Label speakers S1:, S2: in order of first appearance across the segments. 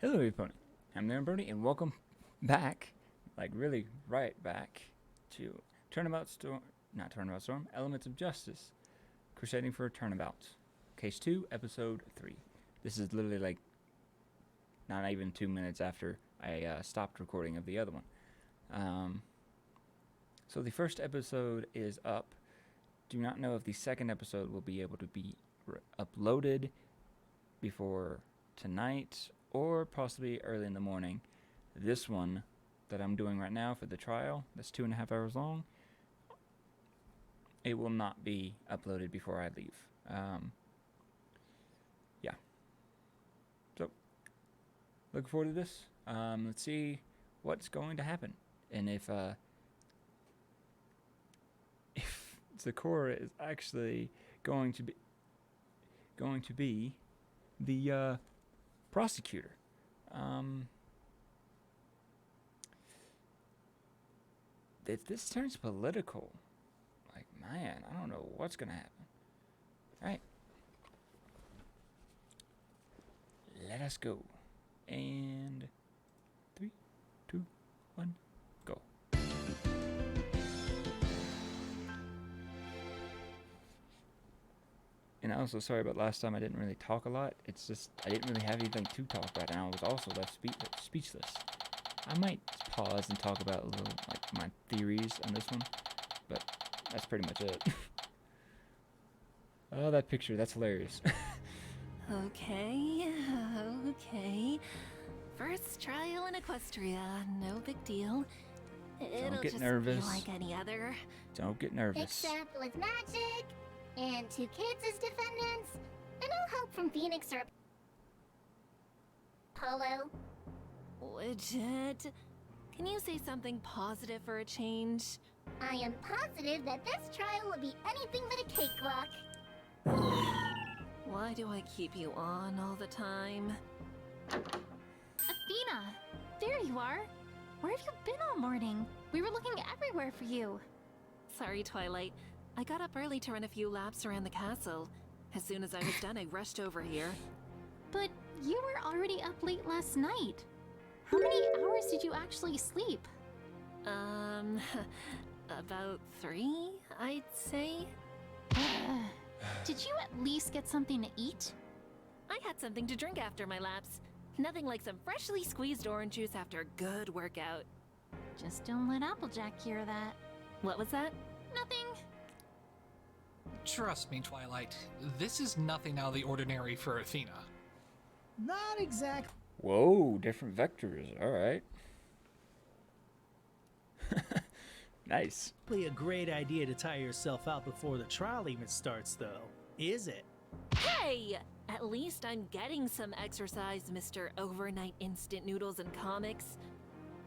S1: Hello, everybody. I'm Aaron Brody, and welcome back, like really right back, to Turnabout Storm, not Turnabout Storm, Elements of Justice, Crusading for a Turnabout, Case 2, Episode 3. This is literally like not even 2 minutes after I stopped recording of the other one. So the first episode is up. Do not know if the second episode will be able to be uploaded before tonight or possibly early in the morning. This one that I'm doing right now for the trial, that's 2.5 hours long, it will not be uploaded before I leave. Yeah. So, looking forward to this. Let's see what's going to happen. And if Zecora is actually going to be the prosecutor. If this turns political, like, man, I don't know what's gonna happen. All right, let us go. And 3, 2, 1, go. And I'm also sorry about last time I didn't really talk a lot. It's just I didn't really have anything to talk about, and I was also left speechless. I might pause and talk about a little, like, my theories on this one, but that's pretty much it. Oh, that picture, that's hilarious.
S2: Okay. First trial in Equestria, no big deal. It'll
S1: get
S2: just
S1: nervous.
S2: be like any other.
S1: Don't get nervous.
S3: Except with magic, and 2 kids as defendants, and no help from Phoenix or Apollo.
S2: Widget, can you say something positive for a change?
S3: I am positive that this trial will be anything but a cakewalk.
S2: Why do I keep you on all the time?
S4: Athena! There you are! Where have you been all morning? We were looking everywhere for you.
S2: Sorry, Twilight. I got up early to run a few laps around the castle. As soon as I was done, I rushed over here.
S4: But you were already up late last night. How many hours did you actually sleep?
S2: About 3, I'd say.
S4: Did you at least get something to eat?
S2: I had something to drink after my laps. Nothing like some freshly squeezed orange juice after a good workout.
S4: Just don't let Applejack hear that.
S2: What was that?
S4: Nothing.
S5: Trust me, Twilight. This is nothing out of the ordinary for Athena.
S6: Not exactly.
S1: Whoa, different vectors. All right. Nice.
S6: A great idea to tire yourself out before the trial even starts, though, is it?
S2: Hey! At least I'm getting some exercise, Mr. Overnight Instant Noodles and Comics.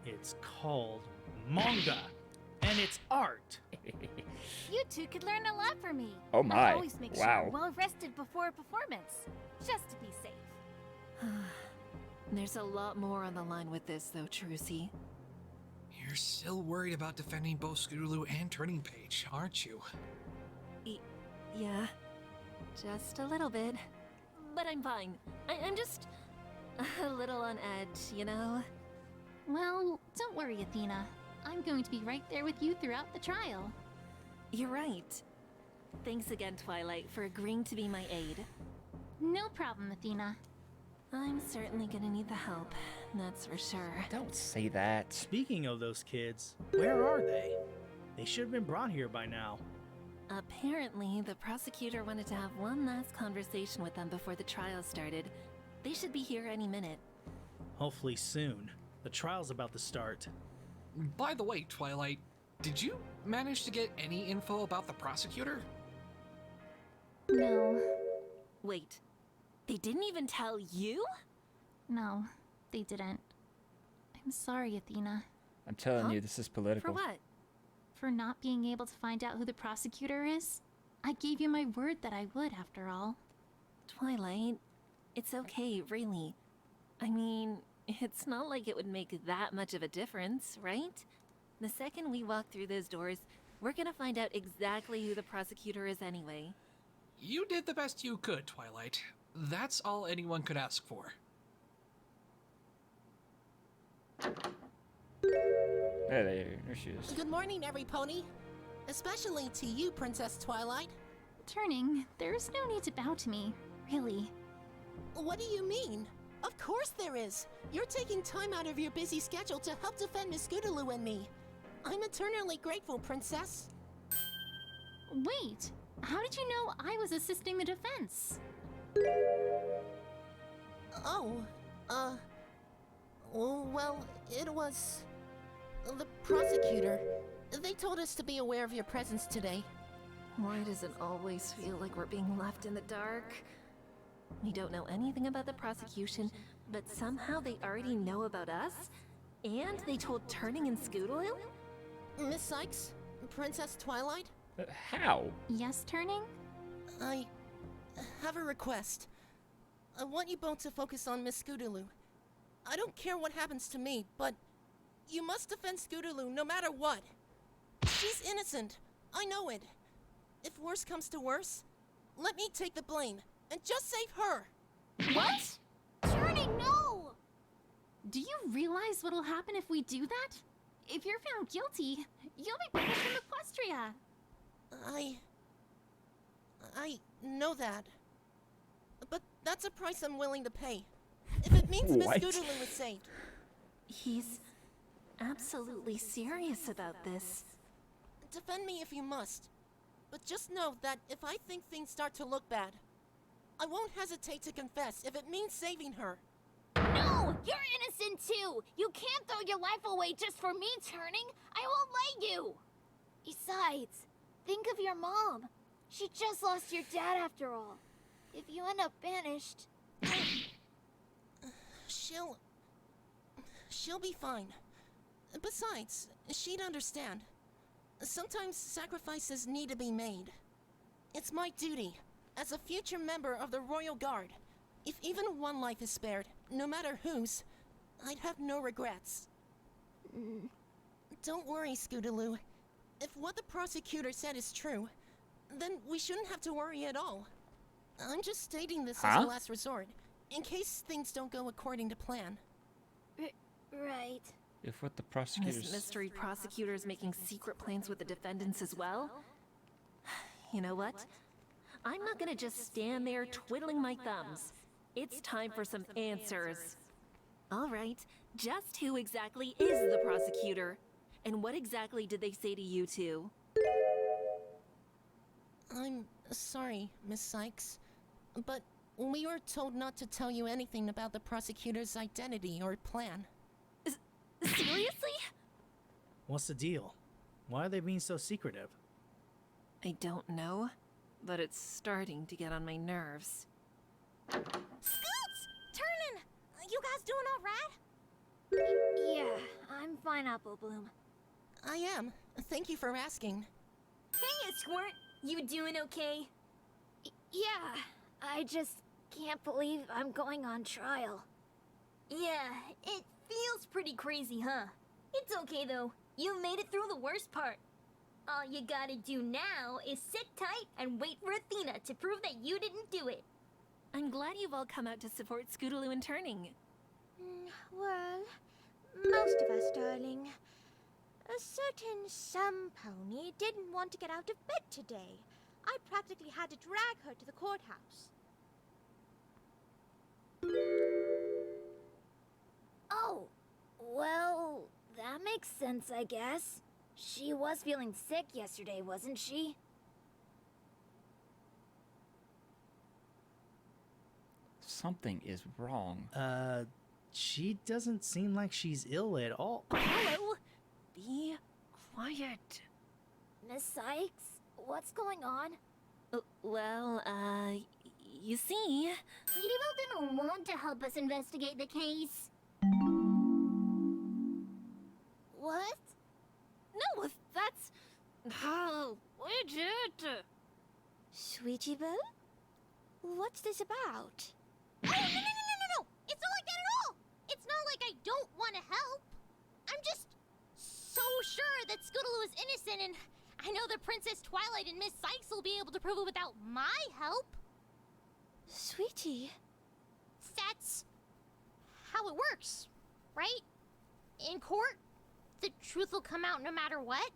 S6: It's called manga, and it's art.
S4: You two could learn a lot from me.
S1: Oh my.
S4: I always make sure
S1: Wow.
S4: you're well rested before a performance, just to be safe.
S2: There's a lot more on the line with this, though, Trucy.
S5: You're still worried about defending both Scootaloo and Turning Page, aren't you?
S2: Yeah, just a little bit. But I'm fine. I'm just a little on edge, you know?
S4: Well, don't worry, Athena. I'm going to be right there with you throughout the trial.
S2: You're right. Thanks again, Twilight, for agreeing to be my aide.
S4: No problem, Athena.
S2: I'm certainly gonna need the help, that's for sure.
S1: Don't say that.
S6: Speaking of those kids, where are they? They should have been brought here by now.
S2: Apparently, the prosecutor wanted to have one last conversation with them before the trial started. They should be here any minute.
S6: Hopefully soon. The trial's about to start.
S5: By the way, Twilight, did you manage to get any info about the prosecutor?
S4: No,
S2: Wait, they didn't even tell you?
S4: no, they didn't. I'm sorry, Athena,
S1: I'm telling
S2: Huh?
S1: you, this is
S2: For
S1: political.
S2: what?
S4: for not being able to find out who the prosecutor is. I gave you my word that I would, after all.
S2: Twilight, it's okay, really. I mean, it's not like it would make that much of a difference, right? The second we walk through those doors, we're gonna find out exactly who the prosecutor is anyway.
S5: You did the best you could, Twilight. That's all anyone could ask for.
S1: There she is.
S7: Good morning, every pony. Especially to you, Princess Twilight.
S4: Turning, there's no need to bow to me, really.
S7: What do you mean? Of course there is. You're taking time out of your busy schedule to help defend Miss Scootaloo and me. I'm eternally grateful, Princess.
S4: Wait, how did you know I was assisting the defense?
S7: Oh, well, it was the prosecutor. They told us to be aware of your presence today.
S2: Why does it always feel like we're being left in the dark? We don't know anything about the prosecution, but somehow they already know about us? And they told Turning and Scootaloo?
S7: Miss Sykes, Princess Twilight,
S1: How?
S4: Yes, Turning?
S7: I have a request. I want you both to focus on Miss Scootaloo. I don't care what happens to me, but you must defend Scootaloo no matter what. She's innocent. I know it. If worse comes to worse, let me take the blame and just save her.
S4: What?
S3: Turning, no!
S4: Do you realize what'll happen if we do that? If you're found guilty, you'll be banished from Equestria.
S7: I know that. But that's a price I'm willing to pay. If it means Miss
S1: What?
S7: Scootaloo is saved.
S2: He's absolutely serious about this.
S7: Defend me if you must. But just know that if I think things start to look bad, I won't hesitate to confess if it means saving her.
S3: No! You're innocent too! You can't throw your life away just for me, Turning! I won't let you! Besides, think of your mom. She just lost your dad after all. If you end up banished...
S7: She'll be fine. Besides, she'd understand. Sometimes sacrifices need to be made. It's my duty, as a future member of the Royal Guard. If even one life is spared, no matter whose, I'd have no regrets. Don't worry, Scootaloo. If what the prosecutor said is true, then we shouldn't have to worry at all. I'm just stating this as
S1: Huh?
S7: a last resort, in case things don't go according to plan.
S3: Right.
S1: If what the
S2: This
S1: prosecutors...
S2: mystery prosecutor is making secret plans with the defendants as well? You know what? I'm not gonna just stand there twiddling my thumbs. It's time for some answers. Alright, just who exactly is the prosecutor? And what exactly did they say to you two?
S7: I'm sorry, Miss Sykes, but we were told not to tell you anything about the prosecutor's identity or plan.
S2: Seriously?
S6: What's the deal? Why are they being so secretive?
S2: I don't know, but it's starting to get on my nerves.
S3: Scoots! Turning! You guys doing alright? Yeah, I'm fine, Apple Bloom.
S7: I am. Thank you for asking.
S3: Hey, Squirt! You doing okay? Yeah, I just can't believe I'm going on trial. Yeah, it feels pretty crazy, huh? It's okay though. You made it through the worst part. All you gotta do now is sit tight and wait for Athena to prove that you didn't do it.
S2: I'm glad you've all come out to support Scootaloo and Turning.
S8: Well, most of us, darling. A certain some pony didn't want to get out of bed today. I practically had to drag her to the courthouse.
S3: Oh, well, that makes sense, I guess. She was feeling sick yesterday, wasn't she?
S1: Something is wrong.
S6: She doesn't seem like she's ill at all.
S2: Hello? Be quiet.
S3: Miss Sykes, what's going on?
S2: You see...
S3: Ladybell didn't want to help us investigate the case. What?
S2: No, that's... Oh, legit.
S8: Sweetie Belle? What's this about?
S3: Oh, no! It's not like that at all! It's not like I don't want to help. I'm just so sure that Scootaloo is innocent, and I know that Princess Twilight and Miss Sykes will be able to prove it without my help.
S8: Sweetie.
S3: That's how it works, right?
S8: in court, the truth will come out no matter what?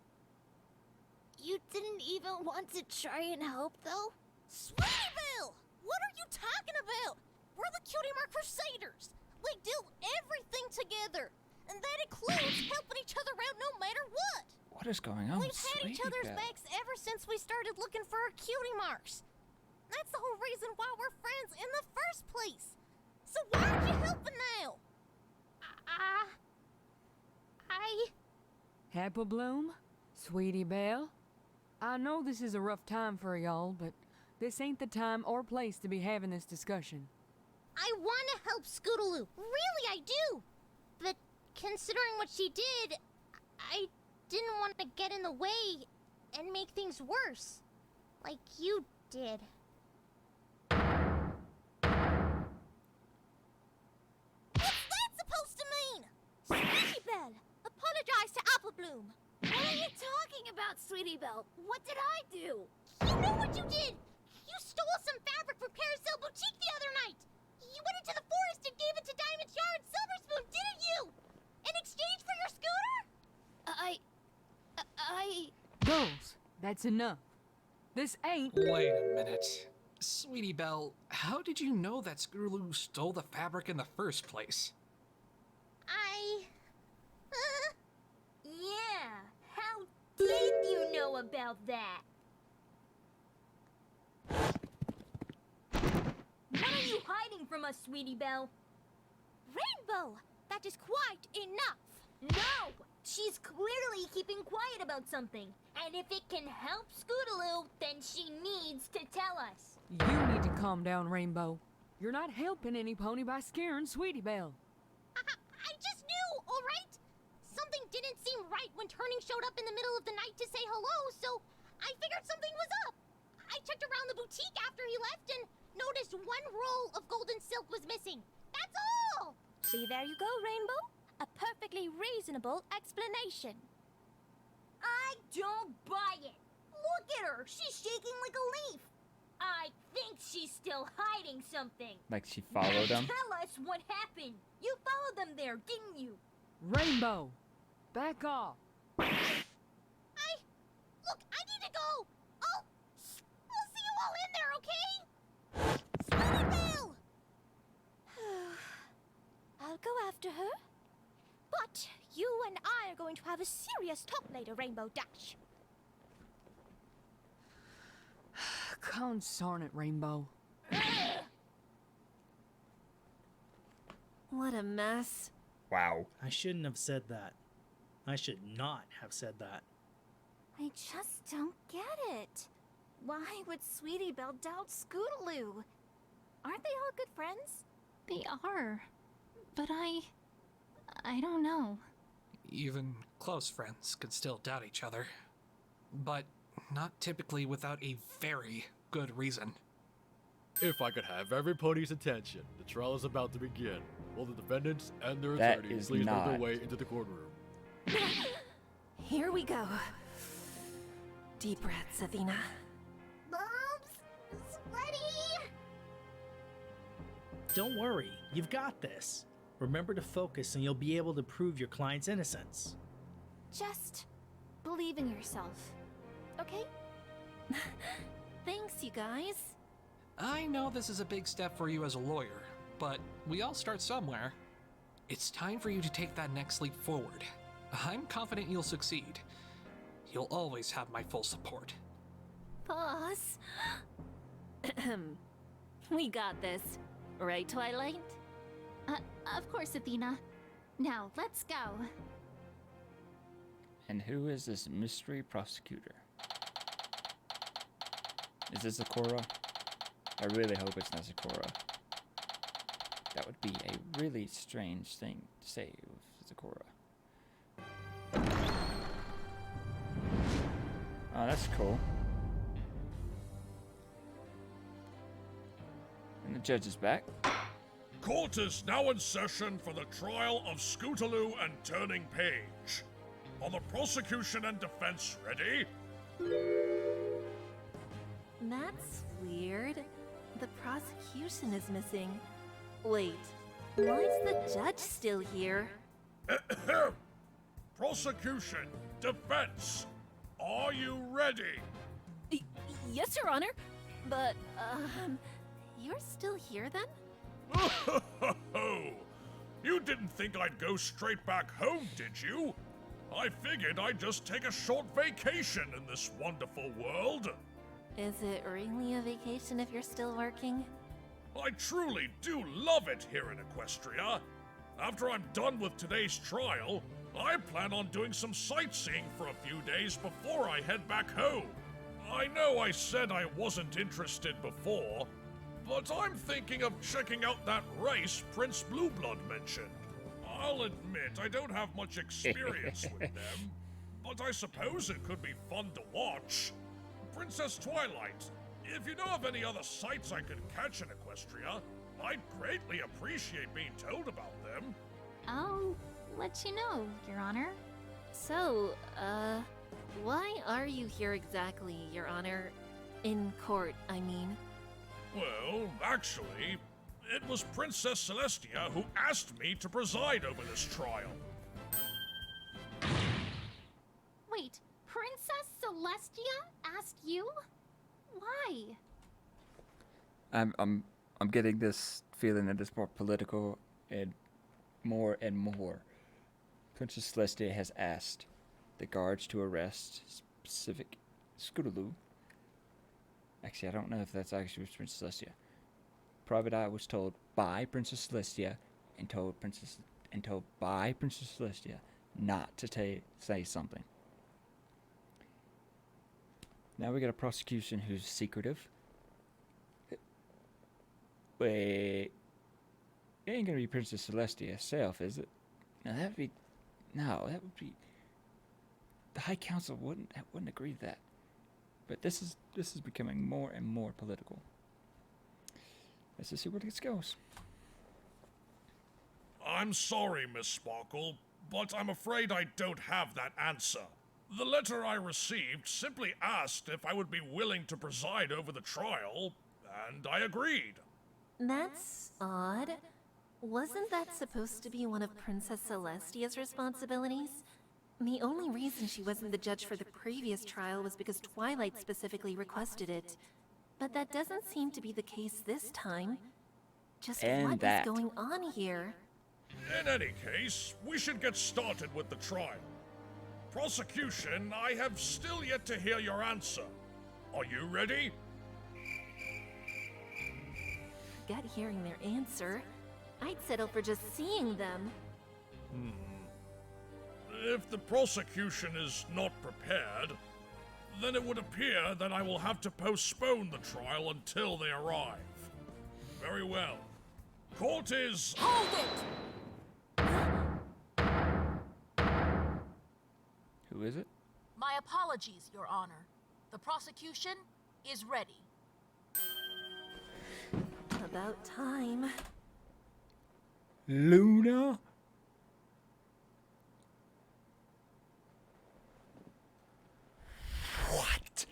S3: You didn't even want to try and help, though?
S8: Sweetyville! What are you talking about? We're the Cutie Mark Crusaders. We do everything together. And that includes helping each other out no matter what.
S1: What is going on
S8: We've
S1: with
S8: had each other's
S1: Sweetie Belle?
S8: backs ever since we started looking for our cutie marks. That's the whole reason why we're friends in the first place. So why aren't you helping now?
S9: Apple Bloom? Sweetie Belle? I know this is a rough time for y'all, but this ain't the time or place to be having this discussion.
S8: I want to help Scootaloo. Really, I do. But considering what she did, I didn't want to get in the way and make things worse. Like you did. What's that supposed to mean? Sweetie Belle, apologize to Apple Bloom.
S3: What are you talking about, Sweetie Belle? What did I do?
S8: You know what you did! You stole some fabric from Carousel Boutique the other night! You went into the forest and gave it to Diamond's Yard Silver Spoon, didn't you? In exchange for your scooter?
S9: Girls, that's enough. This ain't.
S5: Wait a minute. Sweetie Belle, how did you know that Scootaloo stole the fabric in the first place?
S3: Yeah, how did you know about that? What are you hiding from us, Sweetie Belle?
S8: Rainbow! That is quite enough!
S3: No! She's clearly keeping quiet about something. And if it can help Scootaloo, then she needs to tell us.
S9: You need to calm down, Rainbow. You're not helping any pony by scaring Sweetie Belle.
S8: I just knew, alright? Something didn't seem right when Turning showed up in the middle of the night to say hello, so I figured something was up. I checked around the boutique after he left and noticed one roll of golden silk was missing. That's all!
S3: See, there you go, Rainbow. A perfectly reasonable explanation. I don't buy it. Look at her. She's shaking like a leaf. I think she's still hiding something.
S1: Like she followed them?
S3: Tell us what happened. You followed them there, didn't you?
S9: Rainbow, back off.
S8: Look, I need to go. I'll see you all in there, okay? Sweetie Belle!
S3: I'll go after her.
S8: But you and I are going to have a serious talk later, Rainbow Dash.
S9: Consarn it, Rainbow.
S2: What a mess.
S1: Wow.
S6: I shouldn't have said that. I should not have said that.
S2: I just don't get it. Why would Sweetie Belle doubt Scootaloo? Aren't they all good friends?
S4: They are. But I don't know.
S5: Even close friends can still doubt each other. But not typically without a very good reason.
S10: If I could have everybody's attention, the trial is about to begin. Will the defendants and their
S1: That
S10: attorney
S1: is
S10: please make
S1: not.
S10: their way into the courtroom?
S2: Here we go. Deep breaths, Athena.
S3: Bob's sweaty.
S6: Don't worry, you've got this. Remember to focus and you'll be able to prove your client's innocence.
S2: Just believe in yourself, okay? Thanks, you guys.
S5: I know this is a big step for you as a lawyer, but we all start somewhere. It's time for you to take that next leap forward. I'm confident you'll succeed. You'll always have my full support.
S2: Boss. We got this. Right, Twilight?
S4: Of course, Athena. Now, let's go.
S1: And who is this mystery prosecutor? Is this Sakura? I really hope it's not Sakura. That would be a really strange thing to say with Sakura. Oh, that's cool. And the judge is back.
S11: Court is now in session for the trial of Scootaloo and Turning Page. Are the prosecution and defense ready?
S2: That's weird. The prosecution is missing. Wait, why is the judge still here?
S11: Prosecution, defense, are you ready?
S2: Yes, Your Honor. But, you're still here then?
S11: You didn't think I'd go straight back home, did you? I figured I'd just take a short vacation in this wonderful world.
S2: Is it really a vacation if you're still working?
S11: I truly do love it here in Equestria. After I'm done with today's trial, I plan on doing some sightseeing for a few days before I head back home. I know I said I wasn't interested before, but I'm thinking of checking out that race Prince Blueblood mentioned. I'll admit I don't have much experience with them, but I suppose it could be fun to watch. Princess Twilight, if you know of any other sights I could catch in Equestria, I'd greatly appreciate being told about them.
S4: I'll let you know, Your Honor.
S2: So, why are you here exactly, Your Honor? In court, I mean.
S11: Well, actually, it was Princess Celestia who asked me to preside over this trial.
S4: Wait, Princess Celestia asked you? Why?
S1: I'm getting this feeling that it's more political and more. Princess Celestia has asked the guards to arrest specific Scootaloo. Actually, I don't know if that's actually Princess Celestia. Private Eye was told by Princess Celestia and told by Princess Celestia not to say something. Now we got a prosecution who's secretive. Wait, it ain't gonna be Princess Celestia herself, is it? Now that would be the High Council wouldn't agree to that. But this is becoming more and more political. Let's just see where this goes.
S11: I'm sorry, Miss Sparkle, but I'm afraid I don't have that answer. The letter I received simply asked if I would be willing to preside over the trial, and I agreed.
S2: That's odd. Wasn't that supposed to be one of Princess Celestia's responsibilities? The only reason she wasn't the judge for the previous trial was because Twilight specifically requested it. But that doesn't seem to be the case this time. Just what is going on here?
S11: In any case, we should get started with the trial. Prosecution, I have still yet to hear your answer. Are you ready?
S2: Forget hearing their answer. I'd settle for just seeing them.
S11: If the prosecution is not prepared, then it would appear that I will have to postpone the trial until they arrive. Very well. Court is...
S3: Hold it!
S1: Who is it?
S12: My apologies, Your Honor. The prosecution is ready.
S2: About time.
S1: Luna? What?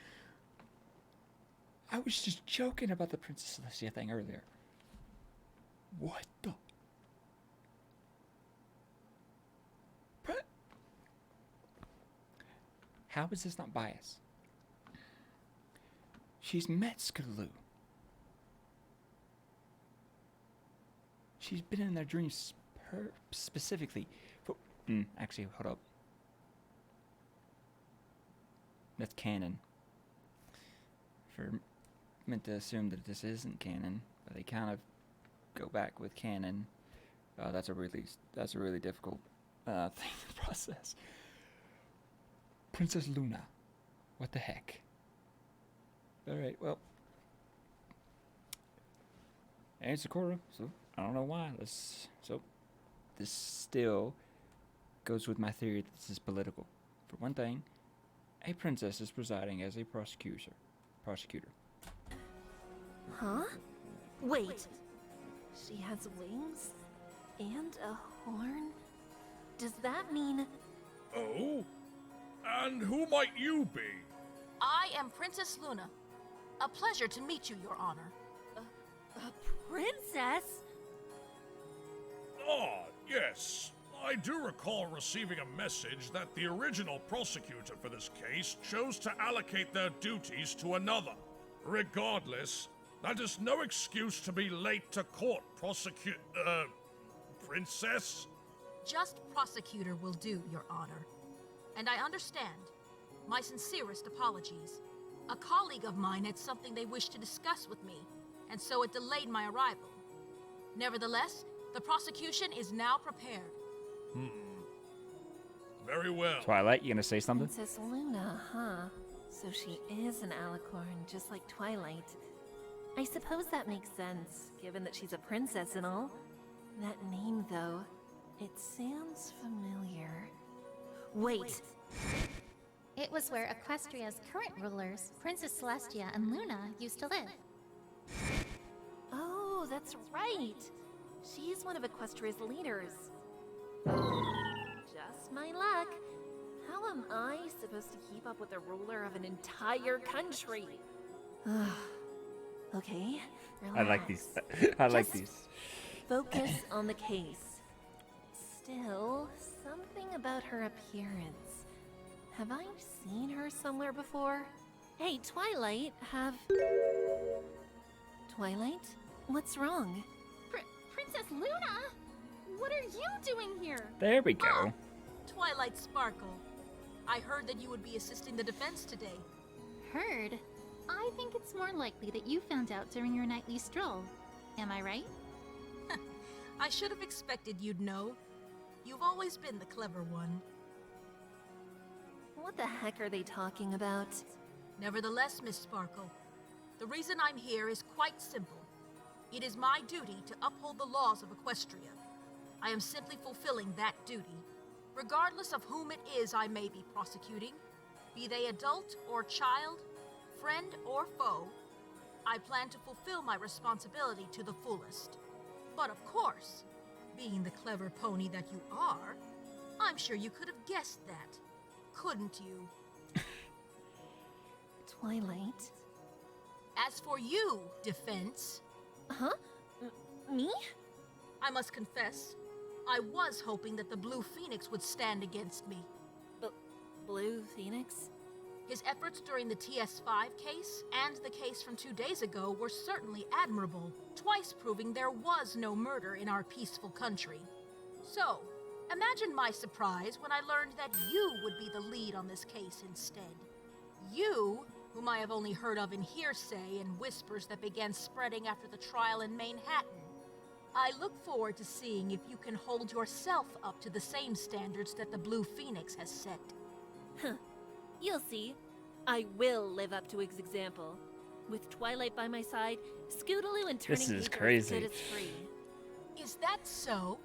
S1: I was just joking about the Princess Celestia thing earlier. What the? How is this not bias? She's met Scootaloo. She's been in their dreams specifically. Actually, hold up. That's canon. Meant to assume that this isn't canon, but they kind of go back with canon. That's a really difficult thing to process. Princess Luna. What the heck? Alright, well. And Sakura, so I don't know why. So this still goes with my theory that this is political. For one thing, a princess is presiding as a prosecutor.
S2: Huh? Wait. She has wings? And a horn? Does that mean...
S11: Oh? And who might you be?
S12: I am Princess Luna. A pleasure to meet you, Your Honor.
S2: A princess?
S11: Ah, yes. I do recall receiving a message that the original prosecutor for this case chose to allocate their duties to another. Regardless, that is no excuse to be late to court, Princess?
S12: Just prosecutor will do, Your Honor. And I understand. My sincerest apologies. A colleague of mine had something they wished to discuss with me, and so it delayed my arrival. Nevertheless, the prosecution is now prepared.
S11: Very well.
S1: Twilight, you gonna say something?
S2: Princess Luna, huh? So she is an alicorn, just like Twilight. I suppose that makes sense, given that she's a princess and all. That name, though, it sounds familiar. Wait!
S13: It was where Equestria's current rulers, Princess Celestia and Luna, used to live.
S2: Oh, that's right! She's one of Equestria's leaders. Just my luck. How am I supposed to keep up with the ruler of an entire country? Okay,
S1: I like these. I like
S2: Just
S1: these.
S2: Focus on the case. Still, something about her appearance. Have I seen her somewhere before? Hey, Twilight, Twilight? What's wrong?
S4: Princess Luna? What are you doing here?
S1: There we go.
S12: Twilight Sparkle. I heard that you would be assisting the defense today.
S4: Heard? I think it's more likely that you found out during your nightly stroll. Am I right?
S12: I should have expected you'd know. You've always been the clever one.
S2: What the heck are they talking about?
S12: Nevertheless, Miss Sparkle, the reason I'm here is quite simple. It is my duty to uphold the laws of Equestria. I am simply fulfilling that duty, regardless of whom it is I may be prosecuting, be they adult or child, friend or foe. I plan to fulfill my responsibility to the fullest. But of course, being the clever pony that you are, I'm sure you could have guessed that, couldn't you?
S2: Twilight?
S12: As for you, Defense...
S2: Huh? Me?
S12: I must confess, I was hoping that the Blue Phoenix would stand against me.
S2: Blue Phoenix?
S12: His efforts during the TS5 case and the case from 2 days ago were certainly admirable, twice proving there was no murder in our peaceful country. So, imagine my surprise when I learned that you would be the lead on this case instead. You, whom I have only heard of in hearsay and whispers that began spreading after the trial in Manhattan. I look forward to seeing if you can hold yourself up to the same standards that the Blue Phoenix has set.
S2: Huh. You'll see. I will live up to his example. With Twilight by my side, Scootaloo and turning
S1: This is
S2: people
S1: crazy.
S2: as good as free.
S12: Is that so?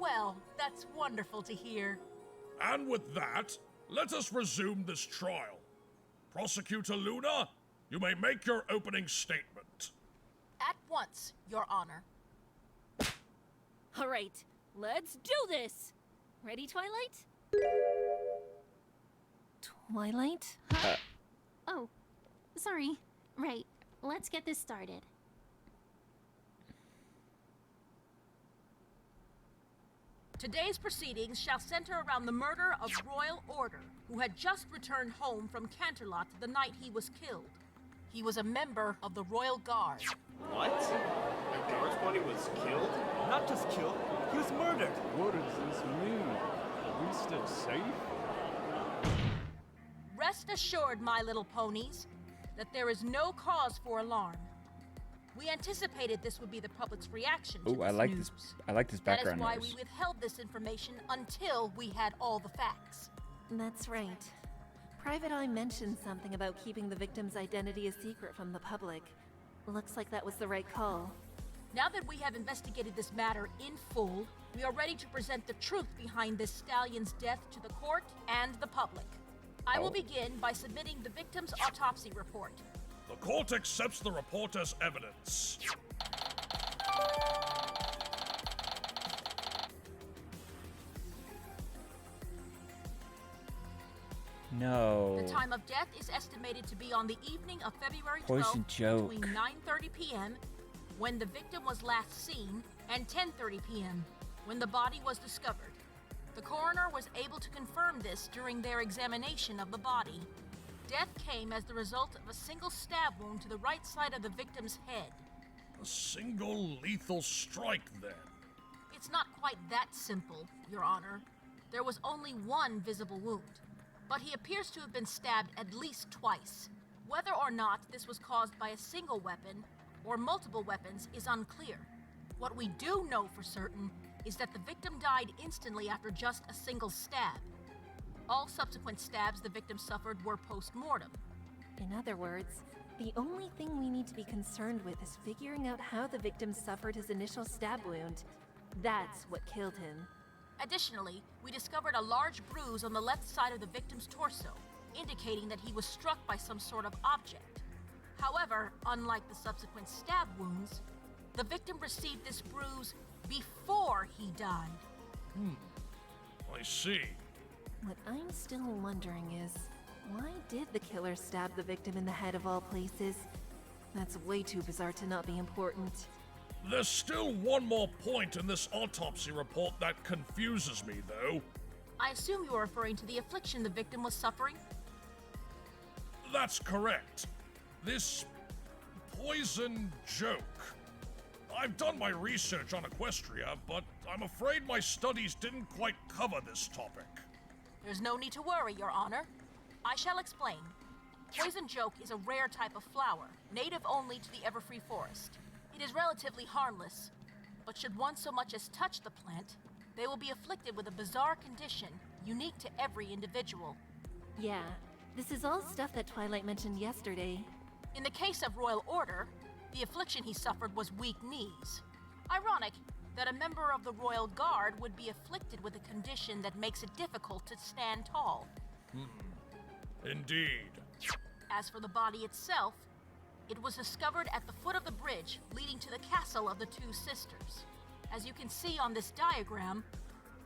S12: Well, that's wonderful to hear.
S11: And with that, let us resume this trial. Prosecutor Luna, you may make your opening statement.
S12: At once, Your Honor.
S2: All right, let's do this. Ready, Twilight? Twilight?
S4: Oh, sorry. Right. Let's get this started.
S12: Today's proceedings shall center around the murder of Royal Order, who had just returned home from Canterlot the night he was killed. He was a member of the Royal Guard.
S14: What? A guard pony was killed? Not just killed, he was murdered.
S15: What does this mean? Are we still safe?
S12: Rest assured, my little ponies, that there is no cause for alarm. We anticipated this would be the public's reaction to
S1: Ooh,
S12: this
S1: I like
S12: news.
S1: this. I like this
S12: That is
S1: background
S12: why
S1: noise.
S12: we withheld this information until we had all the facts.
S2: That's right. Private Eye mentioned something about keeping the victim's identity a secret from the public. Looks like that was the right call.
S12: Now that we have investigated this matter in full, we are ready to present the truth behind this stallion's death to the court and the public. I will begin by submitting the victim's autopsy report.
S11: The court accepts the report as evidence.
S1: No.
S12: The time of death is estimated to be on the evening of February 12th
S1: Poison joke.
S12: between 9:30 p.m. when the victim was last seen and 10:30 p.m. when the body was discovered. The coroner was able to confirm this during their examination of the body. Death came as the result of a single stab wound to the right side of the victim's head.
S11: A single lethal strike, then.
S12: It's not quite that simple, Your Honor. There was only one visible wound, but he appears to have been stabbed at least twice. Whether or not this was caused by a single weapon or multiple weapons is unclear. What we do know for certain is that the victim died instantly after just a single stab. All subsequent stabs the victim suffered were post-mortem.
S2: In other words, the only thing we need to be concerned with is figuring out how the victim suffered his initial stab wound. That's what killed him.
S12: Additionally, we discovered a large bruise on the left side of the victim's torso, indicating that he was struck by some sort of object. However, unlike the subsequent stab wounds, the victim received this bruise before he died.
S11: I see.
S2: What I'm still wondering is, why did the killer stab the victim in the head of all places? That's way too bizarre to not be important.
S11: There's still one more point in this autopsy report that confuses me, though.
S12: I assume you are referring to the affliction the victim was suffering?
S11: That's correct. This poison joke. I've done my research on Equestria, but I'm afraid my studies didn't quite cover this topic.
S12: There's no need to worry, Your Honor. I shall explain. Poison joke is a rare type of flower, native only to the Everfree Forest. It is relatively harmless, but should one so much as touch the plant, they will be afflicted with a bizarre condition unique to every individual.
S2: Yeah, this is all stuff that Twilight mentioned yesterday.
S12: In the case of Royal Order, the affliction he suffered was weak knees. Ironic that a member of the Royal Guard would be afflicted with a condition that makes it difficult to stand tall.
S11: Indeed.
S12: As for the body itself, it was discovered at the foot of the bridge leading to the castle of the Two Sisters. As you can see on this diagram,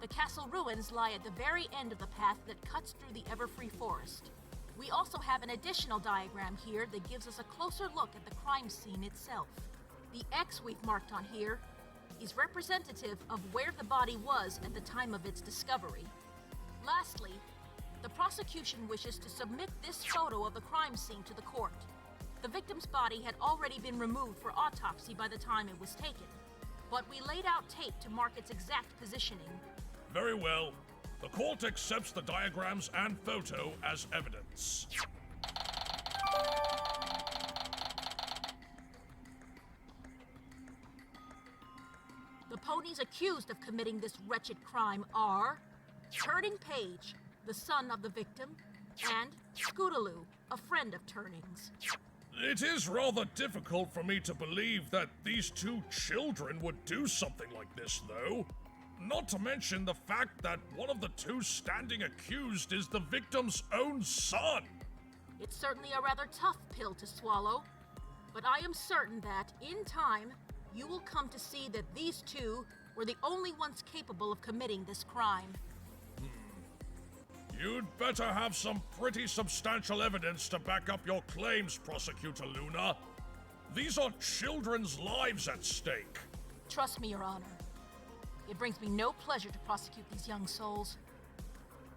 S12: the castle ruins lie at the very end of the path that cuts through the Everfree Forest. We also have an additional diagram here that gives us a closer look at the crime scene itself. The X we've marked on here is representative of where the body was at the time of its discovery. Lastly, the prosecution wishes to submit this photo of the crime scene to the court. The victim's body had already been removed for autopsy by the time it was taken, but we laid out tape to mark its exact positioning.
S11: Very well. The court accepts the diagrams and photo as evidence.
S12: The ponies accused of committing this wretched crime are Turning Page, the son of the victim, and Scootaloo, a friend of Turning's.
S11: It is rather difficult for me to believe that these two children would do something like this, though. Not to mention the fact that one of the two standing accused is the victim's own son.
S12: It's certainly a rather tough pill to swallow, but I am certain that, in time, you will come to see that these two were the only ones capable of committing this crime.
S11: You'd better have some pretty substantial evidence to back up your claims, Prosecutor Luna. These are children's lives at stake.
S12: Trust me, Your Honor. It brings me no pleasure to prosecute these young souls.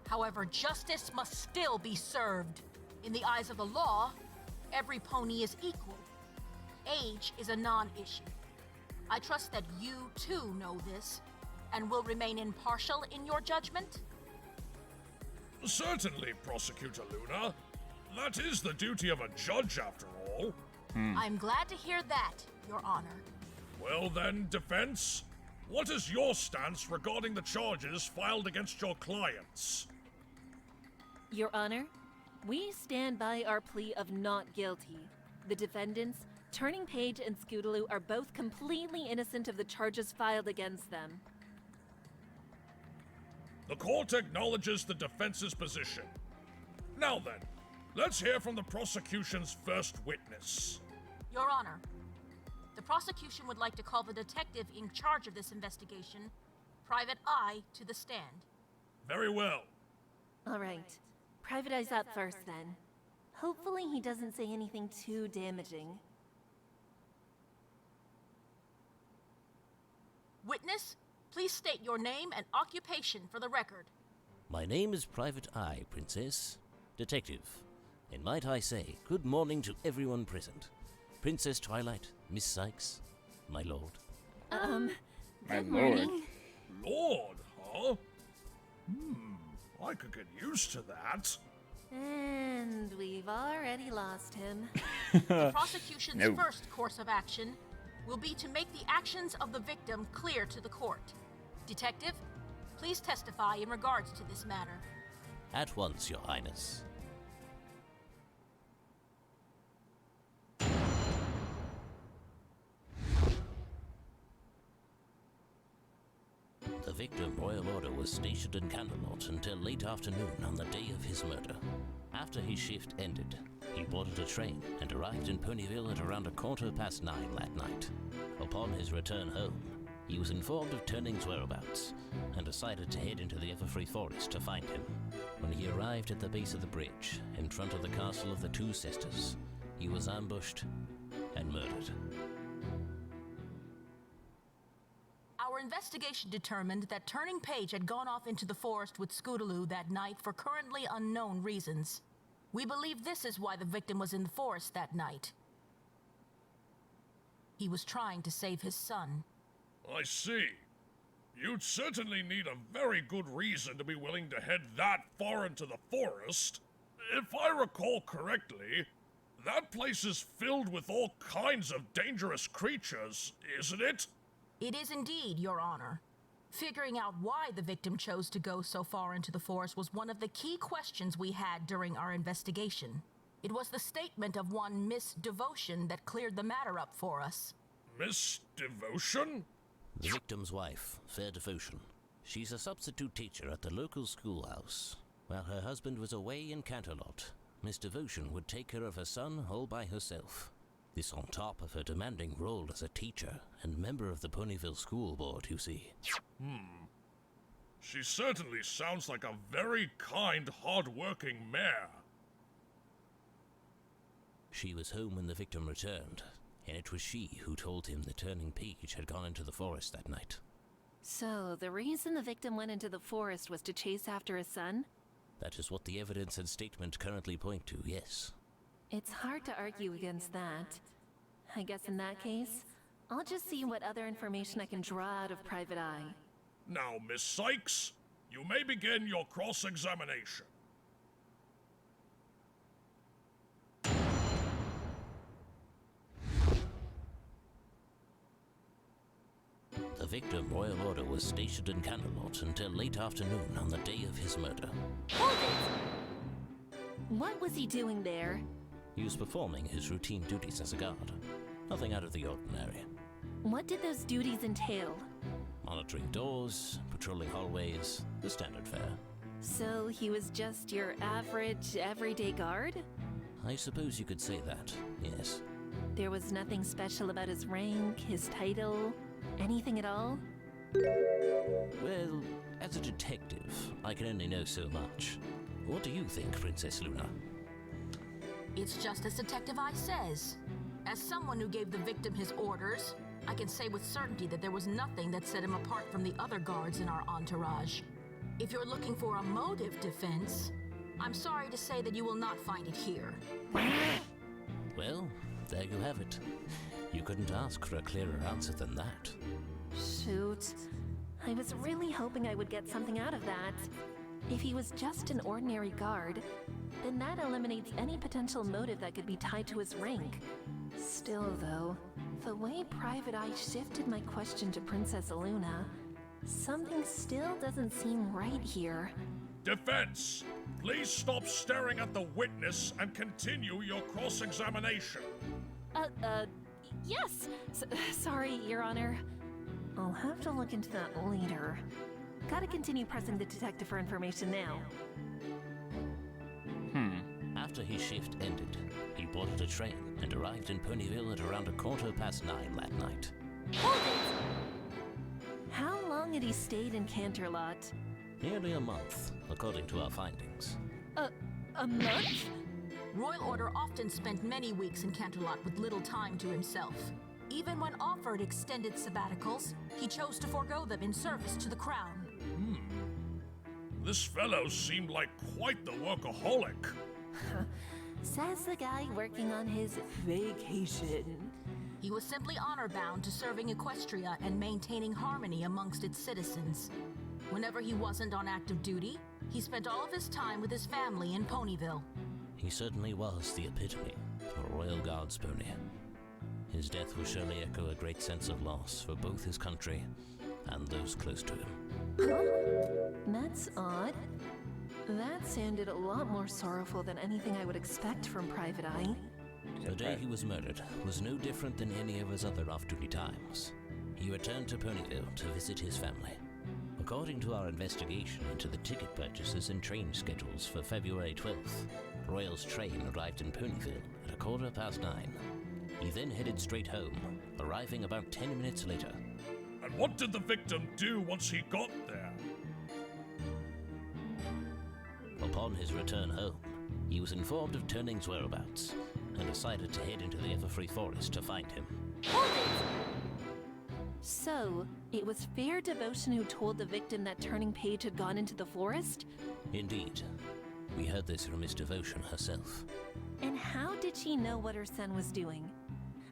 S12: However, justice must still be served. In the eyes of the law, every pony is equal. Age is a non-issue. I trust that you, too, know this, and will remain impartial in your judgment?
S11: Certainly, Prosecutor Luna. That is the duty of a judge, after all.
S12: I'm glad to hear that, Your Honor.
S11: Well then, defense, what is your stance regarding the charges filed against your clients?
S2: Your Honor, we stand by our plea of not guilty. The defendants, Turning Page and Scootaloo, are both completely innocent of the charges filed against them.
S11: The court acknowledges the defense's position. Now then, let's hear from the prosecution's first witness.
S12: Your Honor, the prosecution would like to call the detective in charge of this investigation, Private Eye, to the stand.
S11: Very well.
S2: All right. Private Eye's up first, then. Hopefully he doesn't say anything too damaging.
S12: Witness, Please state your name and occupation for the record.
S16: My name is Private Eye, Princess. Detective. And might I say, good morning to everyone present. Princess Twilight, Miss Sykes, my lord.
S1: My
S2: good
S1: lord.
S2: morning.
S11: Lord, huh? I could get used to that.
S2: And we've already lost him.
S12: The prosecution's
S1: No.
S12: first course of action will be to make the actions of the victim clear to the court. Detective, please testify in regards to this matter.
S16: At once, Your Highness. The victim, Royal Order, was stationed in Canterlot until late afternoon on the day of his murder. After his shift ended, he boarded a train and arrived in Ponyville at around 9:15 that night. Upon his return home, he was informed of Turning's whereabouts and decided to head into the Everfree Forest to find him. When he arrived at the base of the bridge, in front of the castle of the Two Sisters, he was ambushed and murdered.
S12: Our investigation determined that Turning Page had gone off into the forest with Scootaloo that night for currently unknown reasons. We believe this is why the victim was in the forest that night. He was trying to save his son.
S11: I see. You'd certainly need a very good reason to be willing to head that far into the forest. If I recall correctly, that place is filled with all kinds of dangerous creatures, isn't it?
S12: It is indeed, Your Honor. Figuring out why the victim chose to go so far into the forest was one of the key questions we had during our investigation. It was the statement of one Miss Devotion that cleared the matter up for us.
S11: Miss Devotion?
S16: The victim's wife, Fair Devotion. She's a substitute teacher at the local schoolhouse. While her husband was away in Canterlot, Miss Devotion would take care of her son all by herself. This on top of her demanding role as a teacher and member of the Ponyville School Board, you see.
S11: She certainly sounds like a very kind, hard-working mare.
S16: She was home when the victim returned, and it was she who told him the Turning Page had gone into the forest that night.
S2: So, the reason the victim went into the forest was to chase after his son?
S16: That is what the evidence and statement currently point to, yes.
S2: It's hard to argue against that. I guess in that case, I'll just see what other information I can draw out of Private Eye.
S11: Now, Miss Sykes, you may begin your cross-examination.
S16: The victim, Royal Order, was stationed in Canterlot until late afternoon on the day of his murder.
S2: Hold it! What was he doing there?
S16: He was performing his routine duties as a guard. Nothing out of the ordinary.
S2: What did those duties entail?
S16: Monitoring doors, patrolling hallways, the standard fare.
S2: So he was just your average, everyday guard?
S16: I suppose you could say that, yes.
S2: There was nothing special about his rank, his title, anything at all?
S16: Well, as a detective, I can only know so much. What do you think, Princess Luna?
S12: It's just as Detective Eye says. As someone who gave the victim his orders, I can say with certainty that there was nothing that set him apart from the other guards in our entourage. If you're looking for a motive defense, I'm sorry to say that you will not find it here.
S16: Well, there you have it. You couldn't ask for a clearer answer than that.
S2: Shoot. I was really hoping I would get something out of that. If he was just an ordinary guard, then that eliminates any potential motive that could be tied to his rank. Still, though, the way Private Eye shifted my question to Princess Luna, something still doesn't seem right here.
S11: Defense, please stop staring at the witness and continue your cross-examination.
S2: Yes! Sorry, Your Honor. I'll have to look into that later. Gotta continue pressing the detective for information now.
S16: After his shift ended, he boarded a train and arrived in Ponyville at around 9:15 that night.
S2: Hold it! How long had he stayed in Canterlot?
S16: Nearly a month, according to our findings.
S2: A month?
S12: Royal Order often spent many weeks in Canterlot with little time to himself. Even when offered extended sabbaticals, he chose to forego them in service to the crown.
S11: This fellow seemed like quite the workaholic.
S2: Says the guy working on his vacation.
S12: He was simply honor-bound to serving Equestria and maintaining harmony amongst its citizens. Whenever he wasn't on active duty, he spent all of his time with his family in Ponyville.
S16: He certainly was the epitome of a royal guards pony. His death will surely echo a great sense of loss for both his country and those close to him.
S2: That's odd. That sounded a lot more sorrowful than anything I would expect from Private Eye.
S16: The day he was murdered was no different than any of his other off-duty times. He returned to Ponyville to visit his family. According to our investigation into the ticket purchases and train schedules for February 12th, Royal's train arrived in Ponyville at 9:15. He then headed straight home, arriving about 10 minutes later.
S11: And what did the victim do once he got there?
S16: Upon his return home, he was informed of Turning's whereabouts and decided to head into the Everfree Forest to find him.
S2: So, it was Fair Devotion who told the victim that Turning Page had gone into the forest?
S16: Indeed. We heard this from Miss Devotion herself.
S2: And how did she know what her son was doing?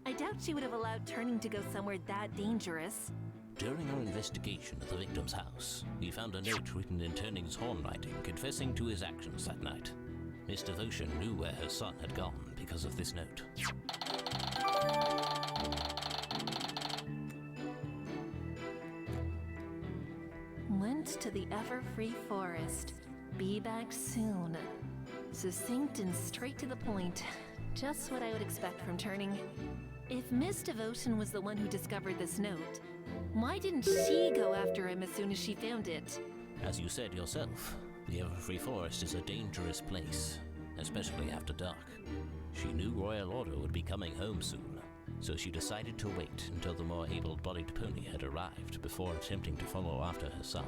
S2: I doubt she would have allowed Turning to go somewhere that dangerous.
S16: During our investigation at the victim's house, we found a note written in Turning's handwriting confessing to his actions that night. Miss Devotion knew where her son had gone because of this note.
S2: Went to the Everfree Forest. Be back soon. Succinct and straight to the point. Just what I would expect from Turning. If Miss Devotion was the one who discovered this note, why didn't she go after him as soon as she found it?
S16: As you said yourself, the Everfree Forest is a dangerous place, especially after dark. She knew Royal Order would be coming home soon, so she decided to wait until the more able-bodied pony had arrived before attempting to follow after her son.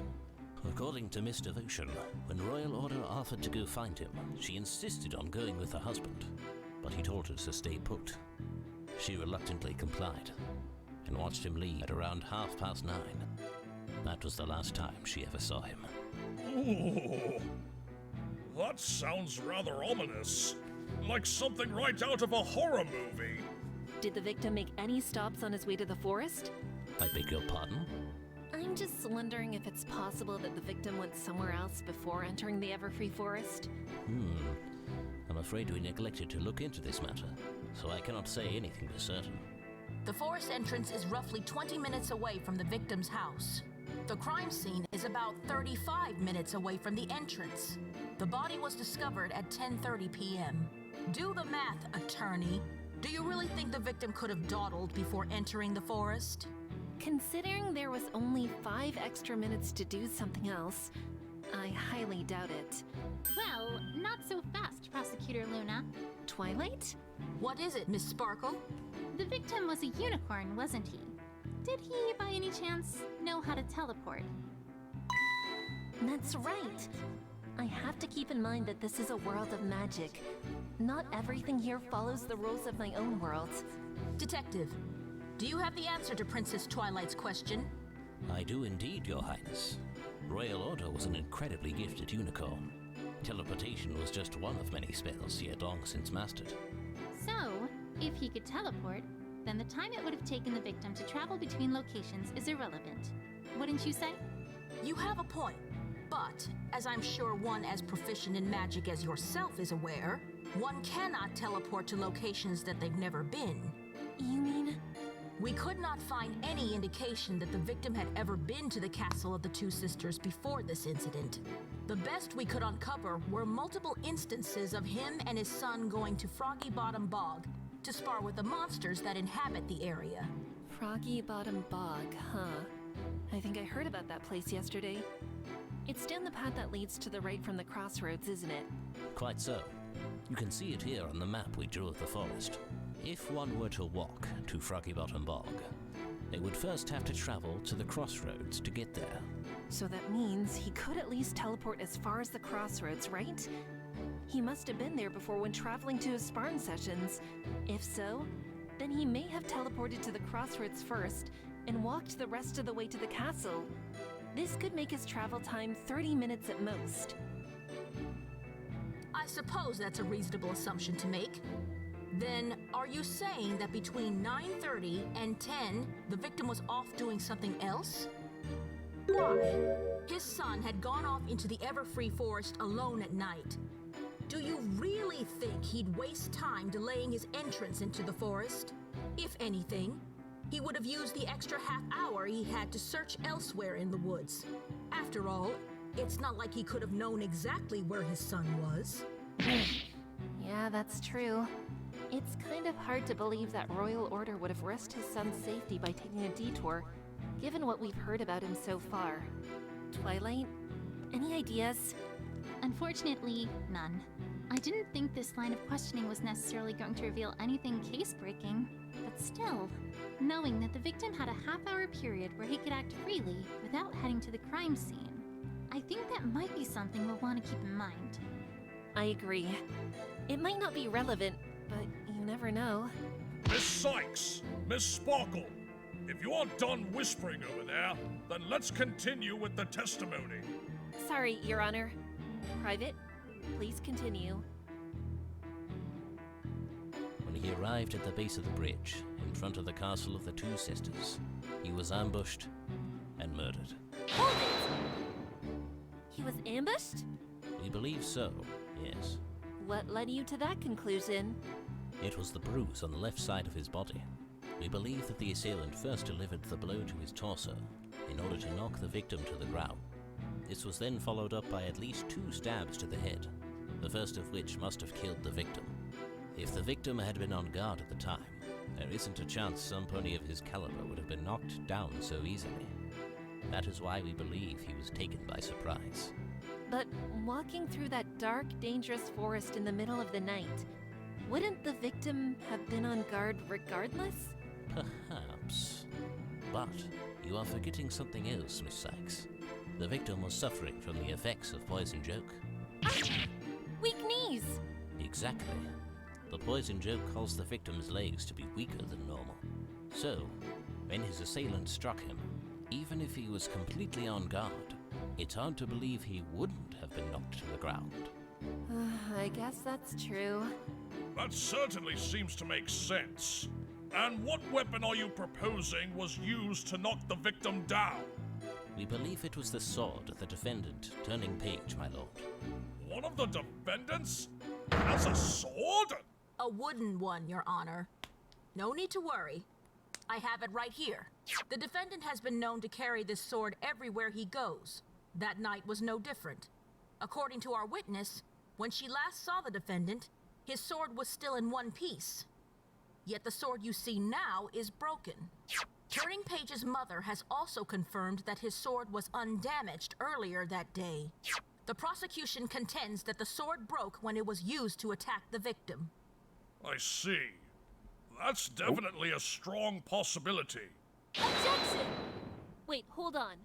S16: According to Miss Devotion, when Royal Order offered to go find him, she insisted on going with her husband, but he told her to stay put. She reluctantly complied, and watched him leave at around 9:30. That was the last time she ever saw him.
S11: Ooh, that sounds rather ominous. Like something right out of a horror movie.
S2: Did the victim make any stops on his way to the forest?
S16: I beg your pardon?
S2: I'm just wondering if it's possible that the victim went somewhere else before entering the Everfree Forest.
S16: I'm afraid we neglected to look into this matter, so I cannot say anything for certain.
S12: The forest entrance is roughly 20 minutes away from the victim's house. The crime scene is about 35 minutes away from the entrance. The body was discovered at 10:30 p.m. Do the math, attorney. Do you really think the victim could have dawdled before entering the forest?
S2: Considering there was only 5 extra minutes to do something else, I highly doubt it.
S13: Well, not so fast, Prosecutor Luna.
S2: Twilight?
S12: What is it, Miss Sparkle?
S13: The victim was a unicorn, wasn't he? Did he, by any chance, know how to teleport?
S2: That's right. I have to keep in mind that this is a world of magic. Not everything here follows the rules of my own world.
S12: Detective, do you have the answer to Princess Twilight's question?
S16: I do indeed, Your Highness. Royal Order was an incredibly gifted unicorn. Teleportation was just one of many spells he had long since mastered.
S13: So, if he could teleport, then the time it would have taken the victim to travel between locations is irrelevant. Wouldn't you say?
S12: You have a point, but as I'm sure one as proficient in magic as yourself is aware, one cannot teleport to locations that they've never been.
S2: You mean?
S12: We could not find any indication that the victim had ever been to the castle of the Two Sisters before this incident. The best we could uncover were multiple instances of him and his son going to Froggy Bottom Bog to spar with the monsters that inhabit the area.
S2: Froggy Bottom Bog, huh? I think I heard about that place yesterday. It's down the path that leads to the right from the crossroads, isn't it?
S16: Quite so. You can see it here on the map we drew of the forest. If one were to walk to Froggy Bottom Bog, they would first have to travel to the crossroads to get there.
S2: So that means he could at least teleport as far as the crossroads, right? He must have been there before when traveling to his sparring sessions. If so, then he may have teleported to the crossroads first and walked the rest of the way to the castle. This could make his travel time 30 minutes at most.
S12: I suppose that's a reasonable assumption to make. Then, are you saying that between 9:30 and 10, the victim was off doing something else? Why? His son had gone off into the Everfree Forest alone at night. Do you really think he'd waste time delaying his entrance into the forest? If anything, he would have used the extra half hour he had to search elsewhere in the woods. After all, it's not like he could have known exactly where his son was.
S2: Yeah, that's true. It's kind of hard to believe that Royal Order would have risked his son's safety by taking a detour, given what we've heard about him so far. Twilight, any ideas?
S13: Unfortunately, none. I didn't think this line of questioning was necessarily going to reveal anything case-breaking, but still, knowing that the victim had a half-hour period where he could act freely without heading to the crime scene, I think that might be something we'll want to keep in mind.
S2: I agree. It might not be relevant, but you never know.
S11: Miss Sykes, Miss Sparkle, if you aren't done whispering over there, then let's continue with the testimony.
S2: Sorry, Your Honor. Private, please continue.
S16: When he arrived at the base of the bridge, in front of the castle of the Two Sisters, he was ambushed and murdered.
S2: Hold it! He was ambushed?
S16: We believe so, yes.
S2: What led you to that conclusion?
S16: It was the bruise on the left side of his body. We believe that the assailant first delivered the blow to his torso in order to knock the victim to the ground. This was then followed up by at least 2 stabs to the head, the first of which must have killed the victim. If the victim had been on guard at the time, there isn't a chance some pony of his caliber would have been knocked down so easily. That is why we believe he was taken by surprise.
S2: But walking through that dark, dangerous forest in the middle of the night, wouldn't the victim have been on guard regardless?
S16: Perhaps. But you are forgetting something else, Miss Sykes. The victim was suffering from the effects of Poison Joke.
S2: Weak knees!
S16: Exactly. The Poison Joke caused the victim's legs to be weaker than normal. So, when his assailant struck him, even if he was completely on guard, it's hard to believe he wouldn't have been knocked to the ground.
S2: I guess that's true.
S11: That certainly seems to make sense. And what weapon are you proposing was used to knock the victim down?
S16: We believe it was the sword of the defendant, Turning Page, my lord.
S11: One of the defendants has a sword?
S12: A wooden one, Your Honor. No need to worry. I have it right here. The defendant has been known to carry this sword everywhere he goes. That night was no different. According to our witness, when she last saw the defendant, his sword was still in one piece. Yet the sword you see now is broken. Turning Page's mother has also confirmed that his sword was undamaged earlier that day. The prosecution contends that the sword broke when it was used to attack the victim.
S11: I see. That's definitely a strong possibility.
S2: Objection! Wait, hold on.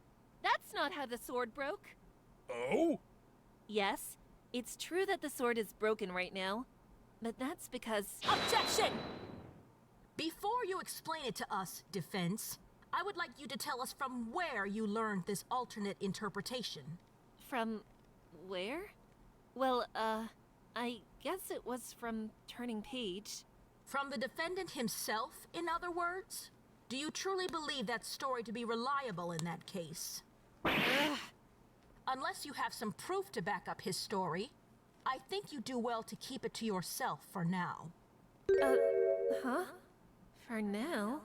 S2: That's not how the sword broke.
S11: Oh?
S2: Yes, it's true that the sword is broken right now, but that's because—
S12: Objection! Before you explain it to us, defense, I would like you to tell us from where you learned this alternate interpretation.
S2: From where? Well, I guess it was from Turning Page.
S12: From the defendant himself, in other words? Do you truly believe that story to be reliable in that case? Unless you have some proof to back up his story, I think you do well to keep it to yourself for now.
S2: Huh? For now?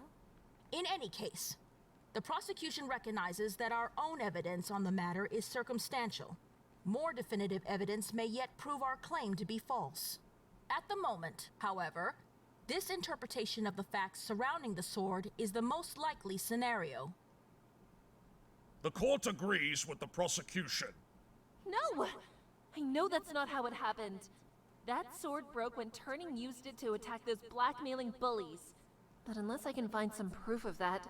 S12: In any case, the prosecution recognizes that our own evidence on the matter is circumstantial. More definitive evidence may yet prove our claim to be false. At the moment, however, this interpretation of the facts surrounding the sword is the most likely scenario.
S11: The court agrees with the prosecution.
S2: No! I know that's not how it happened. That sword broke when Turning used it to attack those blackmailing bullies. But unless I can find some proof of that,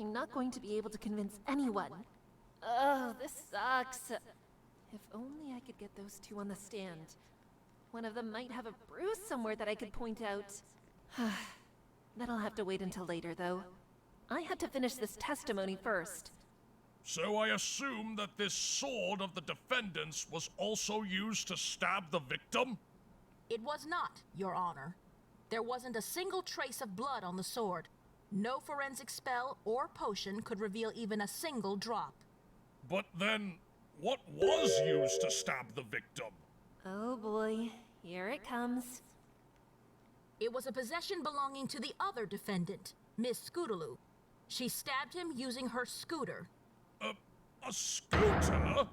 S2: I'm not going to be able to convince anyone. Ugh, this sucks. If only I could get those two on the stand. One of them might have a bruise somewhere that I could point out. That'll have to wait until later, though. I have to finish this testimony first.
S11: So I assume that this sword of the defendant's was also used to stab the victim?
S12: It was not, Your Honor. There wasn't a single trace of blood on the sword. No forensic spell or potion could reveal even a single drop.
S11: But then, what was used to stab the victim?
S2: Oh boy, here it comes.
S12: It was a possession belonging to the other defendant, Miss Scootaloo. She stabbed him using her scooter.
S11: A scooter?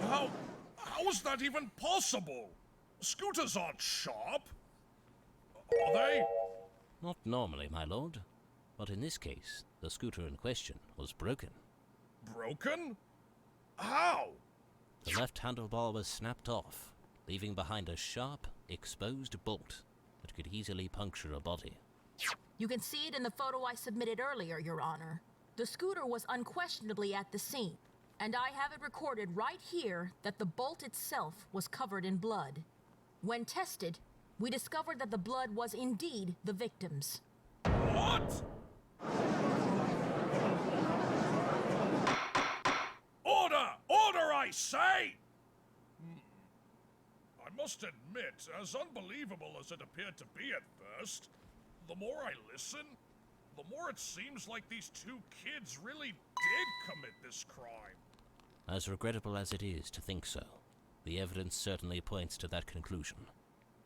S11: How is that even possible? Scooters aren't sharp. Are they?
S16: Not normally, my lord. But in this case, the scooter in question was broken.
S11: Broken? How?
S16: The left handlebar was snapped off, leaving behind a sharp, exposed bolt that could easily puncture a body.
S12: You can see it in the photo I submitted earlier, Your Honor. The scooter was unquestionably at the scene, and I have it recorded right here that the bolt itself was covered in blood. When tested, we discovered that the blood was indeed the victim's.
S11: What? Order! Order, I say! I must admit, as unbelievable as it appeared to be at first, the more I listen, the more it seems like these two kids really did commit this crime.
S16: As regrettable as it is to think so, the evidence certainly points to that conclusion.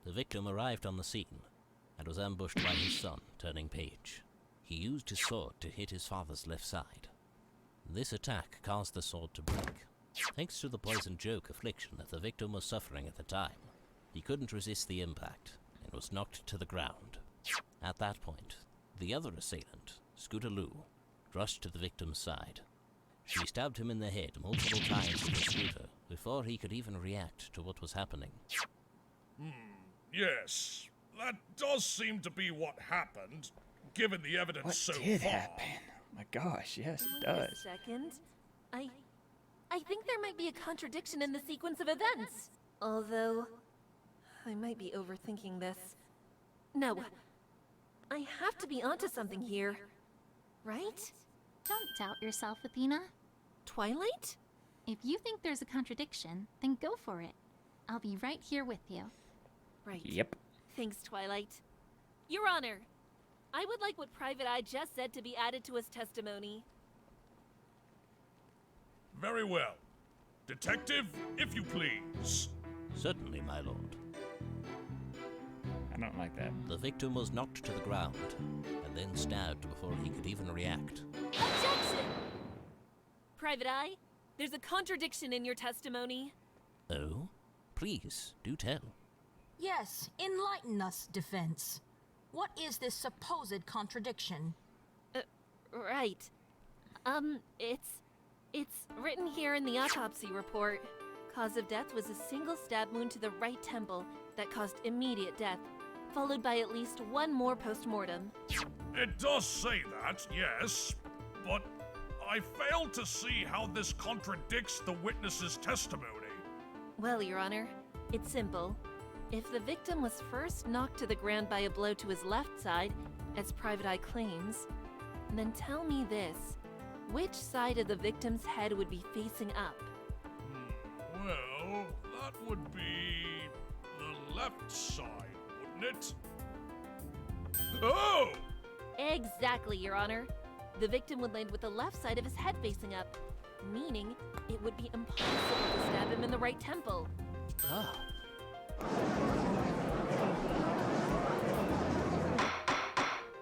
S16: The victim arrived on the scene and was ambushed by his son, Turning Page. He used his sword to hit his father's left side. This attack caused the sword to break. Thanks to the poison joke affliction that the victim was suffering at the time, he couldn't resist the impact and was knocked to the ground. At that point, the other assailant, Scootaloo, rushed to the victim's side. She stabbed him in the head multiple times with the scooter before he could even react to what was happening.
S11: Yes, that does seem to be what happened, given the evidence
S1: What
S11: so
S1: did
S11: far.
S1: happen? My gosh, yes, it
S2: Wait a
S1: does.
S2: second. I think there might be a contradiction in the sequence of events. Although, I might be overthinking this. No. I have to be onto something here. Right?
S13: Don't doubt yourself, Athena.
S2: Twilight?
S13: If you think there's a contradiction, then go for it. I'll be right here with you.
S2: Right.
S1: Yep.
S2: Thanks, Twilight. Your Honor, I would like what Private Eye just said to be added to his testimony.
S11: Very well. Detective, if you please.
S16: Certainly, my lord.
S1: I don't like that.
S16: The victim was knocked to the ground and then stabbed before he could even react.
S2: Objection! Private Eye, there's a contradiction in your testimony.
S16: Oh? Please, do tell.
S12: Yes, enlighten us, defense. What is this supposed contradiction?
S2: Right. It's written here in the autopsy report. Cause of death was a single stab wound to the right temple that caused immediate death, followed by at least one more post-mortem.
S11: It does say that, yes, but I failed to see how this contradicts the witness's testimony.
S2: Well, Your Honor, it's simple. If the victim was first knocked to the ground by a blow to his left side, as Private Eye claims, then tell me this. Which side of the victim's head would be facing up?
S11: Well, that would be the left side, wouldn't it? Oh!
S2: Exactly, Your Honor. The victim would land with the left side of his head facing up, meaning it would be impossible to stab him in the right temple.
S16: Ah.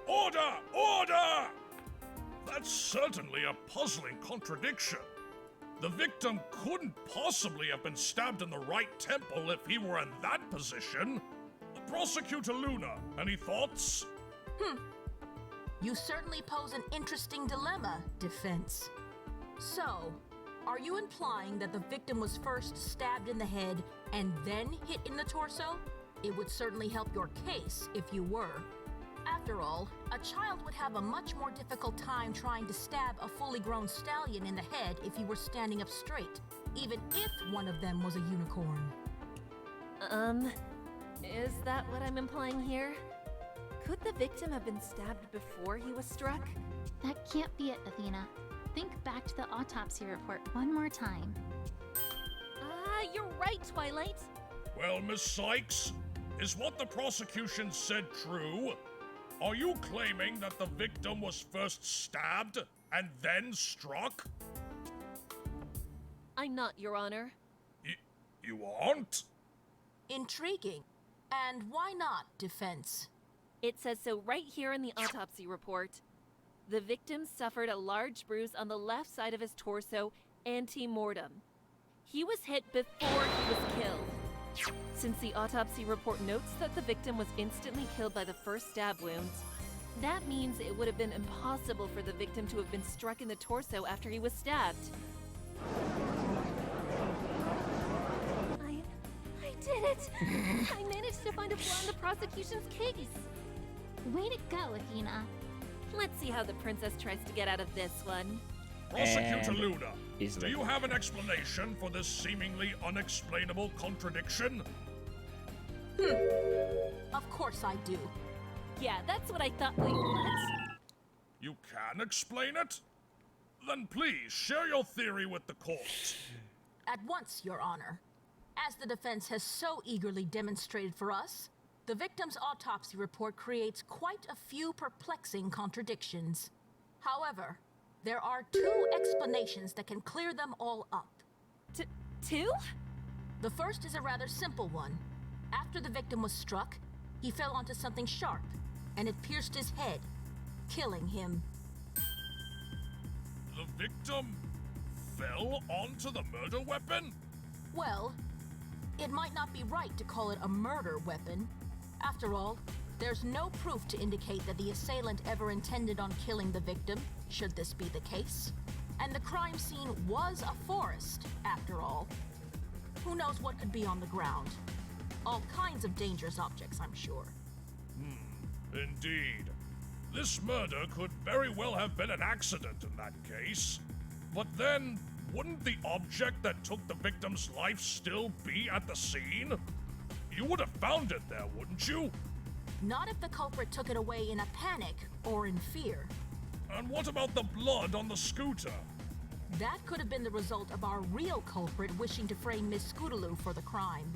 S11: Order! Order! That's certainly a puzzling contradiction. The victim couldn't possibly have been stabbed in the right temple if he were in that position. Prosecutor Luna, any thoughts?
S12: You certainly pose an interesting dilemma, defense. So, are you implying that the victim was first stabbed in the head and then hit in the torso? It would certainly help your case if you were. After all, a child would have a much more difficult time trying to stab a fully grown stallion in the head if he were standing up straight, even if one of them was a unicorn.
S2: Is that what I'm implying here? Could the victim have been stabbed before he was struck?
S13: That can't be it, Athena. Think back to the autopsy report one more time.
S2: You're right, Twilight.
S11: Well, Miss Sykes, is what the prosecution said true? Are you claiming that the victim was first stabbed and then struck?
S2: I'm not, Your Honor.
S11: You aren't?
S12: Intriguing. And why not, defense?
S2: It says so right here in the autopsy report. The victim suffered a large bruise on the left side of his torso ante-mortem. He was hit before he was killed. Since the autopsy report notes that the victim was instantly killed by the first stab wounds, that means it would have been impossible for the victim to have been struck in the torso after he was stabbed. I did it! I managed to find a flaw in the prosecution's case!
S13: Way to go, Athena.
S2: Let's see how the princess tries to get out of this one.
S11: Prosecutor
S1: And
S11: Luna,
S1: is
S11: do you have an explanation for this seemingly unexplainable contradiction?
S12: Of course I do.
S2: Yeah, that's what I thought. Wait, what?
S11: You can explain it? Then please share your theory with the court.
S12: At once, Your Honor. As the defense has so eagerly demonstrated for us, the victim's autopsy report creates quite a few perplexing contradictions. However, there are two explanations that can clear them all up.
S2: Two?
S12: The first is a rather simple one. After the victim was struck, he fell onto something sharp, and it pierced his head, killing him.
S11: The victim fell onto the murder weapon?
S12: Well, it might not be right to call it a murder weapon. After all, there's no proof to indicate that the assailant ever intended on killing the victim, should this be the case. And the crime scene was a forest, after all. Who knows what could be on the ground? All kinds of dangerous objects, I'm sure.
S11: Indeed. This murder could very well have been an accident in that case. But then, wouldn't the object that took the victim's life still be at the scene? You would have found it there, wouldn't you?
S12: Not if the culprit took it away in a panic or in fear.
S11: And what about the blood on the scooter?
S12: That could have been the result of our real culprit wishing to frame Miss Scootaloo for the crime.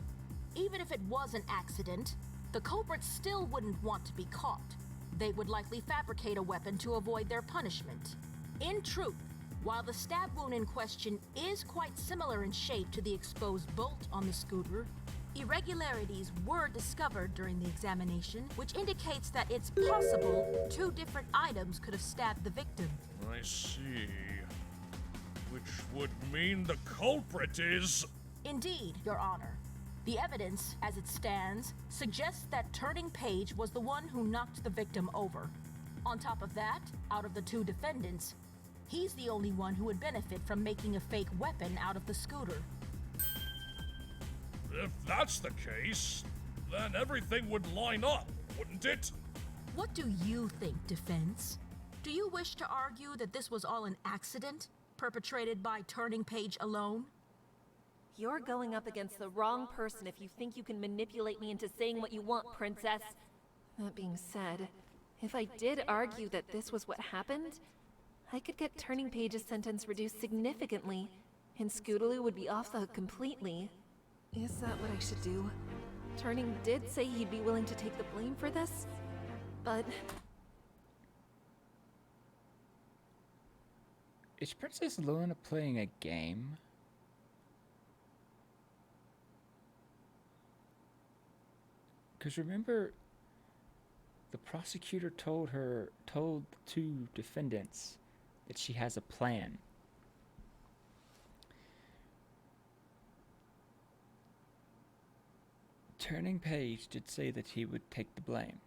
S12: Even if it was an accident, the culprit still wouldn't want to be caught. They would likely fabricate a weapon to avoid their punishment. In truth, while the stab wound in question is quite similar in shape to the exposed bolt on the scooter, irregularities were discovered during the examination, which indicates that it's possible two different items could have stabbed the victim.
S11: I see. Which would mean the culprit is...
S12: Indeed, Your Honor. The evidence, as it stands, suggests that Turning Page was the one who knocked the victim over. On top of that, out of the two defendants, he's the only one who would benefit from making a fake weapon out of the scooter.
S11: If that's the case, then everything would line up, wouldn't it?
S12: What do you think, defense? Do you wish to argue that this was all an accident, perpetrated by Turning Page alone?
S2: You're going up against the wrong person if you think you can manipulate me into saying what you want, Princess. That being said, if I did argue that this was what happened, I could get Turning Page's sentence reduced significantly, and Scootaloo would be off the hook completely. Is that what I should do? Turning did say he'd be willing to take the blame for this, but...
S1: Is Princess Luna playing a game? Because remember, the prosecutor told the two defendants that she has a plan. Turning Page did say that he would take the blame.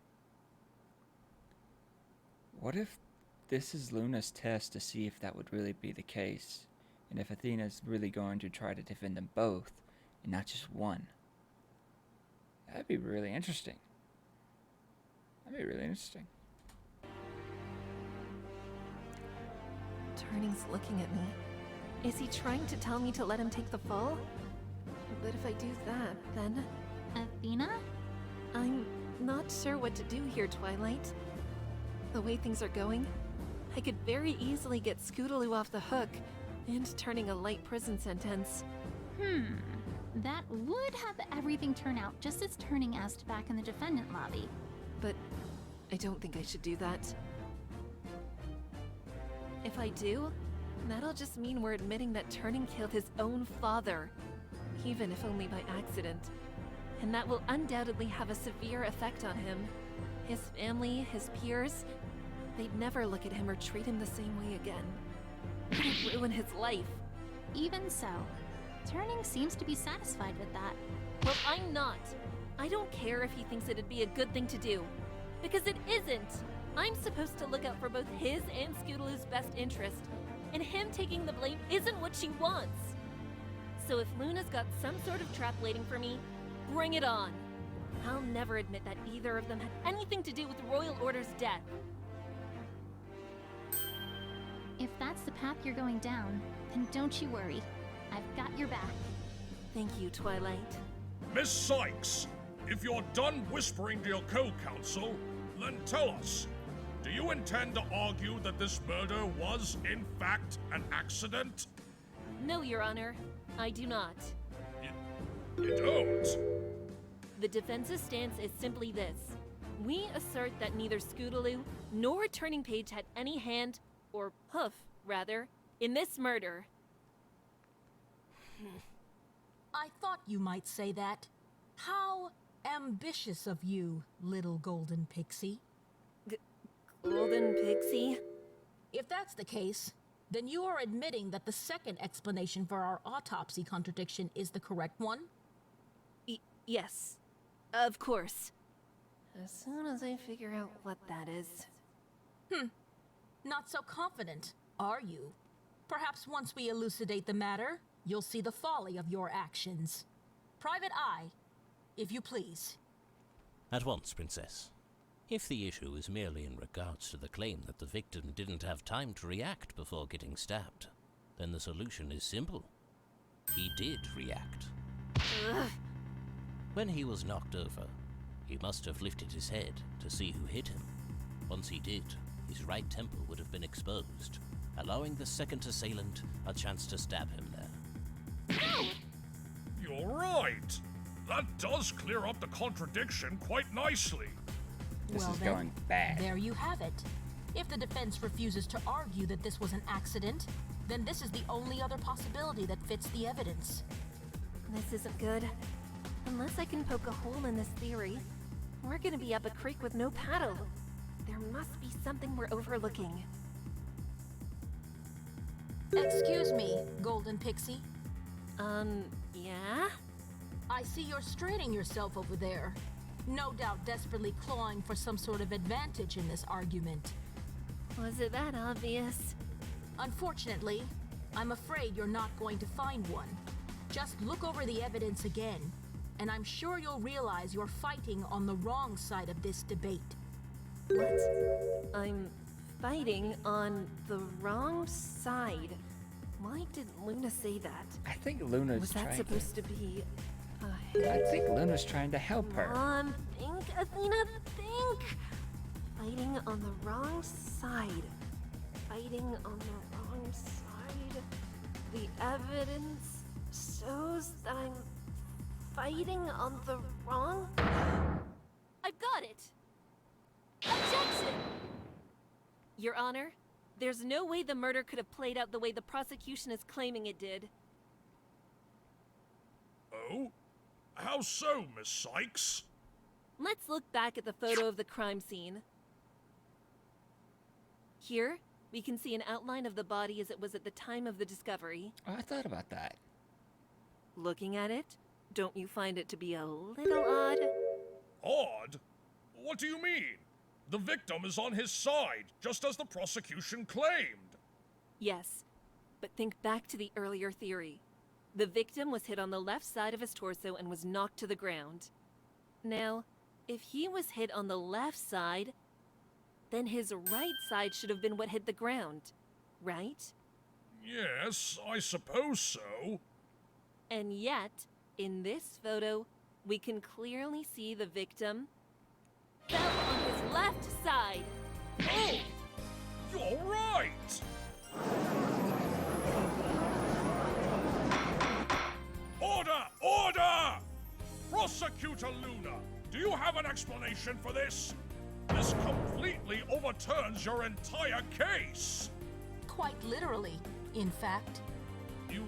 S1: What if this is Luna's test to see if that would really be the case, and if Athena's really going to try to defend them both, and not just one? That'd be really interesting.
S2: Turning's looking at me. Is he trying to tell me to let him take the fall? But if I do that, then...
S13: Athena?
S2: I'm not sure what to do here, Twilight. The way things are going, I could very easily get Scootaloo off the hook and turning a light prison sentence.
S13: That would have everything turn out just as turning Est back in the defendant lobby.
S2: But I don't think I should do that. If I do, that'll just mean we're admitting that Turning killed his own father, even if only by accident. And that will undoubtedly have a severe effect on him. His family, his peers, they'd never look at him or treat him the same way again. It'd ruin his life.
S13: Even so, Turning seems to be satisfied with that.
S2: Well, I'm not. I don't care if he thinks it'd be a good thing to do. Because it isn't. I'm supposed to look out for both his and Scootaloo's best interest, and him taking the blame isn't what she wants. So if Luna's got some sort of trap waiting for me, bring it on. I'll never admit that either of them had anything to do with Royal Order's death.
S13: If that's the path you're going down, then don't you worry. I've got your back.
S2: Thank you, Twilight.
S11: Miss Sykes, if you're done whispering to your co-counsel, then tell us. Do you intend to argue that this murder was, in fact, an accident?
S2: No, Your Honor. I do not.
S11: You don't?
S2: The defense's stance is simply this. We assert that neither Scootaloo nor Turning Page had any hand, or hoof, rather, in this murder.
S12: I thought you might say that. How ambitious of you, little golden pixie.
S2: Golden Pixie?
S12: If that's the case, then you are admitting that the second explanation for our autopsy contradiction is the correct one?
S2: Yes. Of course. As soon as I figure out what that is.
S12: Not so confident, are you? Perhaps once we elucidate the matter, you'll see the folly of your actions. Private Eye, if you please.
S16: At once, Princess. If the issue is merely in regards to the claim that the victim didn't have time to react before getting stabbed, then the solution is simple. He did react.
S2: Ugh.
S16: When he was knocked over, he must have lifted his head to see who hit him. Once he did, his right temple would have been exposed, allowing the second assailant a chance to stab him there.
S11: You're right. That does clear up the contradiction quite nicely.
S1: This
S12: Well
S1: is
S12: then,
S1: going bad.
S12: There you have it. If the defense refuses to argue that this was an accident, then this is the only other possibility that fits the evidence.
S2: This isn't good. Unless I can poke a hole in this theory, we're gonna be up a creek with no paddle. There must be something we're overlooking.
S12: Excuse me, Golden Pixie.
S2: Yeah?
S12: I see you're straining yourself over there. No doubt desperately clawing for some sort of advantage in this argument.
S2: Was it that obvious?
S12: Unfortunately, I'm afraid you're not going to find one. Just look over the evidence again, and I'm sure you'll realize you're fighting on the wrong side of this debate.
S2: What? I'm fighting on the wrong side. Why did Luna say that?
S1: I think Luna's
S2: Was that
S1: trying
S2: supposed to be a
S1: I think Luna's trying to help her.
S2: Come on, think, Athena, think! Fighting on the wrong side. Fighting on the wrong side. The evidence shows that I'm fighting on the wrong... I've got it! Objection! Your Honor, there's no way the murder could have played out the way the prosecution is claiming it did.
S11: Oh? How so, Miss Sykes?
S2: Let's look back at the photo of the crime scene. Here, we can see an outline of the body as it was at the time of the discovery.
S1: Oh, I thought about that.
S2: Looking at it, don't you find it to be a little odd?
S11: Odd? What do you mean? The victim is on his side, just as the prosecution claimed.
S2: Yes, but think back to the earlier theory. The victim was hit on the left side of his torso and was knocked to the ground. Now, if he was hit on the left side, then his right side should have been what hit the ground, right?
S11: Yes, I suppose so.
S2: And yet, in this photo, We can clearly see the victim fell on his left side.
S11: Oh! You're right! Order! Order! Prosecutor Luna, do you have an explanation for this? This completely overturns your entire case!
S12: Quite literally, in fact.
S11: You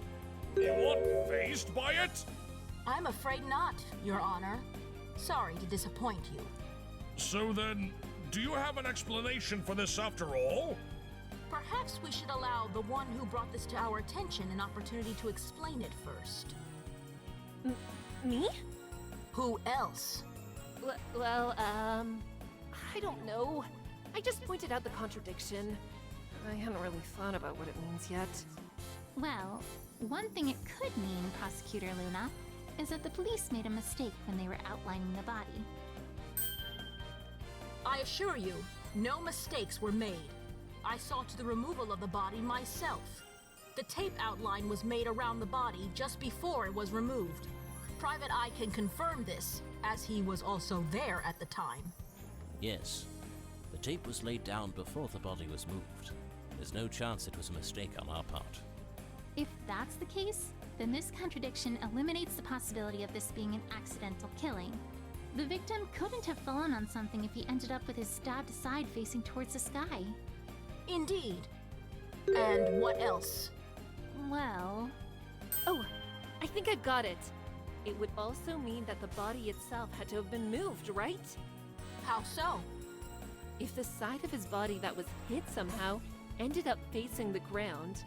S11: weren't fazed by it?
S12: I'm afraid not, Your Honor. Sorry to disappoint you.
S11: So then, do you have an explanation for this after all?
S12: Perhaps we should allow the one who brought this to our attention an opportunity to explain it first.
S2: Me?
S12: Who else?
S2: Well, I don't know. I just pointed out the contradiction. I hadn't really thought about what it means yet.
S13: Well, one thing it could mean, Prosecutor Luna, is that the police made a mistake when they were outlining the body.
S12: I assure you, no mistakes were made. I saw to the removal of the body myself. The tape outline was made around the body just before it was removed. Private Eye can confirm this, as he was also there at the time.
S16: Yes, the tape was laid down before the body was moved. There's no chance it was a mistake on our part.
S13: If that's the case, then this contradiction eliminates the possibility of this being an accidental killing. The victim couldn't have fallen on something if he ended up with his stabbed side facing towards the sky.
S12: Indeed. And what else?
S13: Well...
S2: Oh, I think I've got it. It would also mean that the body itself had to have been moved, right?
S12: How so?
S2: If the side of his body that was hit somehow ended up facing the ground,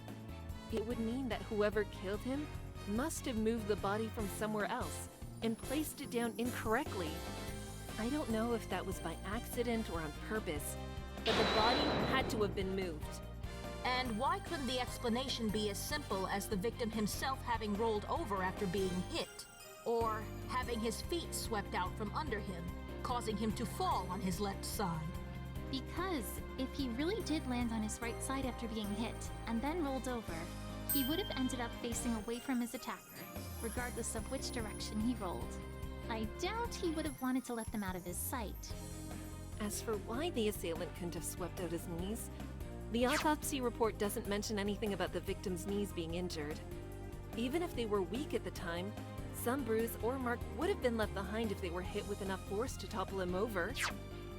S2: it would mean that whoever killed him must have moved the body from somewhere else and placed it down incorrectly. I don't know if that was by accident or on purpose, but the body had to have been moved.
S12: And why couldn't the explanation be as simple as the victim himself having rolled over after being hit? Or having his feet swept out from under him, causing him to fall on his left side?
S13: Because if he really did land on his right side after being hit, and then rolled over, he would have ended up facing away from his attacker, regardless of which direction he rolled. I doubt he would have wanted to let them out of his sight.
S2: As for why the assailant couldn't have swept out his knees, the autopsy report doesn't mention anything about the victim's knees being injured. Even if they were weak at the time, some bruise or mark would have been left behind if they were hit with enough force to topple him over.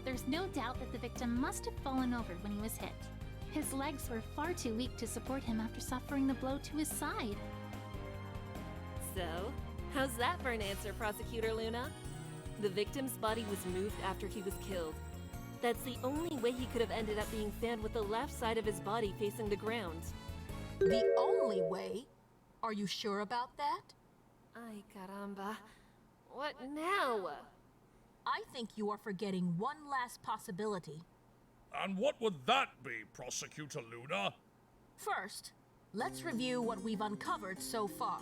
S13: There's no doubt that the victim must have fallen over when he was hit. His legs were far too weak to support him after suffering the blow to his side.
S2: So, how's that for an answer, Prosecutor Luna? The victim's body was moved after he was killed. That's the only way he could have ended up being found with the left side of his body facing the ground.
S12: The only way? Are you sure about that?
S2: Ay caramba. What now?
S12: I think you are forgetting one last possibility.
S11: And what would that be, Prosecutor Luna?
S12: First, let's review what we've uncovered so far.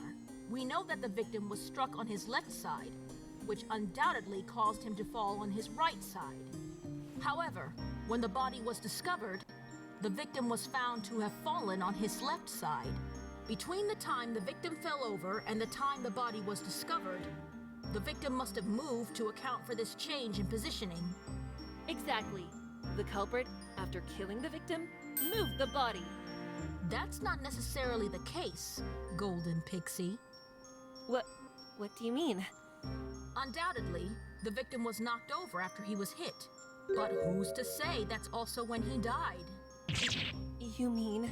S12: We know that the victim was struck on his left side, which undoubtedly caused him to fall on his right side. However, when the body was discovered, the victim was found to have fallen on his left side. Between the time the victim fell over and the time the body was discovered, the victim must have moved to account for this change in positioning.
S2: Exactly. The culprit, after killing the victim, moved the body.
S12: That's not necessarily the case, Golden Pixie.
S2: What do you mean?
S12: Undoubtedly, the victim was knocked over after he was hit. But who's to say that's also when he died?
S2: You mean?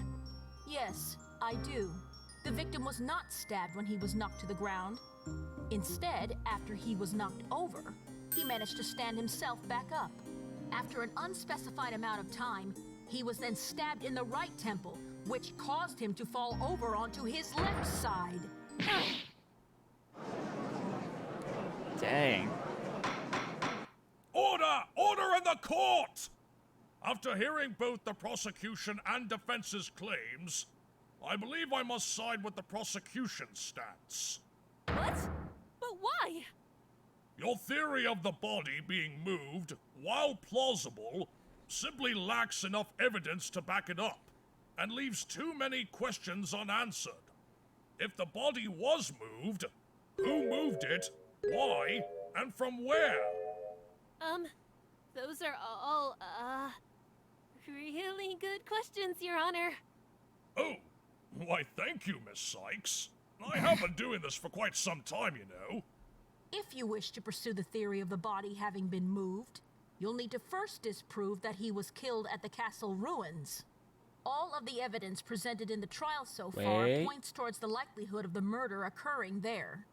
S12: Yes, I do. The victim was not stabbed when he was knocked to the ground. Instead, after he was knocked over, he managed to stand himself back up. After an unspecified amount of time, he was then stabbed in the right temple, which caused him to fall over onto his left side.
S1: Dang.
S11: Order! Order in the court! After hearing both the prosecution and defense's claims, I believe I must side with the prosecution's stance.
S2: What? But why?
S11: Your theory of the body being moved, while plausible, simply lacks enough evidence to back it up, and leaves too many questions unanswered. If the body was moved, who moved it, Why? And from where?
S2: Those are all, really good questions, Your Honor.
S11: Oh, why thank you, Miss Sykes. I have been doing this for quite some time, you know.
S12: If you wish to pursue the theory of the body having been moved, you'll need to first disprove that he was killed at the castle ruins. All of the evidence presented in the trial so far
S1: Wait.
S12: points towards the likelihood of the murder occurring there.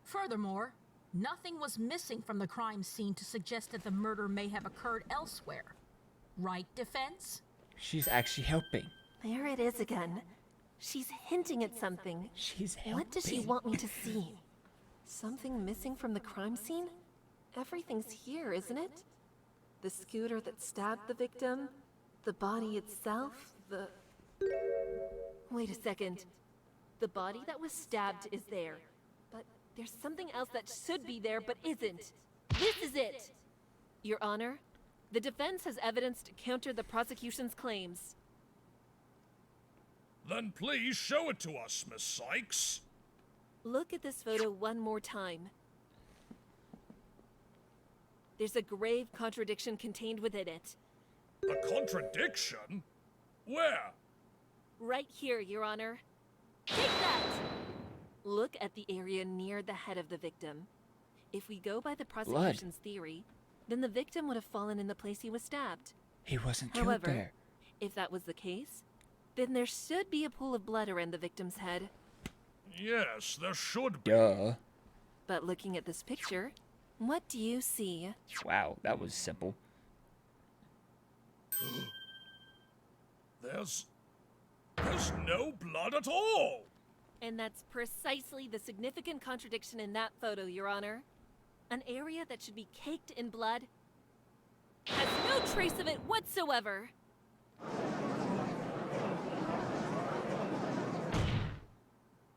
S12: Furthermore, nothing was missing from the crime scene to suggest that the murder may have occurred elsewhere. Right, defense?
S1: She's actually helping.
S2: There it is again. She's hinting at something.
S1: She's helping.
S2: What does she want me to see? Something missing from the crime scene? Everything's here, isn't it? The scooter that stabbed the victim, the body itself, the... Wait a second. The body that was stabbed is there. But there's something else that should be there but isn't. This is it! Your Honor, the defense has evidence to counter the prosecution's claims.
S11: Then please show it to us, Miss Sykes.
S2: Look at this photo one more time. There's a grave contradiction contained within it.
S11: A contradiction? Where?
S2: Right here, Your Honor. Take that! Look at the area near the head of the victim. If we go by the prosecution's theory, then the victim would have fallen in the place he was stabbed.
S1: He wasn't killed
S2: However,
S1: there.
S2: if that was the case, then there should be a pool of blood around the victim's head.
S11: Yes, there should be.
S1: Duh.
S2: But looking at this picture, what do you see?
S1: Wow, that was simple.
S11: There's no blood at all!
S2: And that's precisely the significant contradiction in that photo, Your Honor. An area that should be caked in blood has no trace of it whatsoever.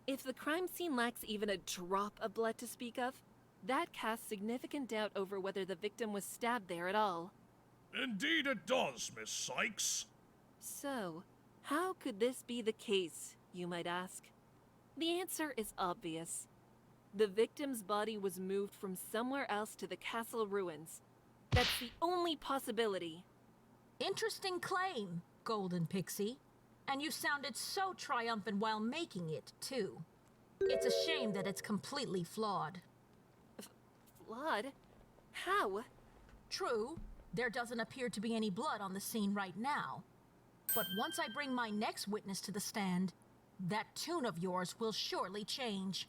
S2: If the crime scene lacks even a drop of blood to speak of, that casts significant doubt over whether the victim was stabbed there at all.
S11: Indeed it does, Miss Sykes.
S2: So, how could this be the case, you might ask? The answer is obvious. The victim's body was moved from somewhere else to the castle ruins. That's the only possibility.
S12: Interesting claim, Golden Pixie. And you sounded so triumphant while making it, too. It's a shame that it's completely flawed.
S2: Flawed? How?
S12: True, there doesn't appear to be any blood on the scene right now. But once I bring my next witness to the stand, that tune of yours will surely change.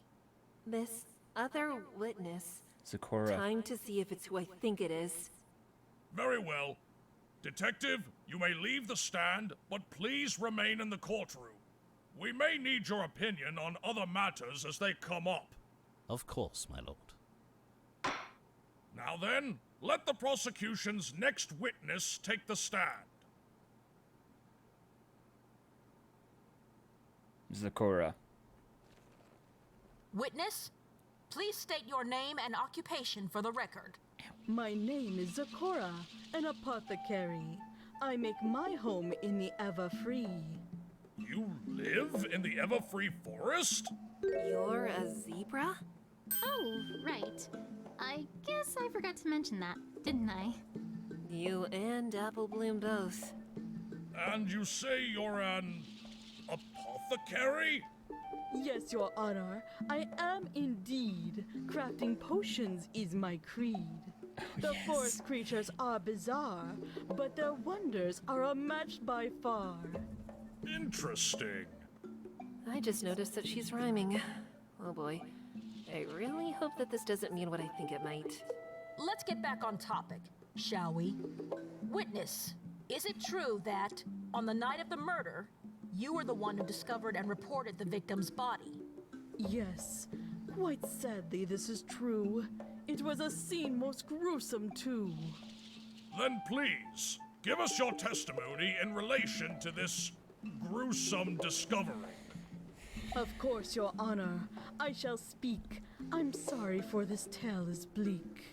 S2: This other witness.
S1: Sakura.
S2: Time to see if it's who I think it is.
S11: Very well. Detective, you may leave the stand, but please remain in the courtroom. We may need your opinion on other matters as they come up.
S16: Of course, my lord.
S11: Now then, let the prosecution's next witness take the stand.
S1: Sakura.
S12: Witness, please state your name and occupation for the record.
S17: My name is Zakora, an apothecary. I make my home in the Everfree.
S11: You live in the Everfree Forest?
S2: You're a zebra?
S13: Oh, right. I guess I forgot to mention that, didn't I?
S2: You and Apple Bloom both.
S11: And you say you're an apothecary?
S17: Yes, Your Honor, I am indeed. Crafting potions is my creed. The forest creatures are bizarre, but their wonders are unmatched by far.
S11: Interesting.
S2: I just noticed that she's rhyming. Oh boy. I really hope that this doesn't mean what I think it might.
S12: Let's get back on topic, shall we? Witness, is it true that, on the night of the murder, you were the one who discovered and reported the victim's body?
S17: Yes, quite sadly this is true. It was a scene most gruesome too.
S11: Then please, give us your testimony in relation to this gruesome discovery.
S17: Of course, Your Honor. I shall speak. I'm sorry for this tale is bleak.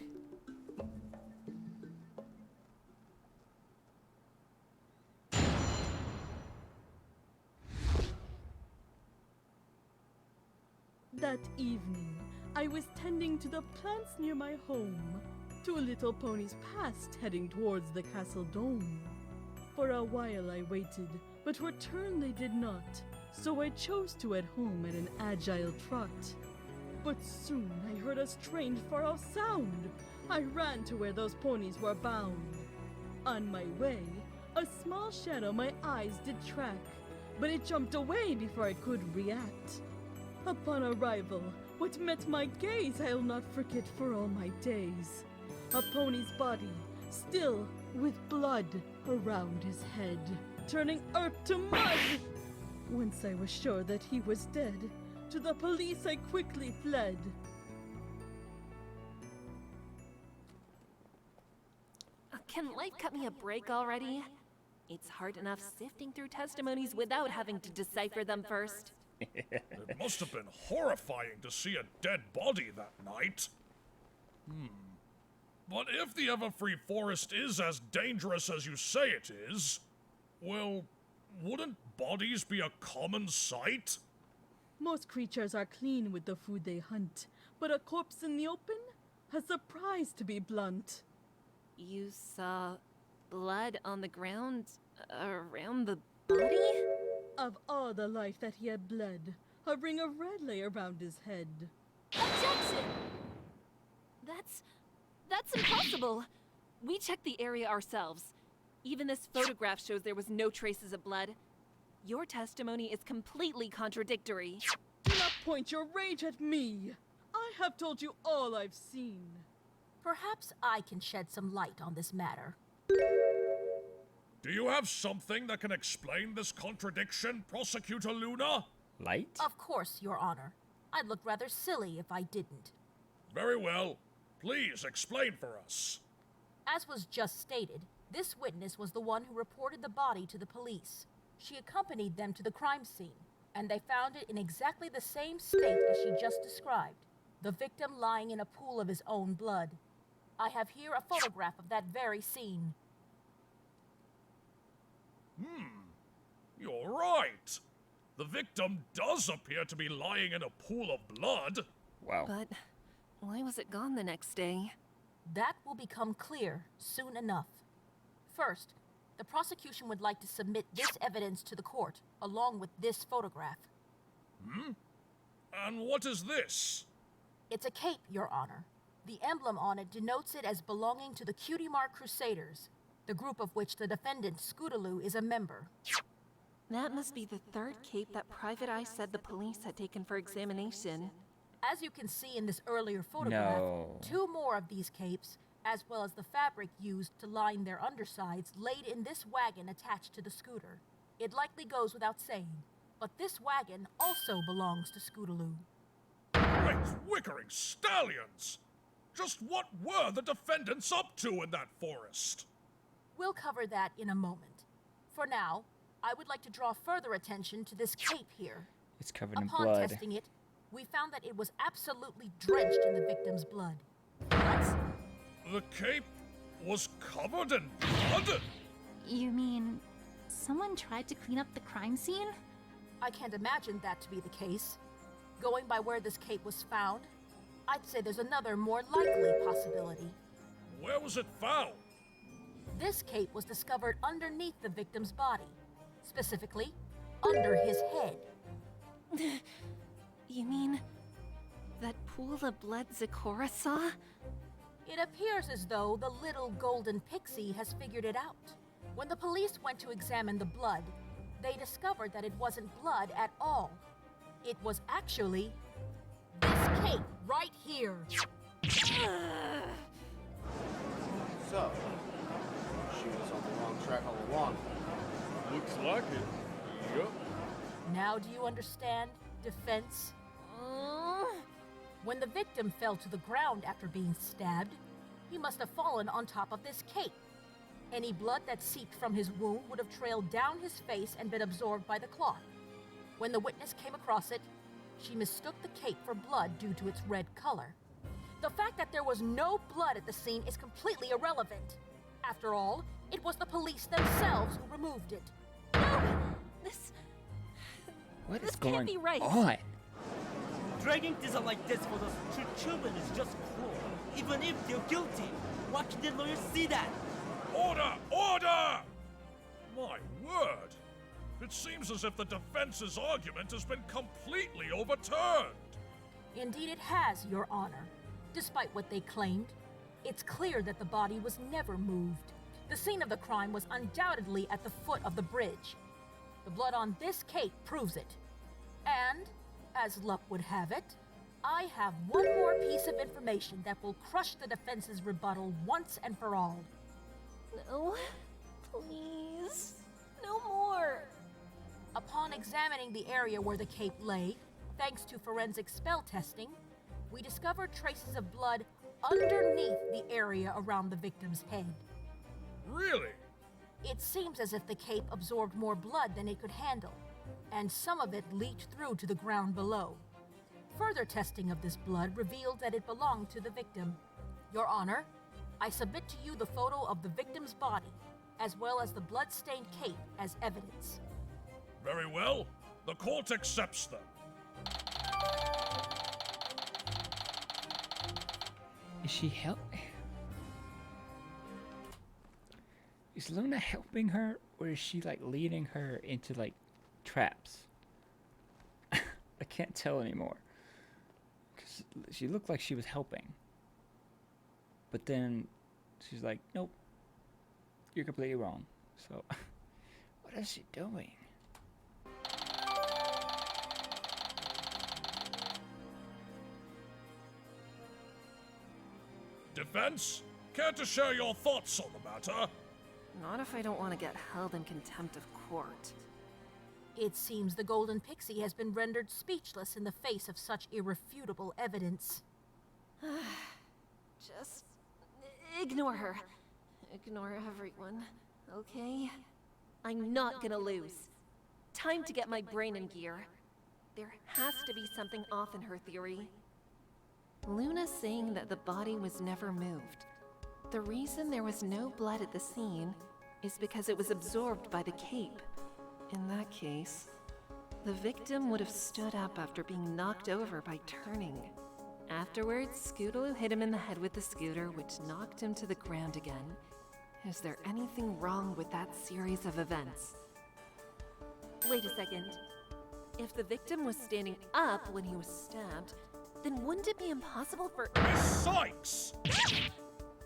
S17: That evening, I was tending to the plants near my home. 2 little ponies passed, heading towards the castle dome. For a while I waited, but return they did not, so I chose to head home at an agile trot. But soon I heard a strange far-off sound. I ran to where those ponies were bound. On my way, a small shadow my eyes did track, but it jumped away before I could react. Upon arrival, what met my gaze I'll not forget for all my days. A pony's body, still with blood around his head, turning earth to mud. Once I was sure that he was dead, to the police I quickly fled.
S2: Can life cut me a break already? It's hard enough sifting through testimonies without having to decipher them first.
S11: It must have been horrifying to see a dead body that night. But if the Everfree Forest is as dangerous as you say it is, well, wouldn't bodies be a common sight?
S17: Most creatures are clean with the food they hunt, but a corpse in the open? A surprise, to be blunt.
S2: You saw blood on the ground around the body?
S17: Of all the life that he had bled, a ring of red lay around his head.
S2: Objection! That's impossible! We checked the area ourselves. Even this photograph shows there was no traces of blood. Your testimony is completely contradictory.
S17: Do not point your rage at me! I have told you all I've seen.
S12: Perhaps I can shed some light on this matter.
S11: Do you have something that can explain this contradiction, Prosecutor Luna?
S1: Light?
S12: Of course, Your Honor. I'd look rather silly if I didn't.
S11: Very well. Please explain for us.
S12: As was just stated, this witness was the one who reported the body to the police. She accompanied them to the crime scene, and they found it in exactly the same state as she just described, the victim lying in a pool of his own blood. I have here a photograph of that very scene.
S11: You're right. The victim does appear to be lying in a pool of blood.
S1: Wow.
S2: But why was it gone the next day?
S12: That will become clear soon enough. First, the prosecution would like to submit this evidence to the court, along with this photograph.
S11: And what is this?
S12: It's a cape, Your Honor. The emblem on it denotes it as belonging to the Cutie Mark Crusaders, the group of which the defendant, Scootaloo, is a member.
S2: That must be the third cape that Private Eye said the police had taken for examination.
S12: As you can see in this earlier photograph,
S1: No.
S12: 2 more of these capes, as well as the fabric used to line their undersides, laid in this wagon attached to the scooter. It likely goes without saying, but this wagon also belongs to Scootaloo.
S11: Great Wickering Stallions! Just what were the defendants up to in that forest?
S12: We'll cover that in a moment. For now, I would like to draw further attention to this cape here.
S1: It's covered in
S12: Upon
S1: blood.
S12: testing it, we found that it was absolutely drenched in the victim's blood.
S11: The cape was covered in blood?
S13: You mean someone tried to clean up the crime scene?
S12: I can't imagine that to be the case. Going by where this cape was found, I'd say there's another more likely possibility.
S11: Where was it found?
S12: This cape was discovered underneath the victim's body. Specifically, under his head.
S2: You mean that pool of blood Zecora saw?
S12: It appears as though the little golden pixie has figured it out. When the police went to examine the blood, they discovered that it wasn't blood at all. It was actually this cape right here.
S14: So, she was on the wrong track all along.
S15: Looks like it. Yup.
S12: Now do you understand, defense? When the victim fell to the ground after being stabbed, he must have fallen on top of this cape. Any blood that seeped from his wound would have trailed down his face and been absorbed by the cloth. When the witness came across it, she mistook the cape for blood due to its red color. The fact that there was no blood at the scene is completely irrelevant. After all, it was the police themselves who removed it.
S2: No! This
S1: What is
S2: can't
S1: going
S2: be right.
S1: on?
S18: Dragging this on like this for those two children is just cruel. Even if they're guilty, why can't the lawyers see that?
S11: Order! Order! My word! It seems as if the defense's argument has been completely overturned.
S12: Indeed it has, Your Honor. Despite what they claimed, it's clear that the body was never moved. The scene of the crime was undoubtedly at the foot of the bridge. The blood on this cape proves it. And, as luck would have it, I have one more piece of information that will crush the defense's rebuttal once and for all.
S2: No, please, no more.
S12: Upon examining the area where the cape lay, thanks to forensic spell testing, we discovered traces of blood underneath the area around the victim's head.
S11: Really?
S12: It seems as if the cape absorbed more blood than it could handle, and some of it leaked through to the ground below. Further testing of this blood revealed that it belonged to the victim. Your Honor, I submit to you the photo of the victim's body, as well as the blood-stained cape as evidence.
S11: Very well. The court accepts them.
S1: Is she Is Luna helping her, or is she like leading her into like traps? I can't tell anymore. Cause she looked like she was helping, but then she's like, "Nope, you're completely wrong." So, what is she doing?
S11: Defense, care to share your thoughts on the matter?
S2: Not if I don't want to get held in contempt of court.
S12: It seems the Golden Pixie has been rendered speechless in the face of such irrefutable evidence.
S2: Just ignore her. Ignore everyone, okay? I'm not gonna lose. Time to get my brain in gear. There has to be something off in her theory. Luna's saying that the body was never moved. The reason there was no blood at the scene is because it was absorbed by the cape. In that case, the victim would have stood up after being knocked over by turning. Afterwards, Scootaloo hit him in the head with the scooter, which knocked him to the ground again. Is there anything wrong with that series of events? Wait a second. If the victim was standing up when he was stabbed, then wouldn't it be impossible for—
S11: Miss Sykes!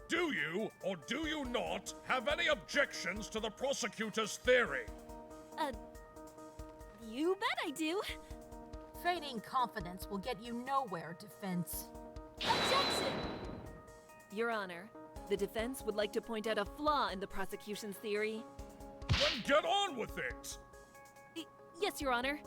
S11: Do you, or do you not, have any objections to the prosecutor's theory?
S2: You bet I do.
S12: Feigning confidence will get you nowhere, defense.
S2: Objection! Your Honor, the defense would like to point out a flaw in the prosecution's theory.
S11: Then get on with it!
S2: Yes, Your Honor.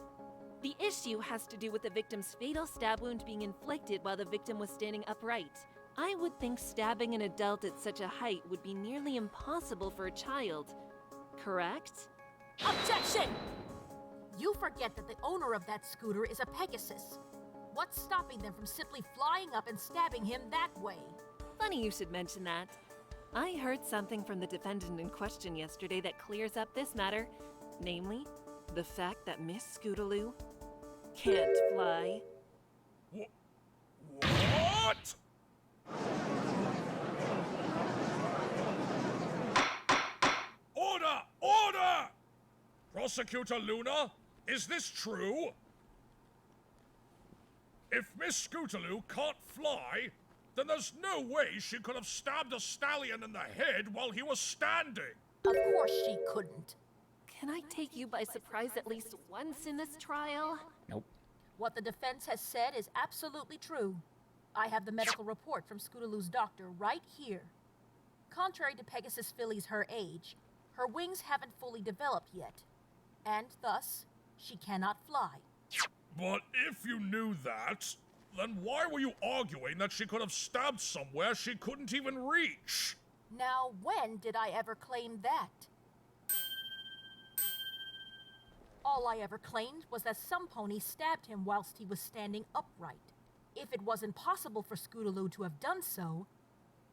S2: The issue has to do with the victim's fatal stab wound being inflicted while the victim was standing upright. I would think stabbing an adult at such a height would be nearly impossible for a child. Correct?
S12: Objection! You forget that the owner of that scooter is a Pegasus. What's stopping them from simply flying up and stabbing him that way?
S2: Funny you should mention that. I heard something from the defendant in question yesterday that clears up this matter. Namely, the fact that Miss Scootaloo can't fly.
S11: What? Order! Order! Prosecutor Luna, is this true? If Miss Scootaloo can't fly, then there's no way she could have stabbed a stallion in the head while he was standing.
S12: Of course she couldn't.
S2: Can I take you by surprise at least once in this trial?
S1: Nope.
S12: What the defense has said is absolutely true. I have the medical report from Scootaloo's doctor right here. Contrary to Pegasus fillies her age, her wings haven't fully developed yet, and thus, she cannot fly.
S11: But if you knew that, then why were you arguing that she could have stabbed somewhere she couldn't even reach?
S12: Now, when did I ever claim that? All I ever claimed was that some pony stabbed him whilst he was standing upright. If it was impossible for Scootaloo to have done so,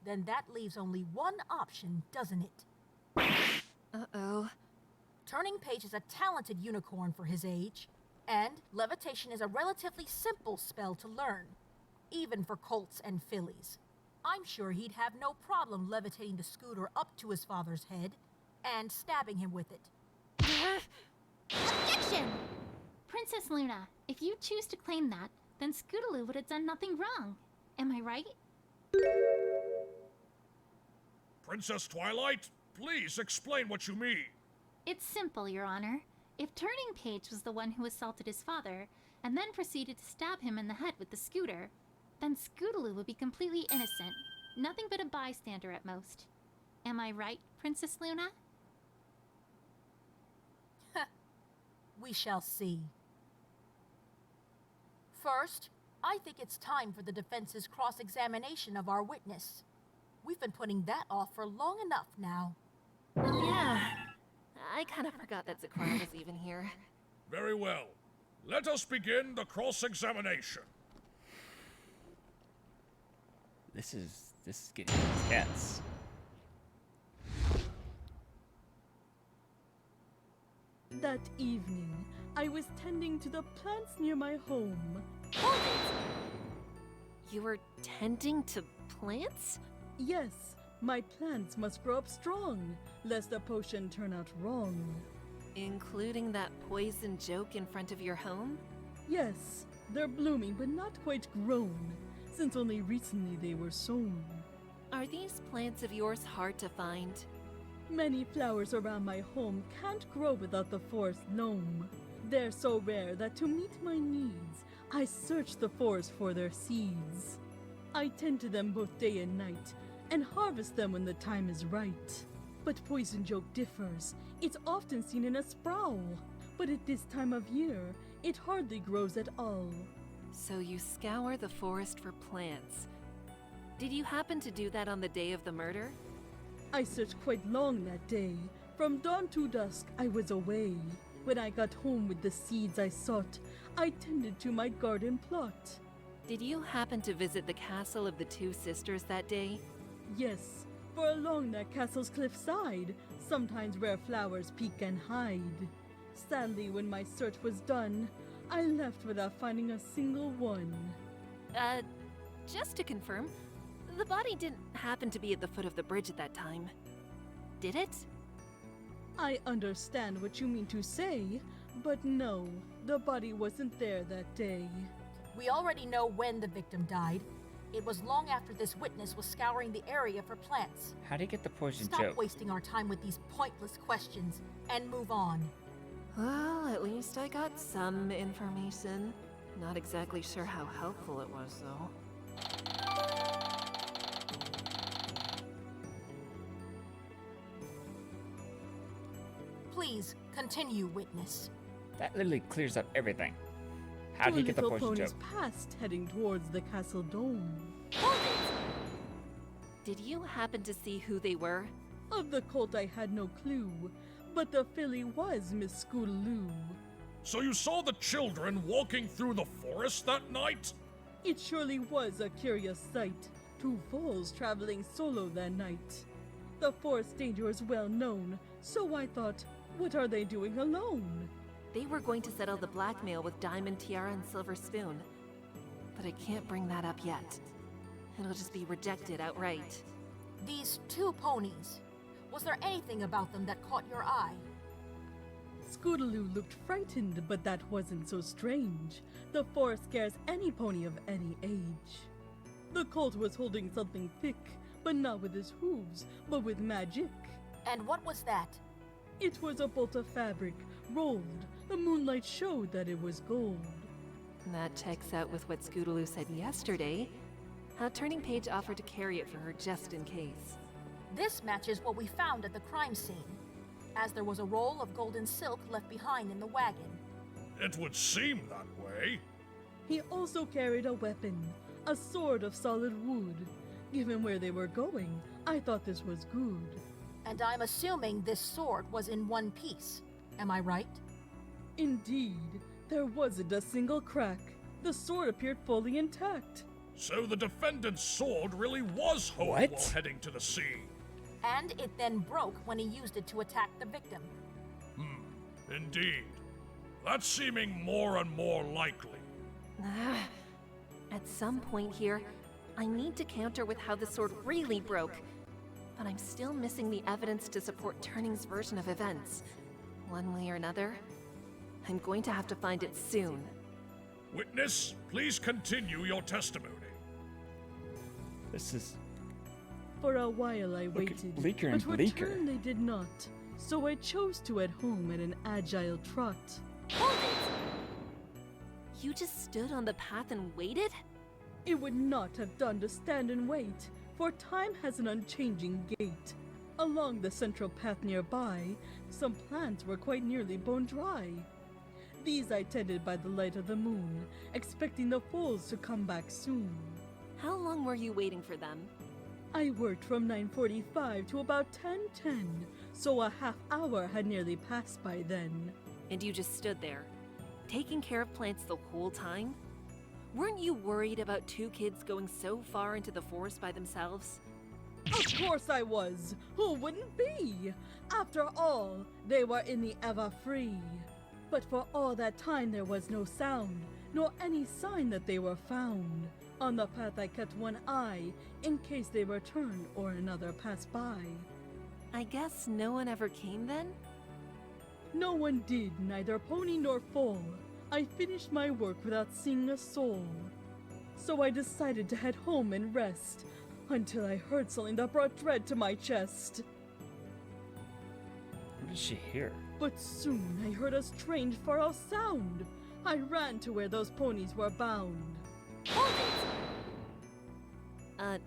S12: then that leaves only one option, doesn't it?
S2: Uh-oh.
S12: Turning Page is a talented unicorn for his age, And levitation is a relatively simple spell to learn, even for colts and fillies. I'm sure he'd have no problem levitating the scooter up to his father's head and stabbing him with it.
S13: Objection! Princess Luna, if you choose to claim that, then Scootaloo would have done nothing wrong. Am I right?
S11: Princess Twilight, please explain what you mean.
S13: It's simple, Your Honor. If Turning Page was the one who assaulted his father, and then proceeded to stab him in the head with the scooter, then Scootaloo would be completely innocent. Nothing but a bystander at most. Am I right, Princess Luna?
S12: We shall see. First, I think it's time for the defense's cross-examination of our witness. We've been putting that off for long enough now.
S2: Yeah, I kind of forgot that Zakara was even here.
S11: Very well. Let us begin the cross-examination.
S1: This is getting intense.
S17: That evening, I was tending to the plants near my home.
S2: Hold it! You were tending to plants?
S17: Yes, my plants must grow up strong, lest the potion turn out wrong.
S2: Including that poison joke in front of your home?
S17: Yes, they're blooming but not quite grown, since only recently they were sown.
S2: Are these plants of yours hard to find?
S17: Many flowers around my home can't grow without the forest gnome. They're so rare that to meet my needs, I search the forest for their seeds. I tend to them both day and night, and harvest them when the time is right. But poison joke differs. It's often seen in a sproul, but at this time of year, it hardly grows at all.
S2: So you scour the forest for plants. Did you happen to do that on the day of the murder?
S17: I searched quite long that day. From dawn to dusk, I was away. When I got home with the seeds I sought, I tended to my garden plot.
S2: Did you happen to visit the castle of the two sisters that day?
S17: Yes, for along that castle's cliffside, sometimes rare flowers peek and hide. Sadly, when my search was done, I left without finding a single one.
S2: Just to confirm, the body didn't happen to be at the foot of the bridge at that time, did it?
S17: I understand what you mean to say, but no, the body wasn't there that day.
S12: We already know when the victim died. It was long after this witness was scouring the area for plants.
S1: How do you get the poison
S12: Stop
S1: joke?
S12: wasting our time with these pointless questions and move on.
S2: Well, at least I got some information. Not exactly sure how helpful it was, though.
S12: Please, continue, witness.
S1: That literally clears up everything. How did he get the
S17: Little
S1: poison
S17: ponies
S1: joke?
S17: passed, heading towards the castle dome.
S2: Hold it! Did you happen to see who they were?
S17: Of the cult I had no clue, but the filly was Miss Scootaloo.
S11: So you saw the children walking through the forest that night?
S17: It surely was a curious sight. Two foals traveling solo that night. The forest danger is well known, so I thought, what are they doing alone?
S2: They were going to settle the blackmail with Diamond Tiara and Silver Spoon. But I can't bring that up yet. It'll just be rejected outright.
S12: These two ponies. Was there anything about them that caught your eye?
S17: Scootaloo looked frightened, but that wasn't so strange. The forest scares any pony of any age. The colt was holding something thick, but not with his hooves, but with magic.
S12: And what was that?
S17: It was a bolt of fabric, rolled. The moonlight showed that it was gold.
S2: That checks out with what Scootaloo said yesterday. How Turning Page offered to carry it for her just in case.
S12: This matches what we found at the crime scene, as there was a roll of golden silk left behind in the wagon.
S11: It would seem that way.
S17: He also carried a weapon, a sword of solid wood. Given where they were going, I thought this was good.
S12: And I'm assuming this sword was in one piece. Am I right?
S17: Indeed, there wasn't a single crack. The sword appeared fully intact.
S11: So the defendant's sword really was whole
S1: What?
S11: while heading to the sea.
S12: And it then broke when he used it to attack the victim.
S11: Indeed. That's seeming more and more likely.
S2: At some point here, I need to counter with how the sword really broke. But I'm still missing the evidence to support Turning's version of events. One way or another, I'm going to have to find it soon.
S11: Witness, please continue your testimony.
S1: This is
S17: For a while I waited,
S1: bleaker and
S17: but
S1: bleaker.
S17: return they did not. So I chose to head home at an agile trot.
S2: Hold it! You just stood on the path and waited?
S17: It would not have done to stand and wait, for time has an unchanging gait. Along the central path nearby, some plants were quite nearly bone dry. These I tended by the light of the moon, expecting the foals to come back soon.
S2: How long were you waiting for them?
S17: I worked from 9:45 to about 10:10, so a half hour had nearly passed by then.
S2: And you just stood there, taking care of plants the whole time? Weren't you worried about two kids going so far into the forest by themselves?
S17: Of course I was! Who wouldn't be? After all, they were in the Everfree. But for all that time there was no sound, nor any sign that they were found. On the path I kept one eye, in case they returned or another passed by.
S2: I guess no one ever came then?
S17: No one did, neither pony nor foal. I finished my work without seeing a soul. So I decided to head home and rest, until I heard something that brought dread to my chest.
S1: What did she hear?
S17: But soon I heard a strange far-off sound. I ran to where those ponies were bound.
S2: Hold it!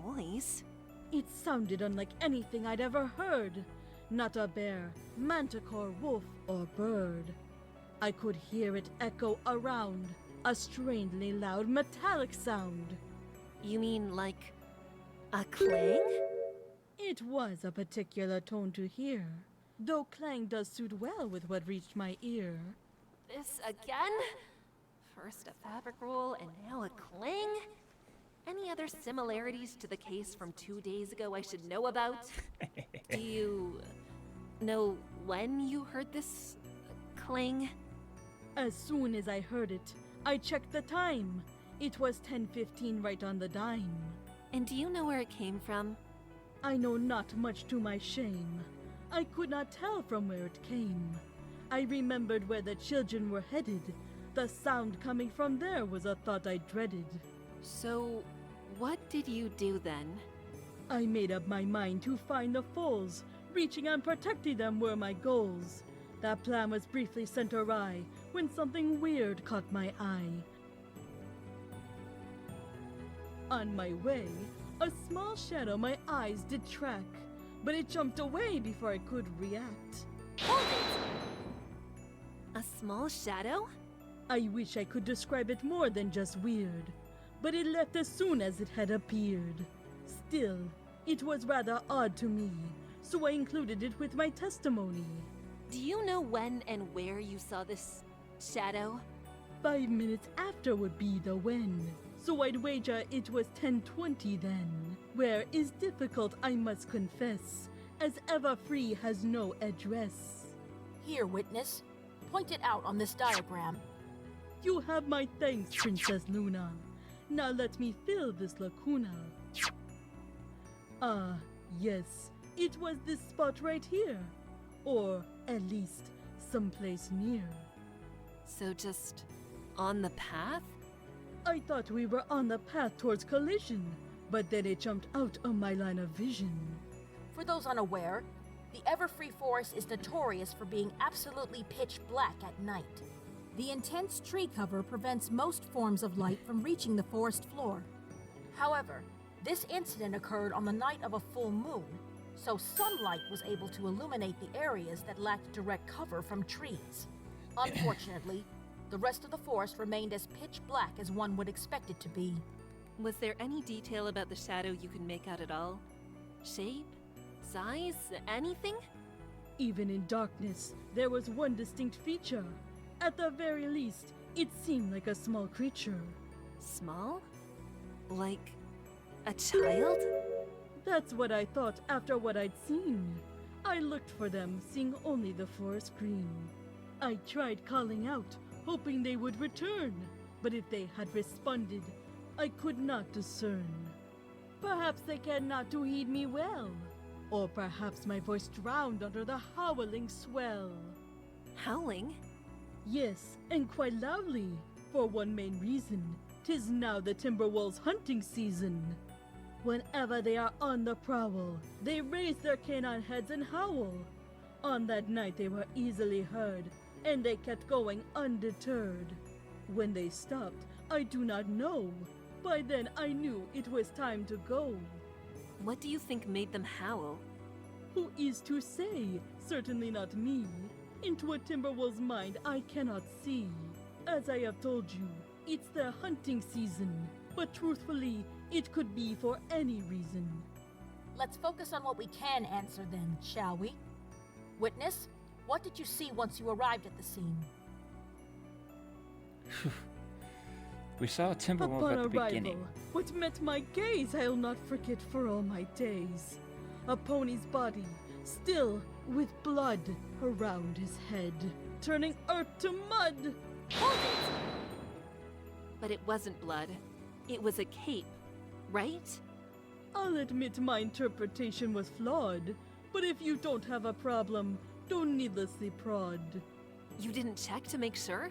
S2: Noise?
S17: It sounded unlike anything I'd ever heard. Not a bear, manticore, wolf, or bird. I could hear it echo around, a strangely loud metallic sound.
S2: You mean like a clang?
S17: It was a particular tone to hear, though clang does suit well with what reached my ear.
S2: This again? First a fabric roll and now a clang? Any other similarities to the case from 2 days ago I should know about? Do you know when you heard this clang?
S17: As soon as I heard it, I checked the time. It was 10:15 right on the dime.
S2: And do you know where it came from?
S17: I know not much to my shame. I could not tell from where it came. I remembered where the children were headed. The sound coming from there was a thought I dreaded.
S2: So, what did you do then?
S17: I made up my mind to find the foals. Reaching and protecting them were my goals. That plan was briefly sent awry when something weird caught my eye. On my way, a small shadow my eyes did track, but it jumped away before I could react.
S2: Hold it! A small shadow?
S17: I wish I could describe it more than just weird, but it left as soon as it had appeared. Still, it was rather odd to me, so I included it with my testimony.
S2: Do you know when and where you saw this shadow?
S17: 5 minutes after would be the when, so I'd wager it was 10:20 then. Where is difficult, I must confess, as Everfree has no address.
S12: Here, witness. Point it out on this diagram.
S17: You have my thanks, Princess Luna. Now let me fill this lacuna. Ah, yes, it was this spot right here. Or, at least, someplace near.
S2: So just on the path?
S17: I thought we were on the path towards collision, but then it jumped out of my line of vision.
S12: For those unaware, the Everfree Forest is notorious for being absolutely pitch black at night. The intense tree cover prevents most forms of light from reaching the forest floor. However, this incident occurred on the night of a full moon, so sunlight was able to illuminate the areas that lacked direct cover from trees. Unfortunately, the rest of the forest remained as pitch black as one would expect it to be.
S2: Was there any detail about the shadow you could make out at all? Shape? Size? Anything?
S17: Even in darkness, there was one distinct feature. At the very least, it seemed like a small creature.
S2: Small? Like a child?
S17: That's what I thought after what I'd seen. I looked for them, seeing only the forest green. I tried calling out, hoping they would return, but if they had responded, I could not discern. Perhaps they cared not to heed me well, or perhaps my voice drowned under the howling swell.
S2: Howling?
S17: Yes, and quite loudly, for one main reason. 'Tis now the Timberwolves' hunting season. Whenever they are on the prowl, they raise their canine heads and howl. On that night they were easily heard, and they kept going undeterred. When they stopped, I do not know. By then I knew it was time to go.
S2: What do you think made them howl?
S17: Who is to say? Certainly not me. Into a Timberwolf's mind I cannot see. As I have told you, it's their hunting season, but truthfully, it could be for any reason.
S12: Let's focus on what we can answer then, shall we? Witness, what did you see once you arrived at the scene?
S1: We saw a Timberwolf
S17: Upon
S1: at the
S17: arrival,
S1: beginning.
S17: what met my gaze I'll not forget for all my days. A pony's body, still with blood around his head, turning earth to mud.
S2: Hold it! But it wasn't blood. It was a cape, right?
S17: I'll admit my interpretation was flawed, but if you don't have a problem, don't needlessly prod.
S2: You didn't check to make sure?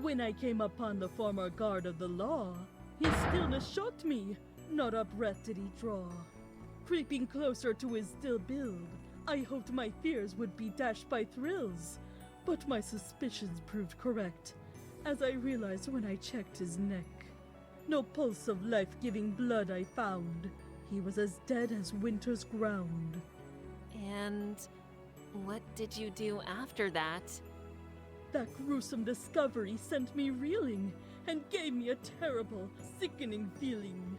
S17: When I came upon the former guard of the law, his stillness shocked me, not a breath did he draw. Creeping closer to his still build, I hoped my fears would be dashed by thrills, but my suspicions proved correct, as I realized when I checked his neck. No pulse of life-giving blood I found. He was as dead as winter's ground.
S2: And what did you do after that?
S17: That gruesome discovery sent me reeling and gave me a terrible, sickening feeling.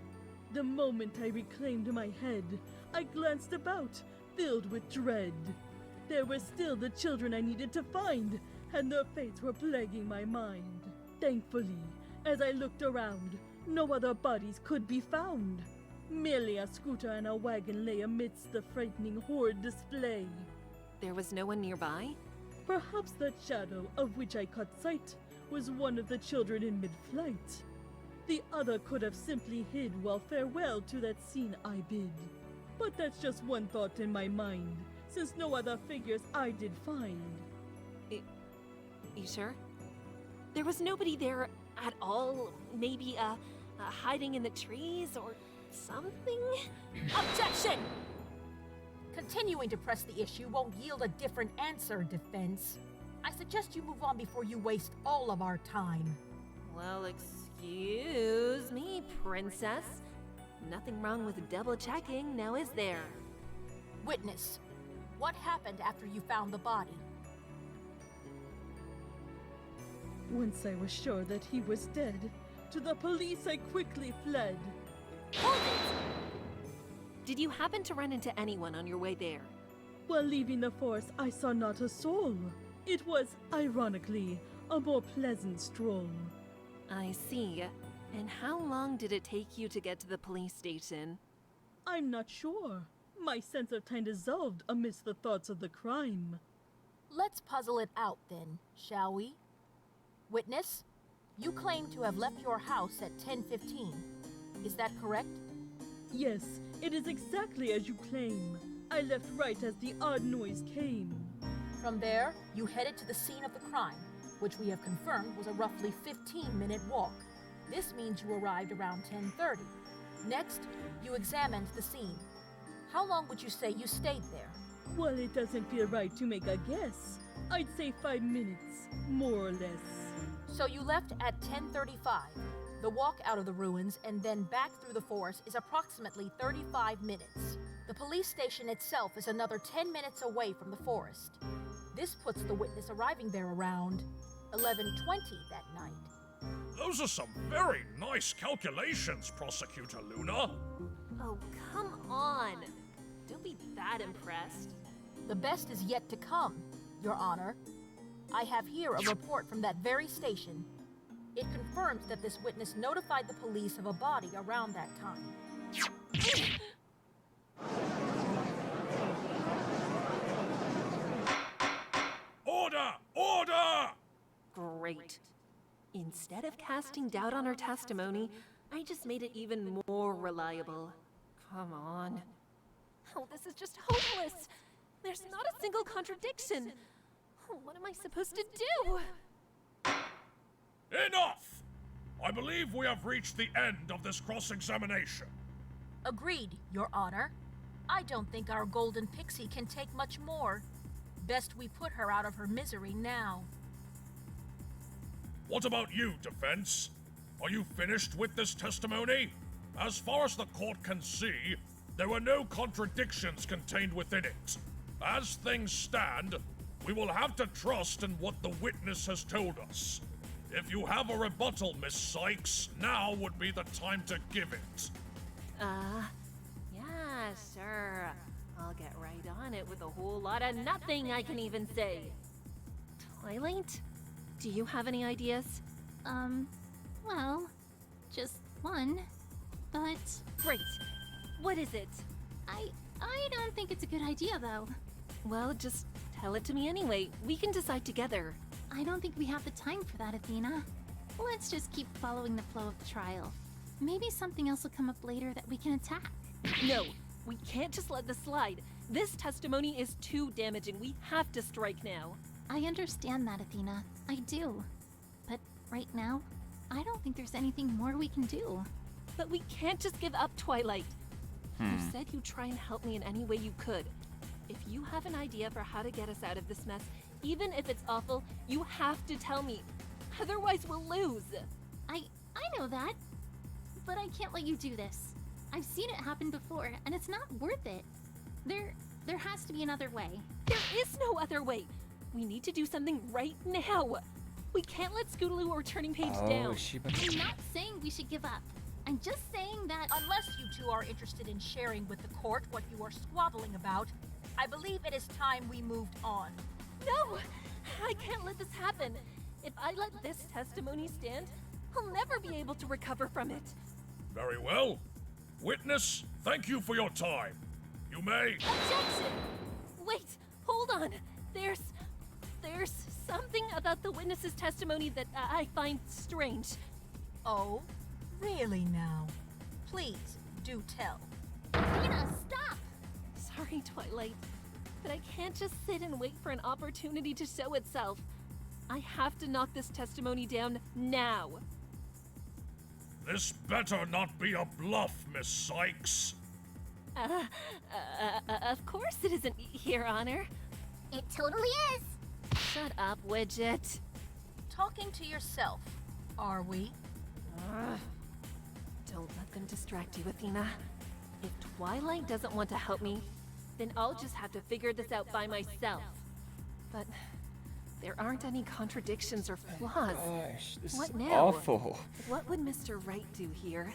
S17: The moment I reclaimed my head, I glanced about, filled with dread. There were still the children I needed to find, and their fates were plaguing my mind. Thankfully, as I looked around, no other bodies could be found. Merely a scooter and a wagon lay amidst the frightening horde display.
S2: There was no one nearby?
S17: Perhaps that shadow, of which I caught sight, was one of the children in mid-flight. The other could have simply hid while farewell to that scene I bid. But that's just one thought in my mind, since no other figures I did find.
S2: You sure? There was nobody there at all? Maybe, hiding in the trees or something?
S12: Objection! Continuing to press the issue won't yield a different answer, defense. I suggest you move on before you waste all of our time.
S2: Well, excuse me, princess. Nothing wrong with double checking, now is there?
S12: Witness, what happened after you found the body?
S17: Once I was sure that he was dead, to the police I quickly fled.
S2: Hold it! Did you happen to run into anyone on your way there?
S17: While leaving the forest, I saw not a soul. It was, ironically, a more pleasant stroll.
S2: I see. And how long did it take you to get to the police station?
S17: I'm not sure. My sense of time dissolved amidst the thoughts of the crime.
S12: Let's puzzle it out then, shall we? Witness, you claim to have left your house at 10:15. Is that correct?
S17: Yes, it is exactly as you claim. I left right as the odd noise came.
S12: From there, you headed to the scene of the crime, which we have confirmed was a roughly 15-minute walk. This means you arrived around 10:30. Next, you examined the scene. How long would you say you stayed there?
S17: Well, it doesn't feel right to make a guess. I'd say 5 minutes, more or less.
S12: So you left at 10:35. The walk out of the ruins and then back through the forest is approximately 35 minutes. The police station itself is another 10 minutes away from the forest. This puts the witness arriving there around 11:20 that night.
S11: Those are some very nice calculations, Prosecutor Luna.
S2: Oh, come on. Don't be that impressed.
S12: The best is yet to come, Your Honor. I have here a report from that very station. It confirms that this witness notified the police of a body around that time.
S11: Order! Order!
S2: instead of casting doubt on her testimony, I just made it even more reliable. Come on. Oh, this is just hopeless. There's not a single contradiction. What am I supposed to do?
S11: Enough! I believe we have reached the end of this cross-examination.
S12: Agreed, Your Honor. I don't think our golden pixie can take much more. Best we put her out of her misery now.
S11: What about you, defense? Are you finished with this testimony? As far as the court can see, there were no contradictions contained within it. As things stand, we will have to trust in what the witness has told us. If you have a rebuttal, Miss Sykes, now would be the time to give it.
S2: Yeah, sure. I'll get right on it with a whole lot of nothing I can even say. Twilight? Do you have any ideas?
S13: Well, just one. But
S2: Great. What is it?
S13: I don't think it's a good idea, though.
S2: Well, just tell it to me anyway. We can decide together.
S13: I don't think we have the time for that, Athena. Let's just keep following the flow of the trial. Maybe something else will come up later that we can attack.
S2: No, we can't just let this slide. This testimony is too damaging. We have to strike now.
S13: I understand that, Athena. I do. But right now, I don't think there's anything more we can do.
S2: But we can't just give up, Twilight. You said you'd try and help me in any way you could. If you have an idea for how to get us out of this mess, even if it's awful, you have to tell me. Otherwise, we'll lose.
S13: I know that. But I can't let you do this. I've seen it happen before, and it's not worth it. There has to be another way.
S2: There is no other way. We need to do something right now. We can't let Scootaloo or Turning Page down.
S13: I'm not saying we should give up. I'm just saying that
S12: Unless you two are interested in sharing with the court what you are squabbling about, I believe it is time we moved on.
S2: No! I can't let this happen. If I let this testimony stand, I'll never be able to recover from it.
S11: Very well. Witness, thank you for your time. You may...
S2: Objection! Wait, hold on. There's something about the witness's testimony that I find strange.
S12: Oh, really now? Please, do tell.
S13: Athena, stop!
S2: Sorry, Twilight, but I can't just sit and wait for an opportunity to show itself. I have to knock this testimony down now.
S11: This better not be a bluff, Miss Sykes.
S2: Of course it isn't, Your Honor.
S3: It totally is.
S2: Shut up, Widget.
S12: Talking to yourself, are we?
S2: Don't let them distract you, Athena. If Twilight doesn't want to help me, then I'll just have to figure this out by myself. But there aren't any contradictions or flaws.
S1: Gosh, this
S2: What
S1: is
S2: now?
S1: awful.
S2: What would Mr. Wright do here?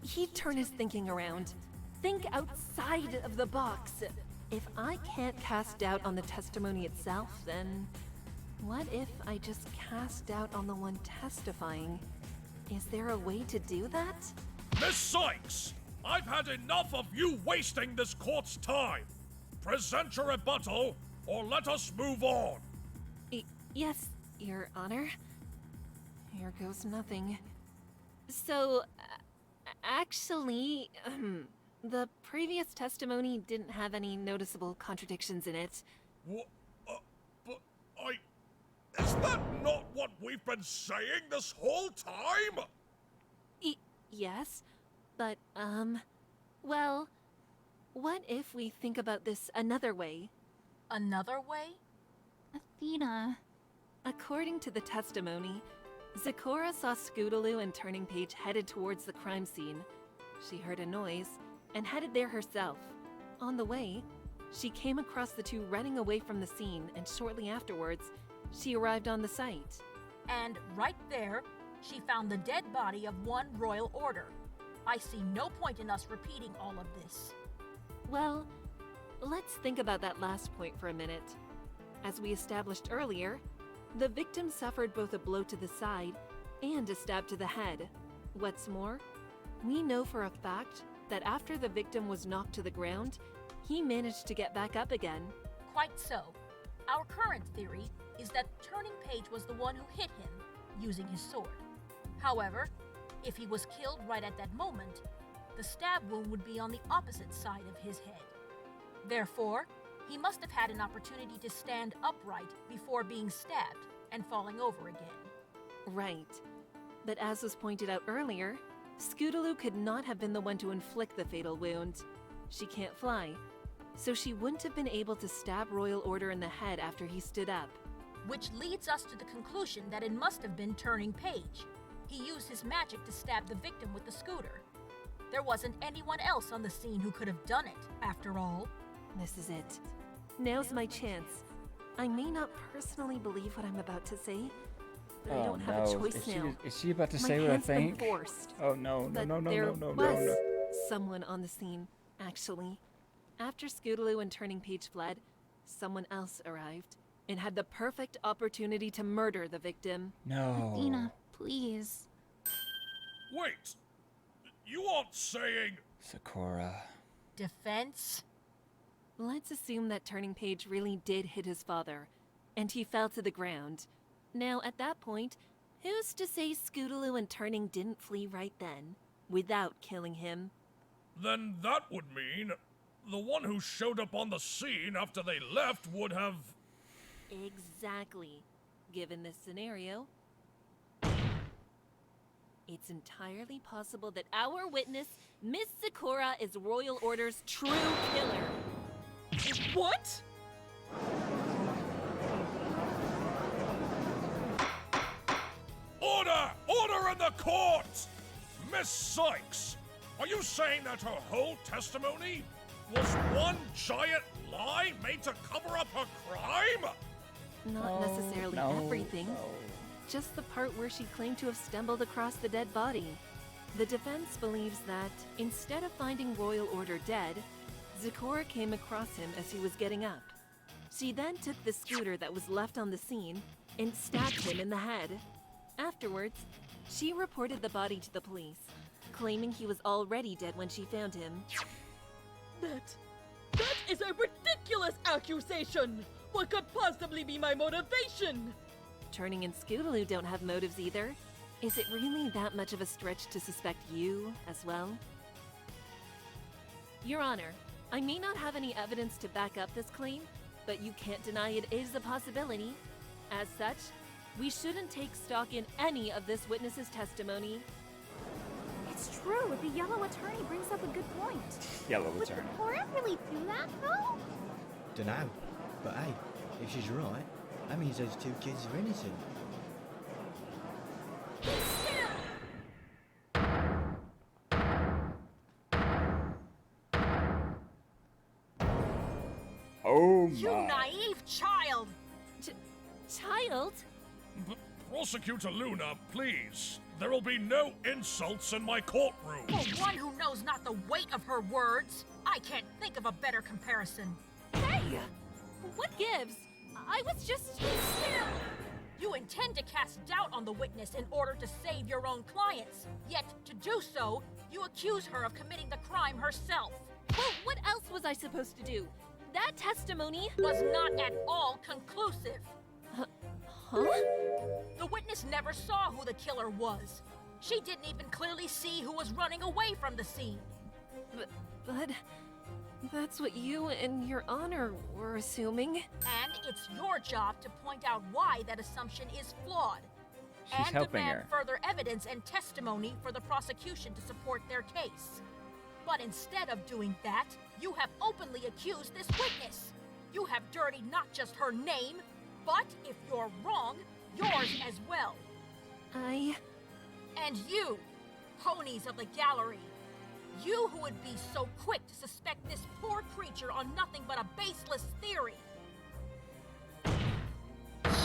S2: He'd turn his thinking around. Think outside of the box. If I can't cast doubt on the testimony itself, then what if I just cast doubt on the one testifying? Is there a way to do that?
S11: Miss Sykes, I've had enough of you wasting this court's time. Present your rebuttal, or let us move on.
S2: Yes, Your Honor. Here goes nothing. So, actually, the previous testimony didn't have any noticeable contradictions in it.
S11: What? But is that not what we've been saying this whole time?
S2: Yes, but, well, what if we think about this another way?
S12: Another way?
S13: Athena.
S2: According to the testimony, Zecora saw Scootaloo and Turning Page headed towards the crime scene. She heard a noise and headed there herself. On the way, she came across the two running away from the scene, and shortly afterwards, she arrived on the site.
S12: And right there, she found the dead body of one royal order. I see no point in us repeating all of this.
S2: Well, let's think about that last point for a minute. As we established earlier, the victim suffered both a blow to the side and a stab to the head. What's more, we know for a fact that after the victim was knocked to the ground, he managed to get back up again.
S12: Quite so. Our current theory is that Turning Page was the one who hit him, using his sword. However, if he was killed right at that moment, the stab wound would be on the opposite side of his head. Therefore, he must have had an opportunity to stand upright before being stabbed and falling over again.
S2: Right. But as was pointed out earlier, Scootaloo could not have been the one to inflict the fatal wound. She can't fly, so she wouldn't have been able to stab Royal Order in the head after he stood up.
S12: Which leads us to the conclusion that it must have been Turning Page. He used his magic to stab the victim with the scooter. There wasn't anyone else on the scene who could have done it, after all.
S2: This is it. Now's my chance. I may not personally believe what I'm about to say, but I don't have a choice now.
S1: Is she about to
S2: My
S1: say what I
S2: hand's been
S1: think?
S2: forced.
S1: Oh no,
S2: But
S1: no, no,
S2: there
S1: no, no, no,
S2: was
S1: no.
S2: someone on the scene, actually. After Scootaloo and Turning Page fled, someone else arrived and had the perfect opportunity to murder the victim.
S1: No.
S13: Athena, please.
S11: Wait! You aren't saying...
S1: Sakura.
S12: Defense?
S2: Let's assume that Turning Page really did hit his father, and he fell to the ground. Now, at that point, who's to say Scootaloo and Turning didn't flee right then, without killing him?
S11: Then that would mean the one who showed up on the scene after they left would have...
S2: Exactly. Given this scenario, it's entirely possible that our witness, Miss Sakura, is Royal Order's true killer.
S17: What?
S11: Order! Order in the court! Miss Sykes, are you saying that her whole testimony was one giant lie made to cover up her crime?
S2: Not necessarily everything. Just the part where she claimed to have stumbled across the dead body. The defense believes that, instead of finding Royal Order dead, Sakura came across him as he was getting up. She then took the scooter that was left on the scene and stabbed him in the head. Afterwards, she reported the body to the police, claiming he was already dead when she found him.
S17: That is a ridiculous accusation! What could possibly be my motivation?
S2: Turning and Scootaloo don't have motives either. Is it really that much of a stretch to suspect you as well? Your Honor, I may not have any evidence to back up this claim, but you can't deny it is a possibility. As such, we shouldn't take stock in any of this witness's testimony.
S3: It's true. The yellow attorney brings up a good point.
S1: Yellow
S3: Would
S1: attorney.
S3: the court really do that, though?
S19: Dunno. But hey, if she's right, that means those two kids are innocent.
S1: Oh
S12: You
S1: my.
S12: naive child!
S2: Child?
S11: Prosecutor Luna, please. There will be no insults in my courtroom.
S12: For one who knows not the weight of her words, I can't think of a better comparison.
S2: Hey! What gives? I was just...
S12: You intend to cast doubt on the witness in order to save your own clients. Yet, to do so, you accuse her of committing the crime herself.
S2: Well, what else was I supposed to do? That testimony...
S12: Was not at all conclusive.
S2: Huh?
S12: The witness never saw who the killer was. She didn't even clearly see who was running away from the scene.
S2: But that's what you and Your Honor were assuming.
S12: And it's your job to point out why that assumption is flawed.
S1: She's
S12: and
S1: helping
S12: demand
S1: her.
S12: further evidence and testimony for the prosecution to support their case. But instead of doing that, you have openly accused this witness. You have dirtied not just her name, but if you're wrong, yours as well. And you, ponies of the gallery. You who would be so quick to suspect this poor creature on nothing but a baseless theory.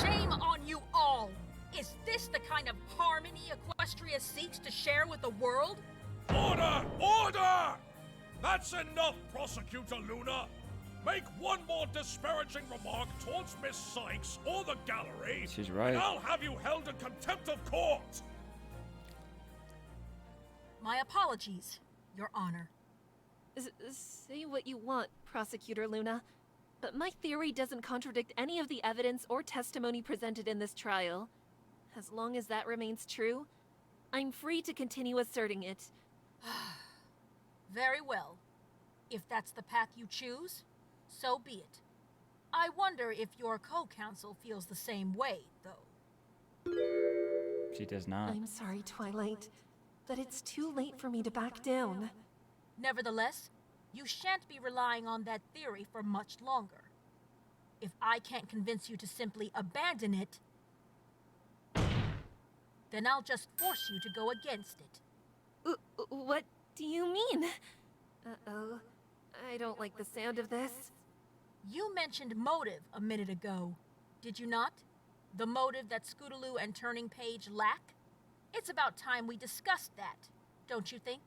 S12: Shame on you all! Is this the kind of harmony Equestria seeks to share with the world?
S11: Order! Order! That's enough, Prosecutor Luna! Make one more disparaging remark towards Miss Sykes or the gallery,
S1: She's right.
S11: and I'll have you held in contempt of court!
S12: My apologies, Your Honor.
S2: Say what you want, Prosecutor Luna, but my theory doesn't contradict any of the evidence or testimony presented in this trial. As long as that remains true, I'm free to continue asserting it.
S12: Very well. If that's the path you choose, so be it. I wonder if your co-counsel feels the same way, though.
S1: She does not.
S2: I'm sorry, Twilight, but it's too late for me to back down.
S12: Nevertheless, you shan't be relying on that theory for much longer. If I can't convince you to simply abandon it, then I'll just force you to go against it.
S2: What do you mean? Uh-oh. I don't like the sound of this.
S12: You mentioned motive a minute ago, did you not? The motive that Scootaloo and Turning Page lack? It's about time we discussed that, don't you think?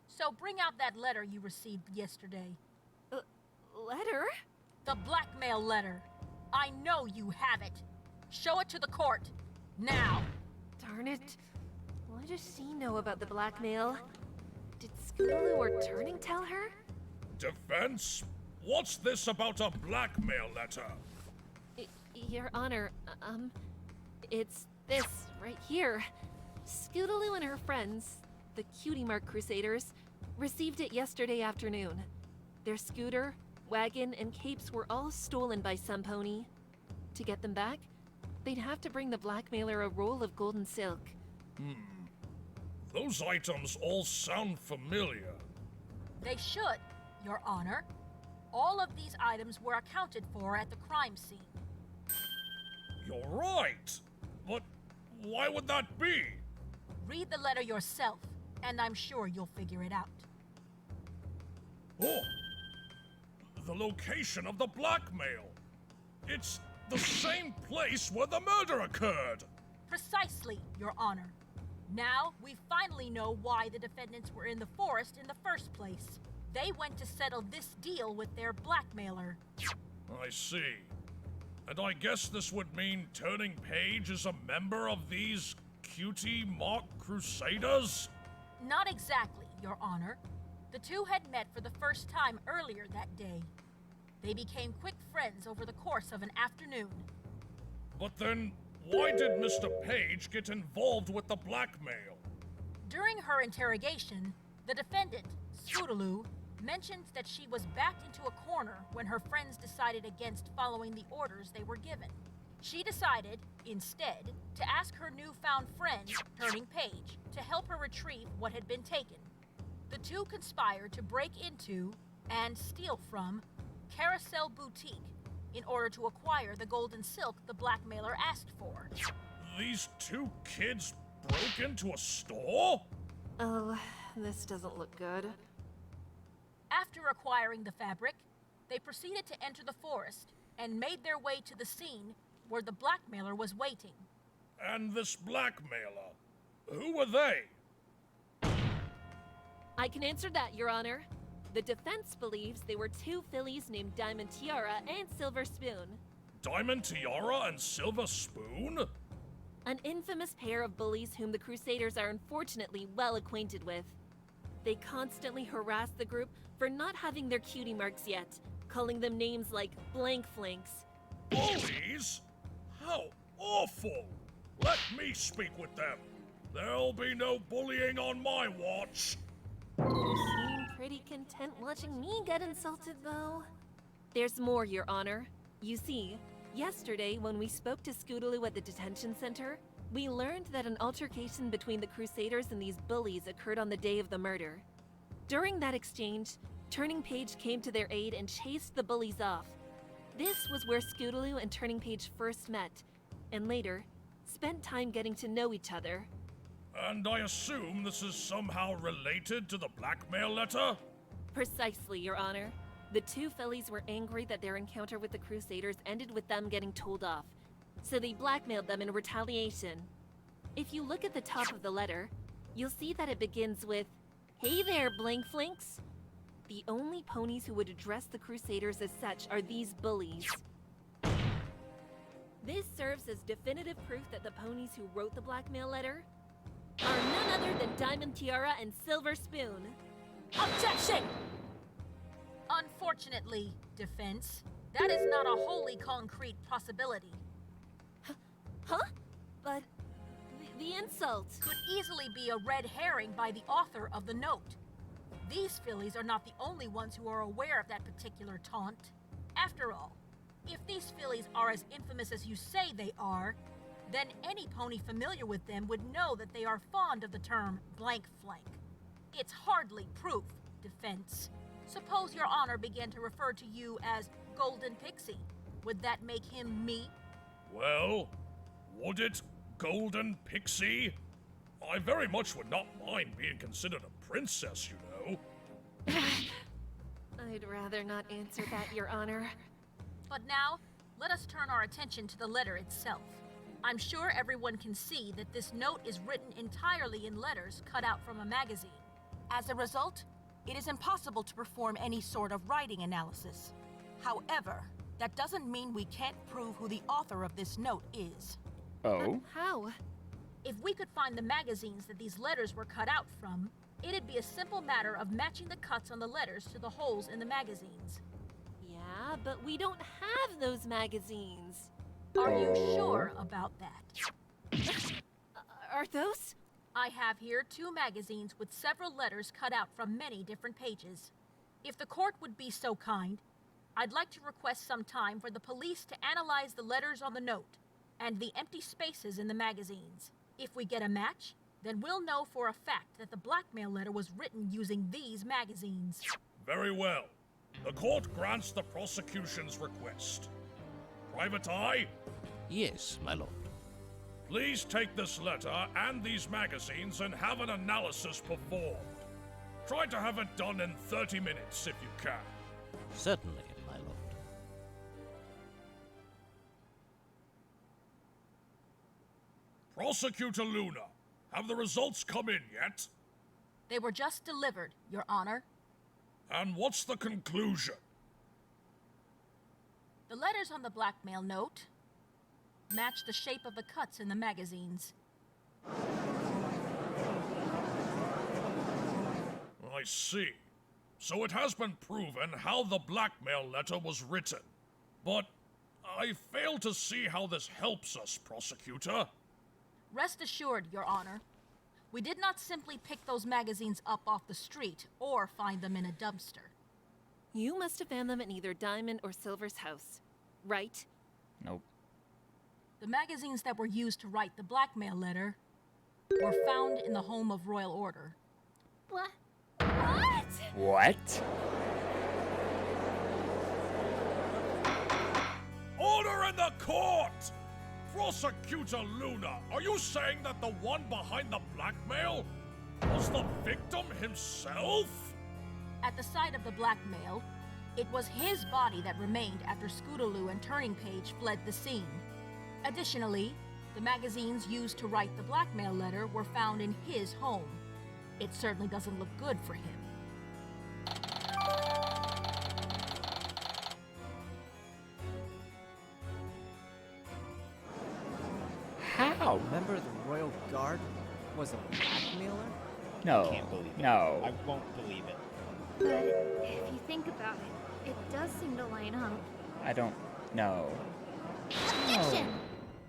S12: So bring out that letter you received yesterday.
S2: Letter?
S12: The blackmail letter. I know you have it. Show it to the court. Now.
S2: Darn it. What does she know about the blackmail? Did Scootaloo or Turning tell her?
S11: Defense? What's this about a blackmail letter?
S2: Your Honor, it's this right here. Scootaloo and her friends, the Cutie Mark Crusaders, received it yesterday afternoon. Their scooter, wagon, and capes were all stolen by Sun Pony. To get them back, they'd have to bring the blackmailer a roll of golden silk.
S11: Those items all sound familiar.
S12: They should, Your Honor. All of these items were accounted for at the crime scene.
S11: You're right. But why would that be?
S12: Read the letter yourself, and I'm sure you'll figure it out.
S11: Oh! The location of the blackmail. It's the same place where the murder occurred.
S12: Precisely, Your Honor. Now, we finally know why the defendants were in the forest in the first place. They went to settle this deal with their blackmailer.
S11: I see. And I guess this would mean Turning Page is a member of these Cutie Mark Crusaders?
S12: Not exactly, Your Honor. The two had met for the first time earlier that day. They became quick friends over the course of an afternoon.
S11: But then, why did Mr. Page get involved with the blackmail?
S12: During her interrogation, the defendant, Scootaloo, mentioned that she was backed into a corner when her friends decided against following the orders they were given. She decided, instead, to ask her newfound friend, Turning Page, to help her retrieve what had been taken. The two conspired to break into and steal from Carousel Boutique in order to acquire the golden silk the blackmailer asked for.
S11: These two kids broke into a store?
S2: Oh, this doesn't look good.
S12: After acquiring the fabric, they proceeded to enter the forest and made their way to the scene where the blackmailer was waiting.
S11: And this blackmailer, who were they?
S2: I can answer that, Your Honor. The defense believes they were two fillies named Diamond Tiara and Silver Spoon.
S11: Diamond Tiara and Silver Spoon?
S2: An infamous pair of bullies whom the Crusaders are unfortunately well acquainted with. They constantly harass the group for not having their cutie marks yet, calling them names like Blank Flanks.
S11: Bullies? How awful! Let me speak with them. There'll be no bullying on my watch.
S2: You seem pretty content watching me get insulted, though. There's more, Your Honor. You see, yesterday when we spoke to Scootaloo at the detention center, we learned that an altercation between the Crusaders and these bullies occurred on the day of the murder. During that exchange, Turning Page came to their aid and chased the bullies off. This was where Scootaloo and Turning Page first met, and later, spent time getting to know each other.
S11: And I assume this is somehow related to the blackmail letter?
S2: Precisely, Your Honor. The two fillies were angry that their encounter with the Crusaders ended with them getting told off, so they blackmailed them in retaliation. If you look at the top of the letter, you'll see that it begins with, "Hey there, Blank Flanks." The only ponies who would address the Crusaders as such are these bullies. This serves as definitive proof that the ponies who wrote the blackmail letter are none other than Diamond Tiara and Silver Spoon.
S12: Objection! Unfortunately, defense, that is not a wholly concrete possibility.
S2: Huh? But The insult
S12: could easily be a red herring by the author of the note. These fillies are not the only ones who are aware of that particular taunt. After all, if these fillies are as infamous as you say they are, then any pony familiar with them would know that they are fond of the term blank flank. It's hardly proof, defense. Suppose Your Honor began to refer to you as Golden Pixie. Would that make him me?
S11: Well, would it, Golden Pixie? I very much would not mind being considered a princess, you know.
S2: I'd rather not answer that, Your Honor.
S12: But now, let us turn our attention to the letter itself. I'm sure everyone can see that this note is written entirely in letters cut out from a magazine. As a result, it is impossible to perform any sort of writing analysis. However, that doesn't mean we can't prove who the author of this note is.
S1: Oh?
S2: How?
S12: If we could find the magazines that these letters were cut out from, it'd be a simple matter of matching the cuts on the letters to the holes in the magazines.
S2: Yeah, but we don't have those magazines.
S12: Are you sure about that?
S2: Are those?
S12: I have here 2 magazines with several letters cut out from many different pages. If the court would be so kind, I'd like to request some time for the police to analyze the letters on the note and the empty spaces in the magazines. If we get a match, then we'll know for a fact that the blackmail letter was written using these magazines.
S11: Very well. The court grants the prosecution's request. Private Eye?
S16: Yes, my lord.
S11: Please take this letter and these magazines and have an analysis performed. Try to have it done in 30 minutes if you can.
S16: Certainly, my lord.
S11: Prosecutor Luna, have the results come in yet?
S12: They were just delivered, Your Honor.
S11: And what's the conclusion?
S12: The letters on the blackmail note match the shape of the cuts in the magazines.
S11: I see. So it has been proven how the blackmail letter was written. But I fail to see how this helps us, Prosecutor.
S12: Rest assured, Your Honor. We did not simply pick those magazines up off the street or find them in a dumpster.
S2: You must have found them in either Diamond or Silver's house, right?
S1: Nope.
S12: The magazines that were used to write the blackmail letter were found in the home of Royal Order.
S13: What?
S1: What?
S11: Order in the court! Prosecutor Luna, are you saying that the one behind the blackmail was the victim himself?
S12: At the site of the blackmail, it was his body that remained after Scootaloo and Turning Page fled the scene. Additionally, the magazines used to write the blackmail letter were found in his home. It certainly doesn't look good for him.
S1: How?
S20: Remember the Royal Guard was a blackmailer?
S1: No.
S14: Can't believe it.
S1: No.
S14: I won't believe it.
S3: But if you think about it, it does seem to line up.
S1: I don't know.
S13: Objection!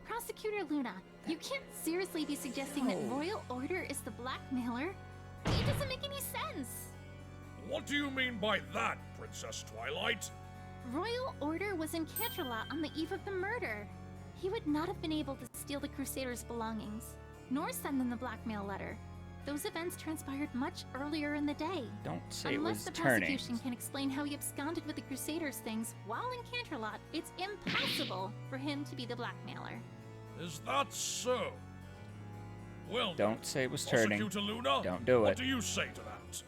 S13: Prosecutor Luna, you can't seriously be suggesting that
S1: No.
S13: Royal Order is the blackmailer. It doesn't make any sense.
S11: What do you mean by that, Princess Twilight?
S13: Royal Order was in Canterlot on the eve of the murder. He would not have been able to steal the Crusaders' belongings, nor send them the blackmail letter. Those events transpired much earlier in the day.
S1: Don't say
S13: Unless
S1: it was
S13: the
S1: turning.
S13: prosecution can explain how he absconded with the Crusaders' things while in Canterlot, it's impossible for him to be the blackmailer.
S11: Is that so? Well,
S1: Don't say it was turning.
S11: Prosecutor Luna,
S1: Don't do
S11: what
S1: it.
S11: do you say to that?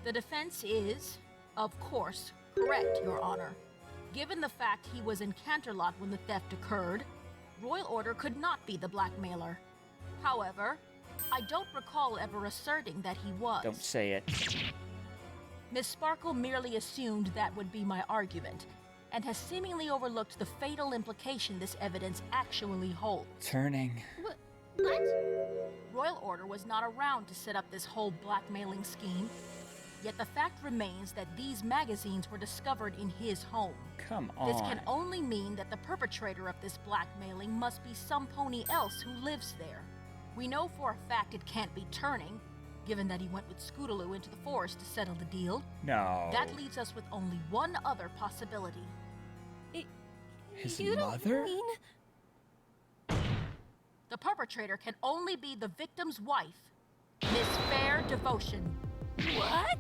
S12: The defense is, of course, correct, Your Honor. Given the fact he was in Canterlot when the theft occurred, Royal Order could not be the blackmailer. However, I don't recall ever asserting that he was.
S1: Don't say it.
S12: Miss Sparkle merely assumed that would be my argument, and has seemingly overlooked the fatal implication this evidence actually holds.
S1: Turning.
S13: What?
S12: Royal Order was not around to set up this whole blackmailing scheme, yet the fact remains that these magazines were discovered in his home.
S1: Come on.
S12: This can only mean that the perpetrator of this blackmailing must be some pony else who lives there. We know for a fact it can't be Turning, given that he went with Scootaloo into the forest to settle the deal.
S1: No.
S12: That leaves us with only one other possibility.
S1: His
S2: You don't
S1: mother?
S2: mean...
S12: The perpetrator can only be the victim's wife, Miss Fair Devotion.
S2: What?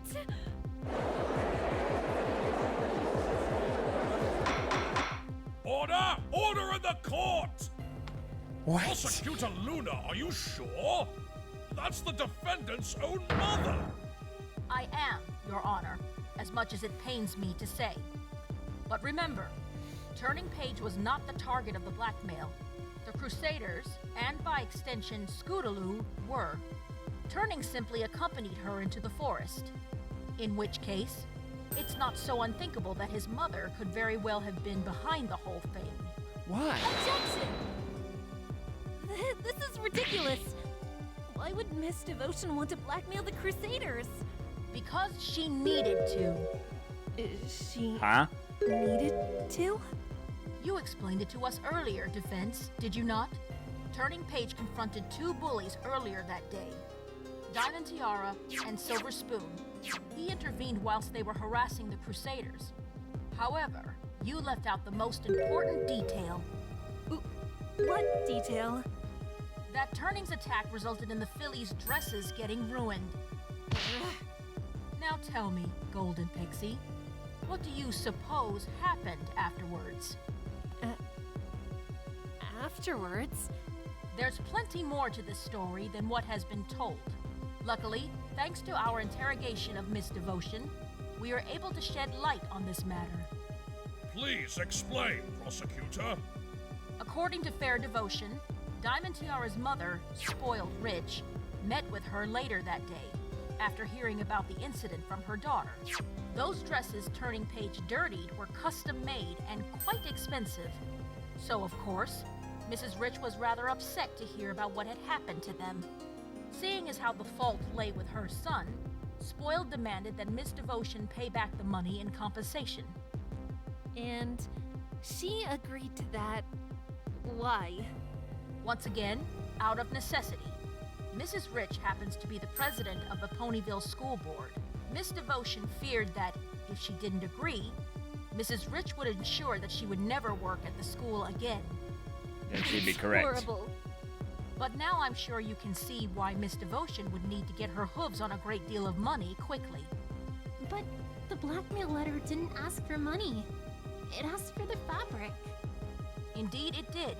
S11: Order! Order in the court!
S1: What?
S11: Prosecutor Luna, are you sure? That's the defendant's own mother!
S12: I am, Your Honor, as much as it pains me to say. But remember, Turning Page was not the target of the blackmail. The Crusaders, and by extension Scootaloo, were. Turning simply accompanied her into the forest. In which case, it's not so unthinkable that his mother could very well have been behind the whole thing.
S1: Why?
S2: Objection! This is ridiculous. Why would Miss Devotion want to blackmail the Crusaders?
S12: Because she needed to.
S2: She
S1: Huh?
S2: needed to?
S12: You explained it to us earlier, Defense, did you not? Turning Page confronted two bullies earlier that day, Diamond Tiara and Silver Spoon. He intervened whilst they were harassing the Crusaders. However, you left out the most important detail.
S2: What detail?
S12: That Turning's attack resulted in the fillies' dresses getting ruined. Now tell me, Golden Pixie, what do you suppose happened afterwards?
S2: Afterwards?
S12: There's plenty more to this story than what has been told. Luckily, thanks to our interrogation of Miss Devotion, we are able to shed light on this matter.
S11: Please explain, prosecutor.
S12: According to Fair Devotion, Diamond Tiara's mother, Spoiled Rich, met with her later that day, after hearing about the incident from her daughter. Those dresses Turning Page dirtied were custom-made and quite expensive. So, of course, Mrs. Rich was rather upset to hear about what had happened to them. Seeing as how the fault lay with her son, Spoiled demanded that Miss Devotion pay back the money in compensation.
S2: And she agreed to that. Why?
S12: Once again, out of necessity. Mrs. Rich happens to be the president of the Ponyville School Board. Miss Devotion feared that, if she didn't agree, Mrs. Rich would ensure that she would never work at the school again.
S1: Then she'd be correct.
S2: Horrible.
S12: But now I'm sure you can see why Miss Devotion would need to get her hooves on a great deal of money quickly.
S13: But the blackmail letter didn't ask for money. It asked for the fabric.
S12: Indeed it did.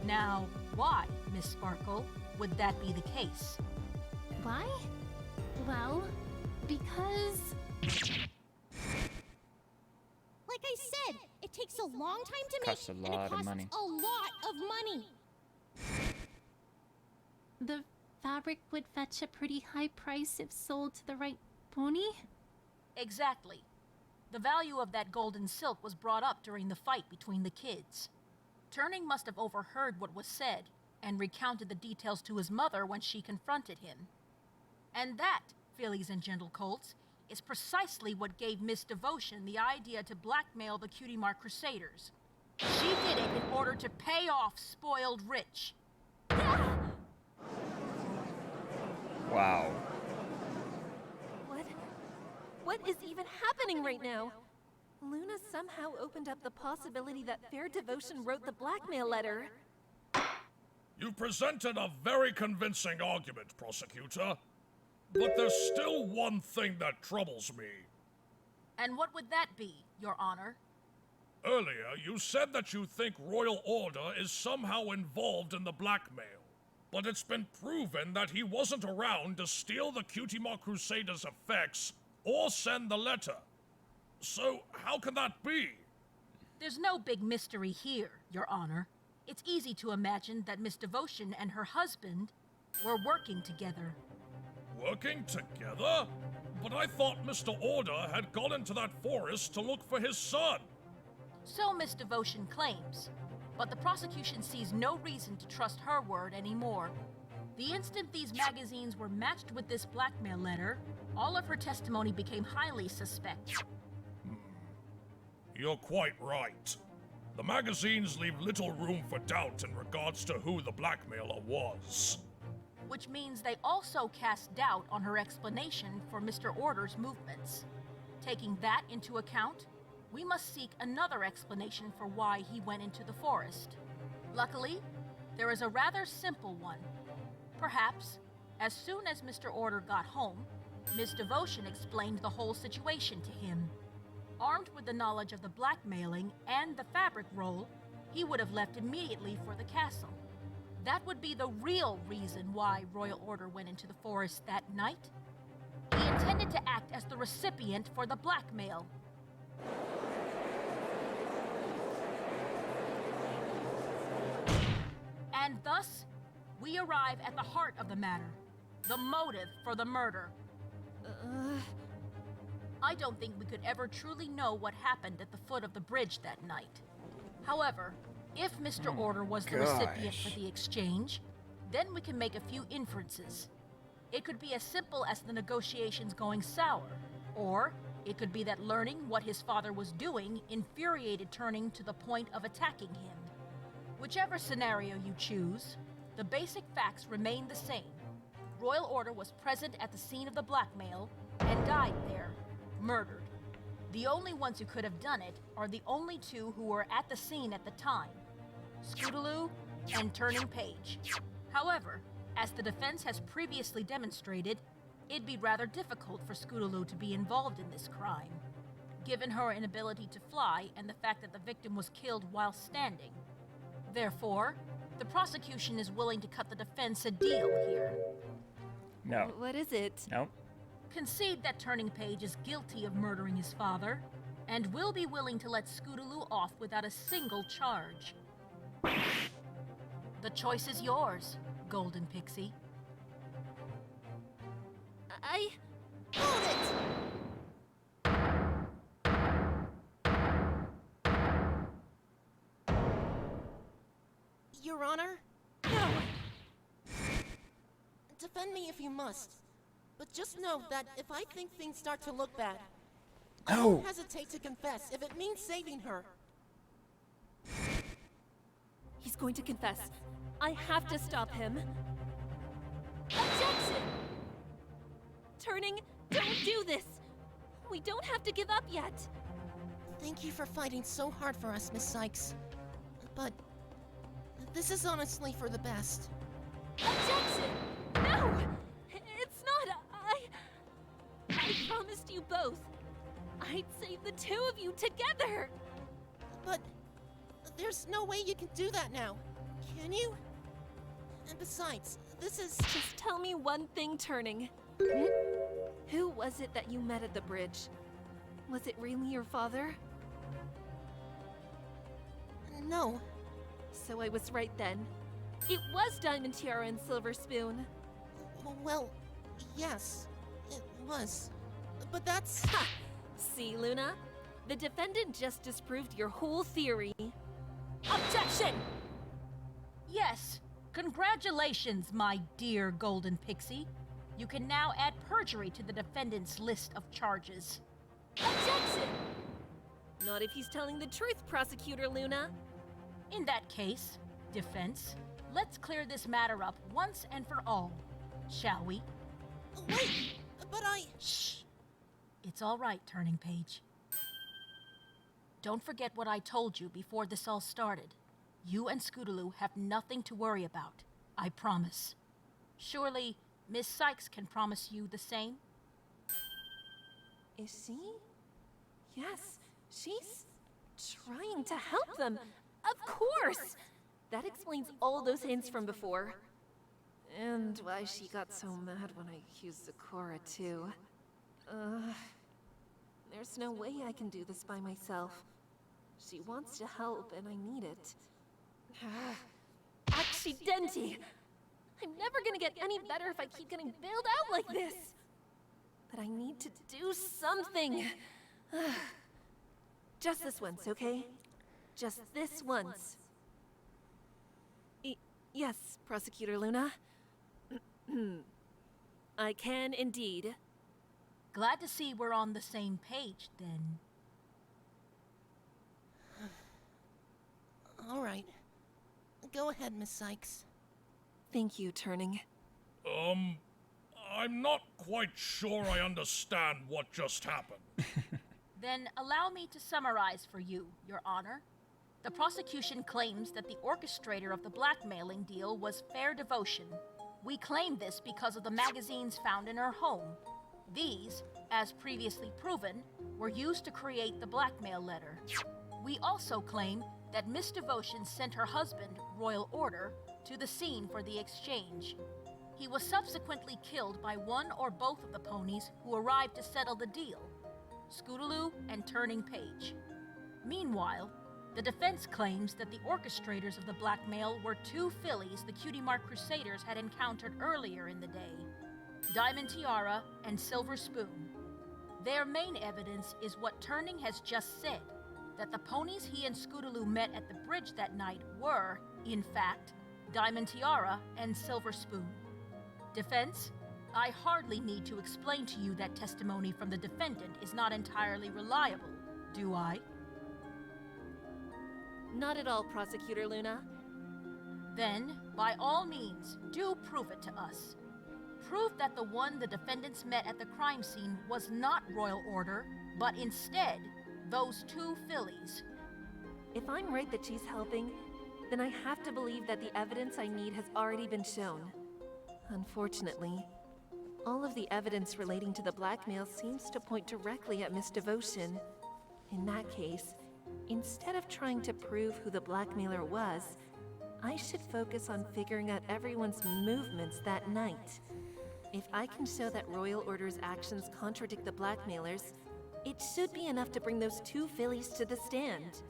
S12: Now, why, Miss Sparkle, would that be the case?
S13: Why? Well, because...
S8: Like I said, it takes a long time to
S1: Costs
S8: make,
S1: a
S8: and it
S1: lot of
S8: costs
S1: money.
S8: a lot of money.
S13: The fabric would fetch a pretty high price if sold to the right pony?
S12: Exactly. The value of that golden silk was brought up during the fight between the kids. Turning must have overheard what was said and recounted the details to his mother when she confronted him. And that, fillies and gentle colts, is precisely what gave Miss Devotion the idea to blackmail the Cutie Mark Crusaders. She did it in order to pay off Spoiled Rich.
S1: Wow.
S2: What is even happening right now? Luna somehow opened up the possibility that Fair Devotion wrote the blackmail letter.
S11: You presented a very convincing argument, prosecutor. But there's still one thing that troubles me.
S12: And what would that be, Your Honor?
S11: Earlier, you said that you think Royal Order is somehow involved in the blackmail. But it's been proven that he wasn't around to steal the Cutie Mark Crusaders' effects or send the letter. So, how can that be?
S12: There's no big mystery here, Your Honor. It's easy to imagine that Miss Devotion and her husband were working together.
S11: Working together? But I thought Mr. Order had gone into that forest to look for his son.
S12: So Miss Devotion claims, but the prosecution sees no reason to trust her word anymore. The instant these magazines were matched with this blackmail letter, all of her testimony became highly suspect.
S11: You're quite right. The magazines leave little room for doubt in regards to who the blackmailer was.
S12: which means they also cast doubt on her explanation for Mr. Order's movements. Taking that into account, we must seek another explanation for why he went into the forest. Luckily, there is a rather simple one. Perhaps, as soon as Mr. Order got home, Miss Devotion explained the whole situation to him. Armed with the knowledge of the blackmailing and the fabric roll, he would have left immediately for the castle. That would be the real reason why Royal Order went into the forest that night. He intended to act as the recipient for the blackmail. And thus, we arrive at the heart of the matter, the motive for the murder. I don't think we could ever truly know what happened at the foot of the bridge that night. However, if Mr. Order was the recipient for the exchange, then we can make a few inferences. It could be as simple as the negotiations going sour, or it could be that learning what his father was doing infuriated Turning to the point of attacking him. Whichever scenario you choose, the basic facts remain the same. Royal Order was present at the scene of the blackmail and died there, murdered. The only ones who could have done it are the only two who were at the scene at the time, Scootaloo and Turning Page. However, as the defense has previously demonstrated, it'd be rather difficult for Scootaloo to be involved in this crime, given her inability to fly and the fact that the victim was killed while standing. Therefore, the prosecution is willing to cut the defense a deal here.
S1: No.
S2: What is it?
S1: Nope.
S12: Concede that Turning Page is guilty of murdering his father, and will be willing to let Scootaloo off without a single charge. The choice is yours, Golden Pixie.
S3: Hold it!
S7: Your Honor?
S3: No!
S7: Defend me if you must. But just know that if I think things start to look bad,
S1: No.
S7: I won't hesitate to confess if it means saving her.
S2: He's going to confess. I have to stop him. Objection! Turning, don't do this! We don't have to give up yet!
S7: Thank you for fighting so hard for us, Miss Sykes. But this is honestly for the best.
S2: Objection! No! It's not. I promised you both. I'd save the two of you together!
S7: But there's no way you can do that now, can you? And besides, this is...
S2: Just tell me one thing, Turning. Who was it that you met at the bridge? Was it really your father?
S7: No.
S2: So I was right then. It was Diamond Tiara and Silver Spoon.
S7: Well, yes, it was. But that's...
S2: Ha! See, Luna? The defendant just disproved your whole theory. Objection!
S12: Yes, congratulations, my dear Golden Pixie. You can now add perjury to the defendant's list of charges.
S2: Objection! Not if he's telling the truth, Prosecutor Luna.
S12: In that case, defense, let's clear this matter up once and for all, shall we?
S7: Wait, but I...
S12: Shh! It's all right, Turning Page. Don't forget what I told you before this all started. You and Scootaloo have nothing to worry about, I promise. Surely, Miss Sykes can promise you the same?
S2: Is she? Yes, she's trying to help them. Of course! That explains all those hints from before. And why she got so mad when I accused Zecora, too. There's no way I can do this by myself. She wants to help, and I need it. Accidenti! I'm never gonna get any better if I keep getting bailed out like this! But I need to do something! Just this once, okay? Just this once. Yes, Prosecutor Luna. I can indeed.
S12: Glad to see we're on the same page, then.
S7: All right. Go ahead, Miss Sykes.
S2: Thank you, Turning.
S11: I'm not quite sure I understand what just happened.
S12: Then allow me to summarize for you, Your Honor. The prosecution claims that the orchestrator of the blackmailing deal was Fair Devotion. We claim this because of the magazines found in her home. These, as previously proven, were used to create the blackmail letter. We also claim that Miss Devotion sent her husband, Royal Order, to the scene for the exchange. He was subsequently killed by one or both of the ponies who arrived to settle the deal, Scootaloo and Turning Page. Meanwhile, the defense claims that the orchestrators of the blackmail were two fillies the Cutie Mark Crusaders had encountered earlier in the day, Diamond Tiara and Silver Spoon. Their main evidence is what Turning has just said, that the ponies he and Scootaloo met at the bridge that night were, in fact, Diamond Tiara and Silver Spoon. Defense, I hardly need to explain to you that testimony from the defendant is not entirely reliable, do I?
S2: Not at all, Prosecutor Luna.
S12: Then, by all means, do prove it to us. Prove that the one the defendants met at the crime scene was not Royal Order, but instead, those two fillies.
S2: If I'm right that she's helping, then I have to believe that the evidence I need has already been shown. Unfortunately, all of the evidence relating to the blackmail seems to point directly at Miss Devotion. In that case, instead of trying to prove who the blackmailer was, I should focus on figuring out everyone's movements that night. If I can show that Royal Order's actions contradict the blackmailers, it should be enough to bring those two fillies to the stand.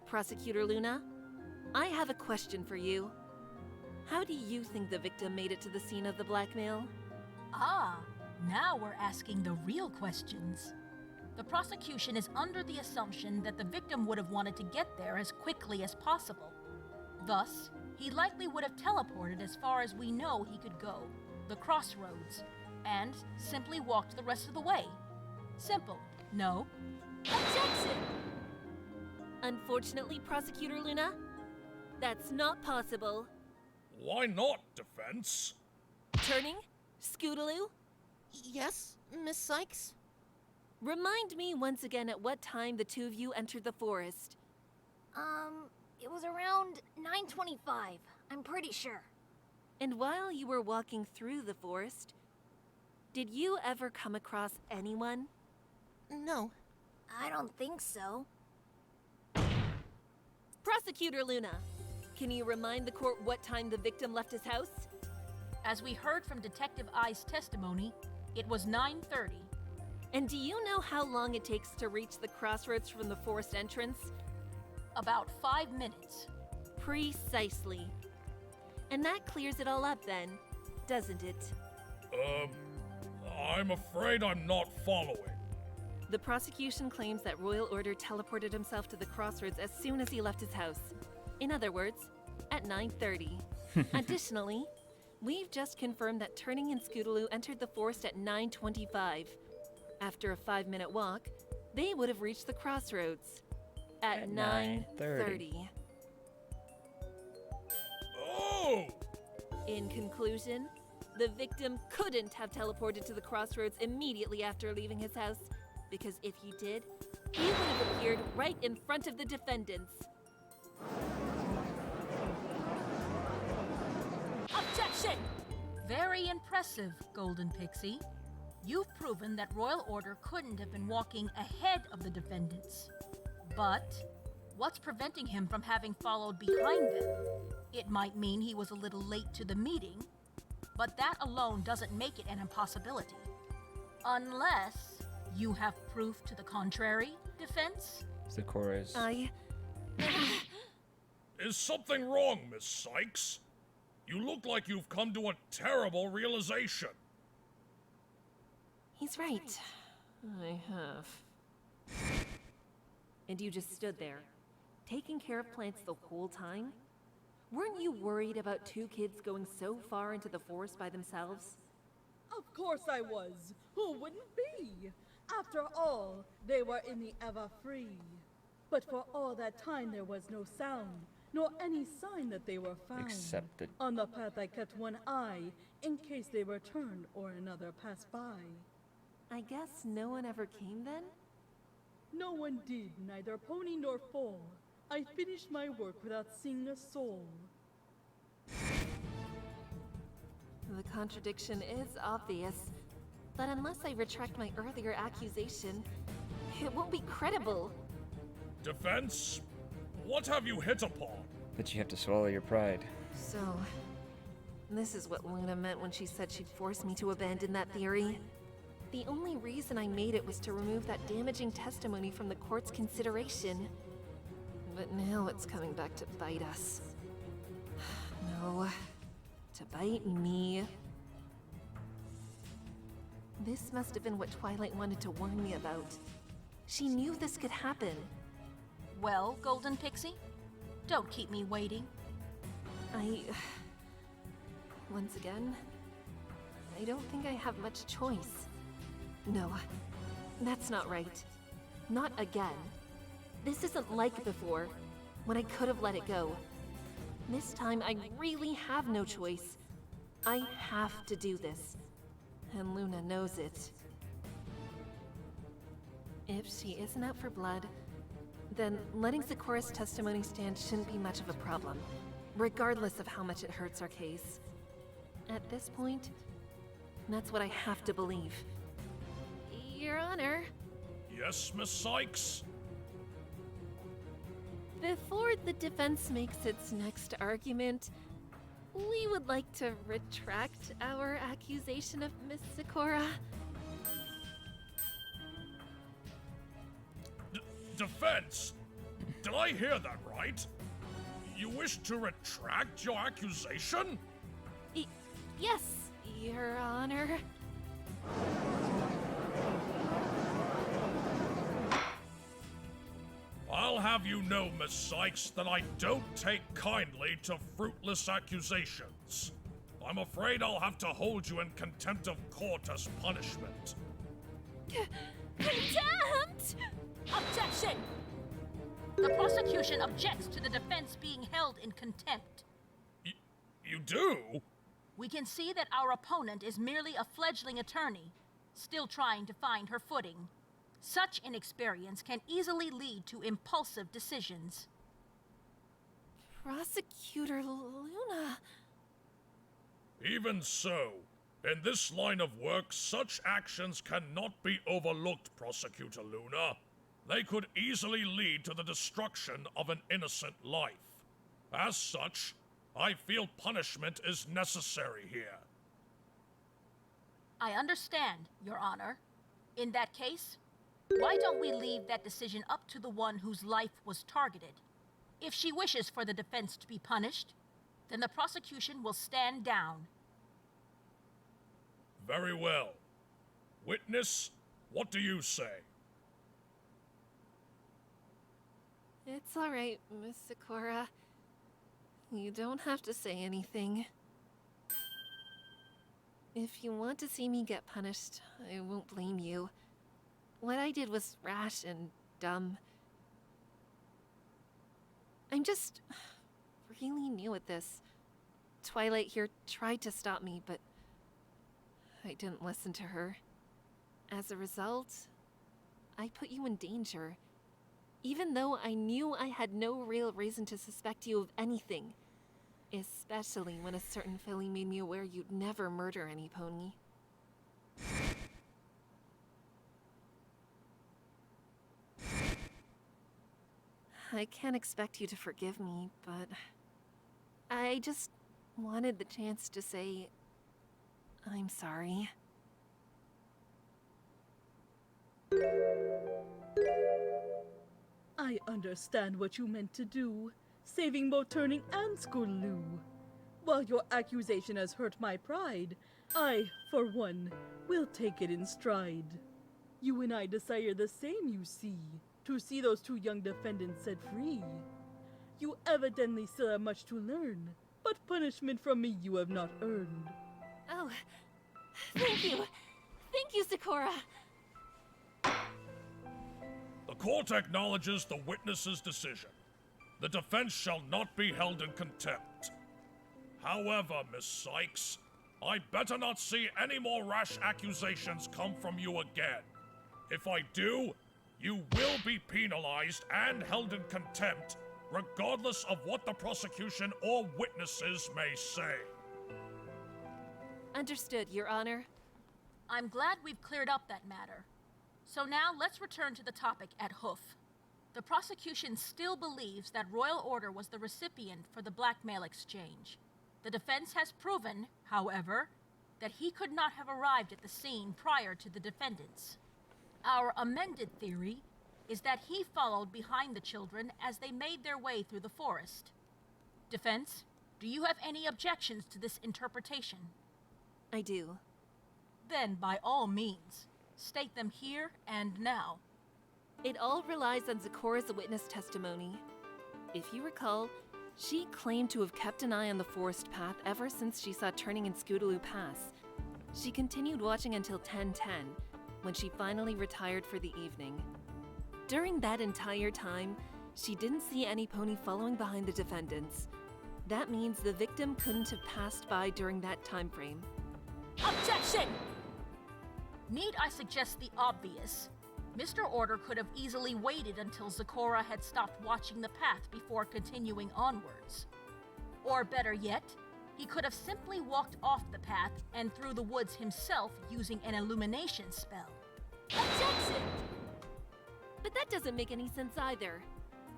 S2: Prosecutor Luna, I have a question for you. How do you think the victim made it to the scene of the blackmail?
S12: Ah, now we're asking the real questions. The prosecution is under the assumption that the victim would have wanted to get there as quickly as possible. Thus, he likely would have teleported as far as we know he could go, the crossroads, and simply walked the rest of the way. Simple, no?
S2: Objection! Unfortunately, Prosecutor Luna, that's not possible.
S11: Why not, defense?
S2: Turning? Scootaloo?
S7: Yes, Miss Sykes?
S2: Remind me once again at what time the two of you entered the forest.
S3: It was around 9:25. I'm pretty sure.
S2: And while you were walking through the forest, did you ever come across anyone?
S7: No.
S3: I don't think so.
S2: Prosecutor Luna, can you remind the court what time the victim left his house?
S12: As we heard from Detective I's testimony, it was 9:30.
S2: And do you know how long it takes to reach the crossroads from the forest entrance?
S12: About 5 minutes.
S2: Precisely. And that clears it all up then, doesn't it?
S11: I'm afraid I'm not following.
S2: The prosecution claims that Royal Order teleported himself to the crossroads as soon as he left his house. In other words, at 9:30. Additionally, we've just confirmed that Turning and Scootaloo entered the forest at 9:25. After a 5-minute walk, they would have reached the crossroads at 9:30.
S11: Oh!
S2: In conclusion, the victim couldn't have teleported to the crossroads immediately after leaving his house, because if he did, he would have appeared right in front of the defendants.
S12: Objection! Very impressive, Golden Pixie. You've proven that Royal Order couldn't have been walking ahead of the defendants. But what's preventing him from having followed behind them? It might mean he was a little late to the meeting, but that alone doesn't make it an impossibility. Unless you have proof to the contrary, defense?
S1: Zecora
S11: Is something wrong, Miss Sykes? You look like you've come to a terrible realization.
S2: He's right. I have. And you just stood there, taking care of plants the whole time? Weren't you worried about two kids going so far into the forest by themselves?
S17: Of course I was. Who wouldn't be? After all, they were in the Everfree. But for all that time there was no sound, nor any sign that they were found.
S1: Except the...
S17: On the path I kept one eye, in case they return or another pass by.
S2: I guess no one ever came then?
S17: No one did, neither pony nor foal. I finished my work without seeing a soul.
S2: The contradiction is obvious, but unless I retract my earlier accusation, it won't be credible.
S11: Defense? What have you hit upon?
S1: That you have to swallow your pride.
S2: So, this is what Luna meant when she said she'd force me to abandon that theory. The only reason I made it was to remove that damaging testimony from the court's consideration. But now it's coming back to bite us. No, to bite me. This must have been what Twilight wanted to warn me about. She knew this could happen.
S12: Well, Golden Pixie? Don't keep me waiting.
S2: Once again, I don't think I have much choice. No, that's not right. Not again. This isn't like before, when I could have let it go. This time, I really have no choice. I have to do this. And Luna knows it. If she isn't out for blood, then letting Zecора's testimony stand shouldn't be much of a problem, regardless of how much it hurts our case. At this point, that's what I have to believe. Your Honor,
S11: Yes, Miss Sykes?
S2: before the defense makes its next argument, we would like to retract our accusation of Miss Zecora.
S11: Defense? Did I hear that right? You wish to retract your accusation?
S2: Yes, Your Honor.
S11: I'll have you know, Miss Sykes, that I don't take kindly to fruitless accusations. I'm afraid I'll have to hold you in contempt of court as punishment.
S2: Contempt!
S12: Objection! The prosecution objects to the defense being held in contempt.
S11: You do?
S12: We can see that our opponent is merely a fledgling attorney, still trying to find her footing. Such inexperience can easily lead to impulsive decisions.
S2: Prosecutor Luna.
S11: Even so, in this line of work, such actions cannot be overlooked, Prosecutor Luna. They could easily lead to the destruction of an innocent life. As such, I feel punishment is necessary here.
S12: I understand, Your Honor. In that case, why don't we leave that decision up to the one whose life was targeted? If she wishes for the defense to be punished, then the prosecution will stand down.
S11: Very well. Witness, what do you say?
S2: It's all right, Miss Zecora. You don't have to say anything. If you want to see me get punished, I won't blame you. What I did was rash and dumb. I'm just really new at this. Twilight here tried to stop me, but I didn't listen to her. As a result, I put you in danger. Even though I knew I had no real reason to suspect you of anything. Especially when a certain filly made me aware you'd never murder any pony. I can't expect you to forgive me, but I just wanted the chance to say I'm sorry.
S17: I understand what you meant to do, saving both Turning and Scootaloo. While your accusation has hurt my pride, I, for one, will take it in stride. You and I desire the same, you see, to see those two young defendants set free. You evidently still have much to learn, but punishment from me you have not earned.
S2: Oh, thank you. Thank you, Zecora.
S11: The court acknowledges the witness's decision. The defense shall not be held in contempt. However, Miss Sykes, I better not see any more rash accusations come from you again. If I do, you will be penalized and held in contempt, regardless of what the prosecution or witnesses may say.
S2: Understood, Your Honor.
S12: I'm glad we've cleared up that matter. So now let's return to the topic at hoof. The prosecution still believes that Royal Order was the recipient for the blackmail exchange. The defense has proven, however, that he could not have arrived at the scene prior to the defendants. Our amended theory is that he followed behind the children as they made their way through the forest. Defense, do you have any objections to this interpretation?
S2: I do.
S12: Then, by all means, state them here and now.
S2: It all relies on Zecora's witness testimony. If you recall, she claimed to have kept an eye on the forest path ever since she saw Turning in Scootaloo Pass. She continued watching until 10:10, when she finally retired for the evening. During that entire time, she didn't see any pony following behind the defendants. That means the victim couldn't have passed by during that time frame.
S12: Objection! Need I suggest the obvious? Mr. Order could have easily waited until Zecora had stopped watching the path before continuing onwards. Or better yet, he could have simply walked off the path and through the woods himself using an illumination spell.
S2: Objection! But that doesn't make any sense either.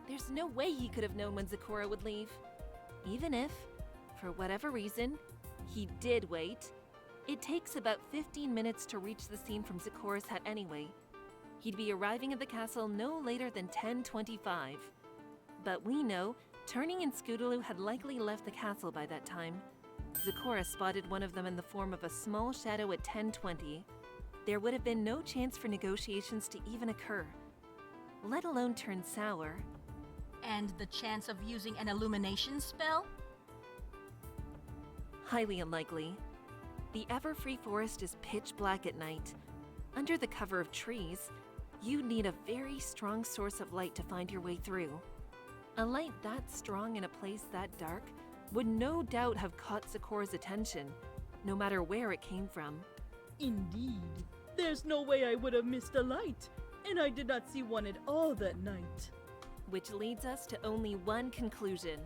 S2: There's no way he could have known when Zecora would leave. Even if, for whatever reason, he did wait, it takes about 15 minutes to reach the scene from Zecora's hut anyway. He'd be arriving at the castle no later than 10:25. But we know Turning in Scootaloo had likely left the castle by that time. Zecora spotted one of them in the form of a small shadow at 10:20. There would have been no chance for negotiations to even occur, let alone turn sour.
S12: And the chance of using an illumination spell?
S2: Highly unlikely. The Everfree Forest is pitch black at night. Under the cover of trees, you'd need a very strong source of light to find your way through. A light that strong in a place that dark would no doubt have caught Zecora's attention, no matter where it came from.
S17: Indeed. There's no way I would have missed a light, and I did not see one at all that night.
S2: Which leads us to only one conclusion.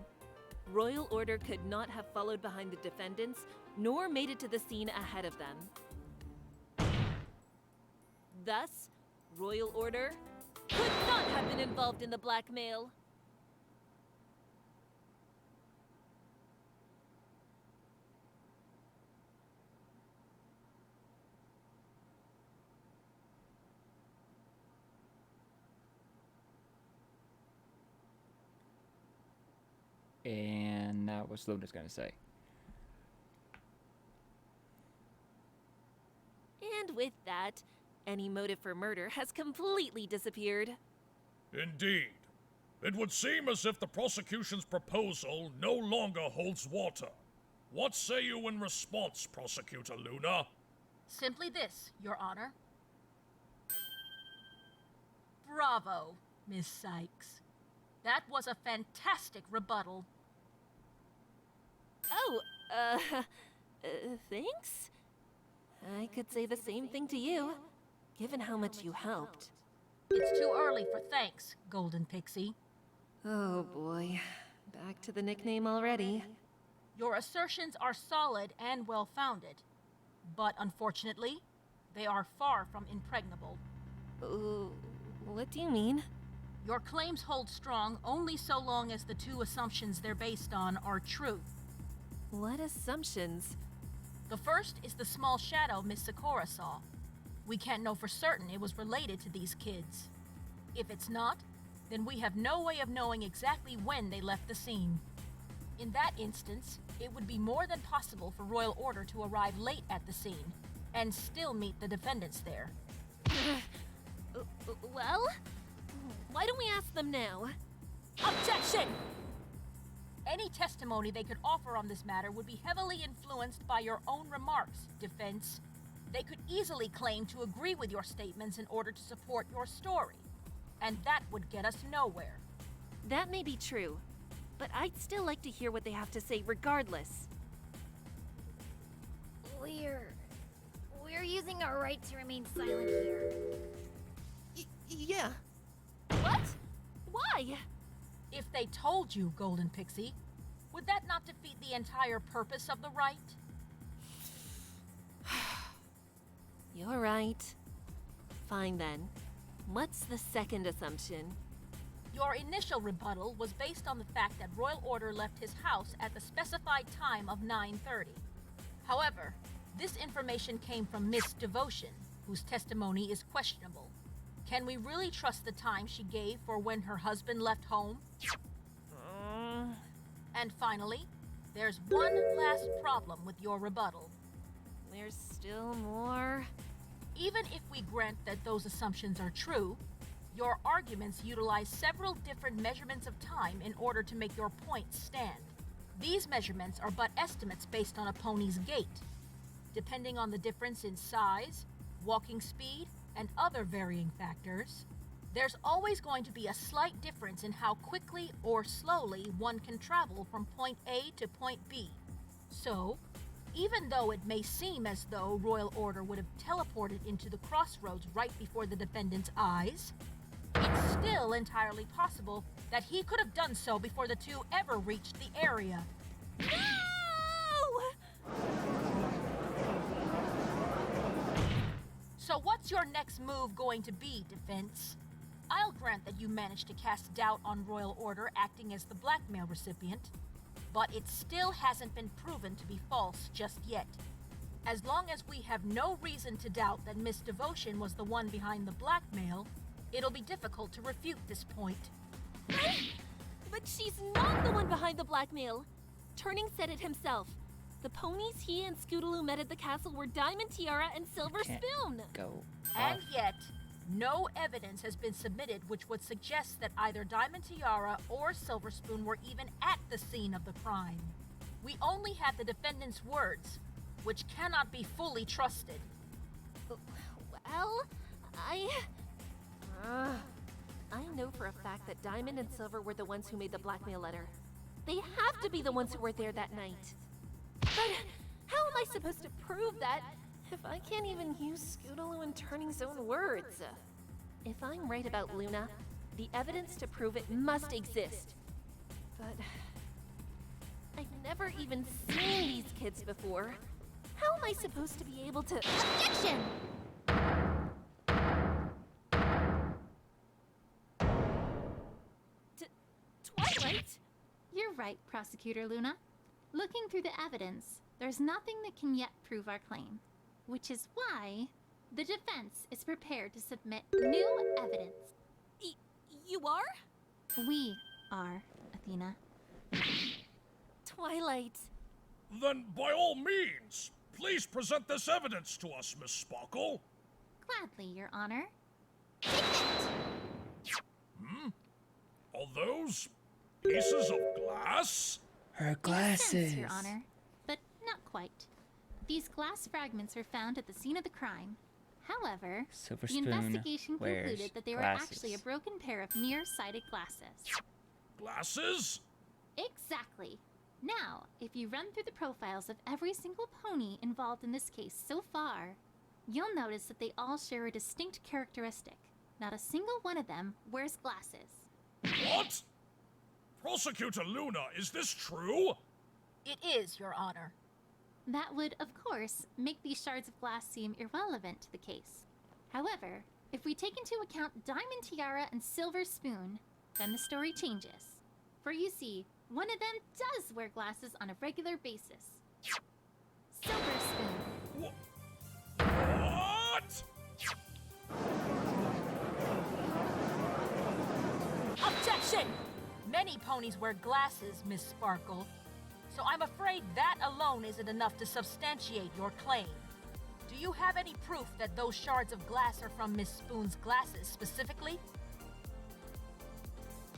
S2: Royal Order could not have followed behind the defendants, nor made it to the scene ahead of them. Thus, Royal Order could not have been involved in the blackmail.
S1: And now what's Luna's gonna say?
S2: And with that, any motive for murder has completely disappeared.
S11: Indeed. It would seem as if the prosecution's proposal no longer holds water. What say you in response, Prosecutor Luna?
S12: Simply this, Your Honor. Bravo, Miss Sykes. That was a fantastic rebuttal.
S2: Oh, thanks? I could say the same thing to you, given how much you helped.
S12: It's too early for thanks, Golden Pixie.
S2: Oh boy, back to the nickname already.
S12: Your assertions are solid and well-founded, but unfortunately, they are far from impregnable.
S2: What do you mean?
S12: Your claims hold strong only so long as the two assumptions they're based on are true.
S2: What assumptions?
S12: The first is the small shadow Miss Zecora saw. We can't know for certain it was related to these kids. If it's not, then we have no way of knowing exactly when they left the scene. In that instance, it would be more than possible for Royal Order to arrive late at the scene and still meet the defendants there.
S2: Well, why don't we ask them now?
S12: Objection! Any testimony they could offer on this matter would be heavily influenced by your own remarks, defense. They could easily claim to agree with your statements in order to support your story, and that would get us nowhere.
S2: That may be true, but I'd still like to hear what they have to say regardless.
S3: We're using our right to remain silent here.
S7: Yeah.
S2: What? Why?
S12: If they told you, Golden Pixie, would that not defeat the entire purpose of the right?
S2: You're right. Fine then. What's the second assumption?
S12: Your initial rebuttal was based on the fact that Royal Order left his house at the specified time of 9:30. However, this information came from Miss Devotion, whose testimony is questionable. Can we really trust the time she gave for when her husband left home? And finally, there's one last problem with your rebuttal.
S2: There's still more?
S12: Even if we grant that those assumptions are true, your arguments utilize several different measurements of time in order to make your point stand. These measurements are but estimates based on a pony's gait. Depending on the difference in size, walking speed, and other varying factors, there's always going to be a slight difference in how quickly or slowly one can travel from point A to point B. So, even though it may seem as though Royal Order would have teleported into the crossroads right before the defendant's eyes, it's still entirely possible that he could have done so before the two ever reached the area.
S2: No!
S12: So what's your next move going to be, defense? I'll grant that you managed to cast doubt on Royal Order acting as the blackmail recipient, but it still hasn't been proven to be false just yet. As long as we have no reason to doubt that Miss Devotion was the one behind the blackmail, it'll be difficult to refute this point.
S2: But she's not the one behind the blackmail. Turning said it himself. The ponies he and Scootaloo met at the castle were Diamond Tiara and Silver Spoon.
S1: Go.
S12: And yet, no evidence has been submitted which would suggest that either Diamond Tiara or Silver Spoon were even at the scene of the crime. We only have the defendant's words, which cannot be fully trusted.
S2: Well, I know for a fact that Diamond and Silver were the ones who made the blackmail letter. They have to be the ones who were there that night. But how am I supposed to prove that if I can't even use Scootaloo and Turning's own words? If I'm right about Luna, the evidence to prove it must exist. But I've never even seen these kids before. How am I supposed to be able to— Objection! Twilight?
S13: You're right, Prosecutor Luna. Looking through the evidence, there's nothing that can yet prove our claim, which is why the defense is prepared to submit new evidence.
S2: You are?
S13: We are, Athena.
S2: Twilight.
S11: Then by all means, please present this evidence to us, Miss Sparkle.
S13: Gladly, Your Honor.
S11: Are those pieces of glass?
S1: Her
S13: In a
S1: glasses.
S13: sense, Your Honor, but not quite. These glass fragments were found at the scene of the crime. However,
S1: Silver
S13: the
S1: Spoon
S13: investigation
S1: wears
S13: concluded that they were
S1: glasses.
S13: actually a broken pair of nearsighted glasses.
S11: Glasses?
S13: Exactly. Now, if you run through the profiles of every single pony involved in this case so far, you'll notice that they all share a distinct characteristic. Not a single one of them wears glasses.
S11: What? Prosecutor Luna, is this true?
S12: It is, Your Honor.
S13: That would, of course, make these shards of glass seem irrelevant to the case. However, if we take into account Diamond Tiara and Silver Spoon, then the story changes. For you see, one of them does wear glasses on a regular basis. Silver Spoon.
S11: What?
S12: Objection! Many ponies wear glasses, Miss Sparkle. So I'm afraid that alone isn't enough to substantiate your claim. Do you have any proof that those shards of glass are from Miss Spoon's glasses specifically?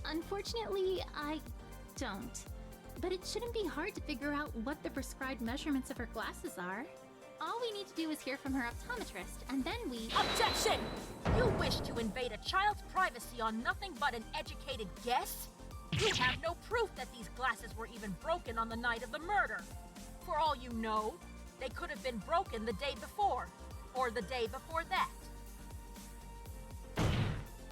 S13: Unfortunately, I don't. But it shouldn't be hard to figure out what the prescribed measurements of her glasses are. All we need to do is hear from her optometrist, and then we—
S12: Objection! You wish to invade a child's privacy on nothing but an educated guess? You have no proof that these glasses were even broken on the night of the murder. For all you know, They could have been broken the day before, or the day before that.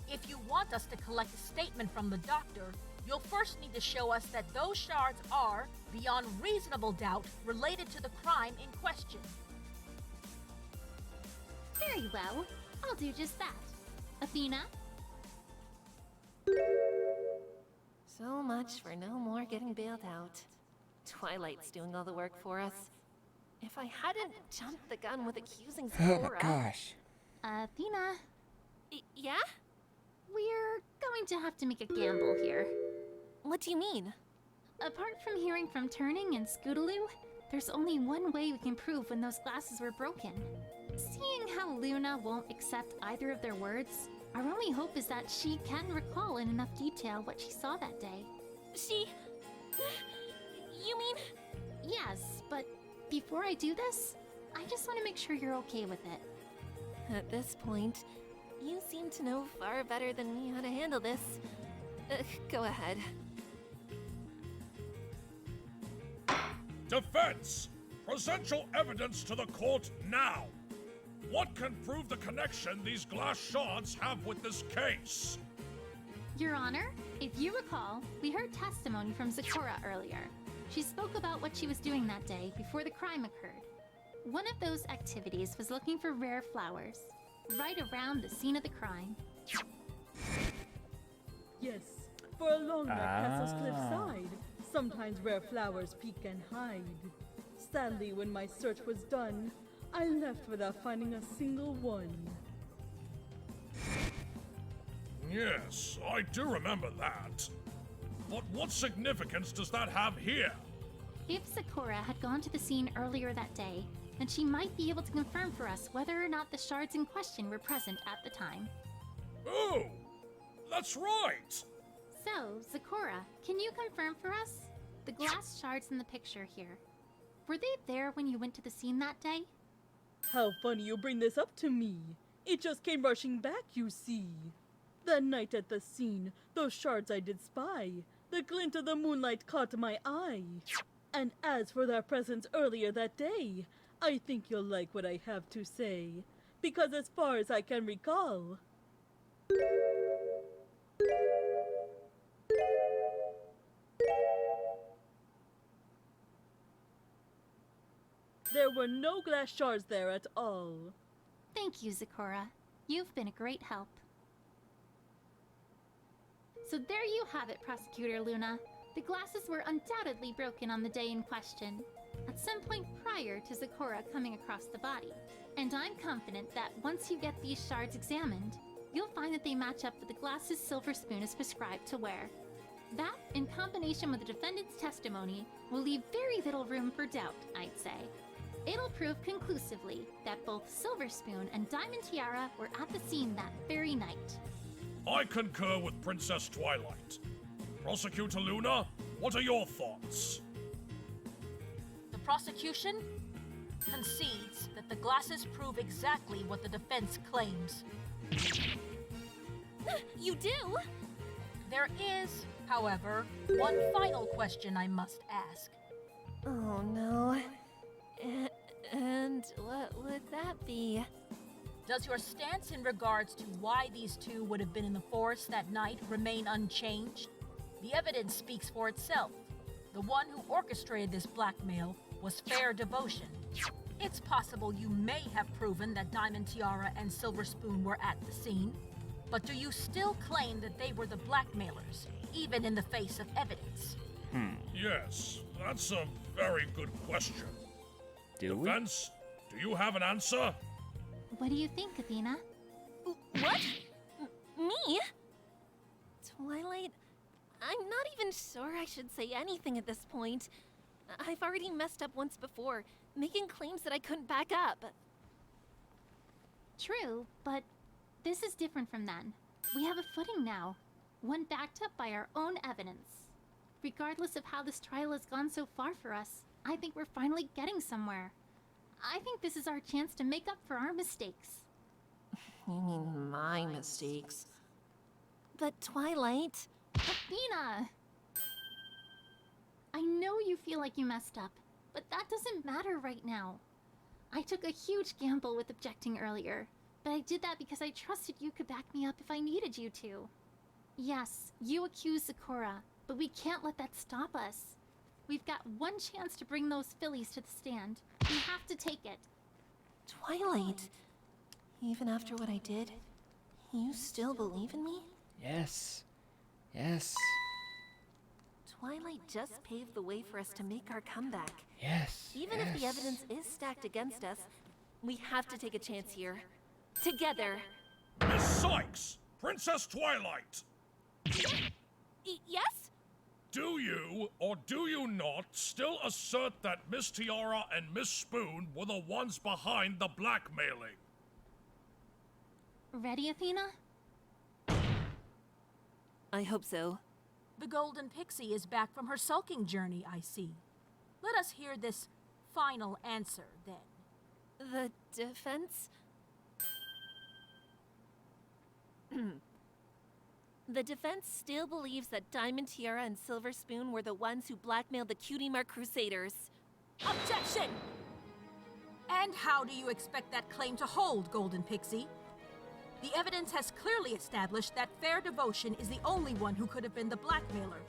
S12: If you want us to collect a statement from the doctor, you'll first need to show us that those shards are, beyond reasonable doubt, related to the crime in question.
S13: Very well. I'll do just that. Athena?
S2: So much for no more getting bailed out. Twilight's doing all the work for us. If I hadn't jumped the gun with accusing
S1: Oh
S2: Zora...
S1: my gosh.
S13: Athena?
S2: Yeah?
S13: We're going to have to make a gamble here.
S2: What do you mean?
S13: Apart from hearing from Turning and Scootaloo, there's only one way we can prove when those glasses were broken. Seeing how Luna won't accept either of their words, our only hope is that she can recall in enough detail what she saw that day.
S2: She... You mean...
S13: Yes, but before I do this, I just want to make sure you're okay with it.
S2: At this point, you seem to know far better than me how to handle this. Go ahead.
S11: Defense! Present your evidence to the court now! What can prove the connection these glass shards have with this case?
S13: Your Honor, if you recall, we heard testimony from Zecora earlier. She spoke about what she was doing that day before the crime occurred. One of those activities was looking for rare flowers, right around the scene of the crime.
S17: Yes, for along that castle's cliffside, sometimes rare flowers peek and hide. Sadly, when my search was done, I left without finding a single one.
S11: Yes, I do remember that. But what significance does that have here?
S13: If Zecora had gone to the scene earlier that day, then she might be able to confirm for us whether or not the shards in question were present at the time.
S11: Oh, that's right!
S13: So, Zecora, can you confirm for us? The glass shards in the picture here. Were they there when you went to the scene that day?
S17: How funny you bring this up to me. It just came rushing back, you see. That night at the scene, those shards I did spy. The glint of the moonlight caught my eye. And as for their presence earlier that day, I think you'll like what I have to say. Because as far as I can recall... there were no glass shards there at all.
S13: Thank you, Zecora. You've been a great help. So there you have it, Prosecutor Luna. The glasses were undoubtedly broken on the day in question, at some point prior to Zecora coming across the body. And I'm confident that once you get these shards examined, you'll find that they match up with the glasses Silver Spoon is prescribed to wear. That, in combination with the defendant's testimony, will leave very little room for doubt, I'd say. It'll prove conclusively that both Silver Spoon and Diamond Tiara were at the scene that very night.
S11: I concur with Princess Twilight. Prosecutor Luna, what are your thoughts?
S12: The prosecution concedes that the glasses prove exactly what the defense claims.
S2: You do?
S12: There is, however, one final question I must ask.
S2: Oh no. And what would that be?
S12: Does your stance in regards to why these two would have been in the forest that night remain unchanged? The evidence speaks for itself. The one who orchestrated this blackmail was Fair Devotion. It's possible you may have proven that Diamond Tiara and Silver Spoon were at the scene, but do you still claim that they were the blackmailers, even in the face of evidence?
S11: Yes, that's a very good question. Defense, do you have an answer?
S13: What do you think, Athena?
S2: What? Me? Twilight, I'm not even sure I should say anything at this point. I've already messed up once before, making claims that I couldn't back up.
S13: True, but this is different from then. We have a footing now, one backed up by our own evidence. Regardless of how this trial has gone so far for us, I think we're finally getting somewhere. I think this is our chance to make up for our mistakes.
S2: You mean my mistakes? But Twilight...
S13: Athena! I know you feel like you messed up, but that doesn't matter right now. I took a huge gamble with objecting earlier, but I did that because I trusted you could back me up if I needed you to. Yes, you accused Sakura, but we can't let that stop us. We've got one chance to bring those fillies to the stand. We have to take it.
S2: Twilight, even after what I did, you still believe in me?
S1: Yes. Yes.
S2: Twilight just paved the way for us to make our comeback.
S1: Yes.
S2: Even if the evidence is stacked against us, we have to take a chance here. Together.
S11: Miss Sykes! Princess Twilight!
S2: Yes?
S11: Do you, or do you not, still assert that Miss Tiara and Miss Spoon were the ones behind the blackmailing?
S13: Ready, Athena?
S2: I hope so.
S12: The Golden Pixie is back from her sulking journey, I see. Let us hear this final answer, then.
S2: The defense? The defense still believes that Diamond Tiara and Silver Spoon were the ones who blackmailed the Cutie Mark Crusaders.
S12: Objection! And how do you expect that claim to hold, Golden Pixie? The evidence has clearly established that Fair Devotion is the only one who could have been the blackmailer.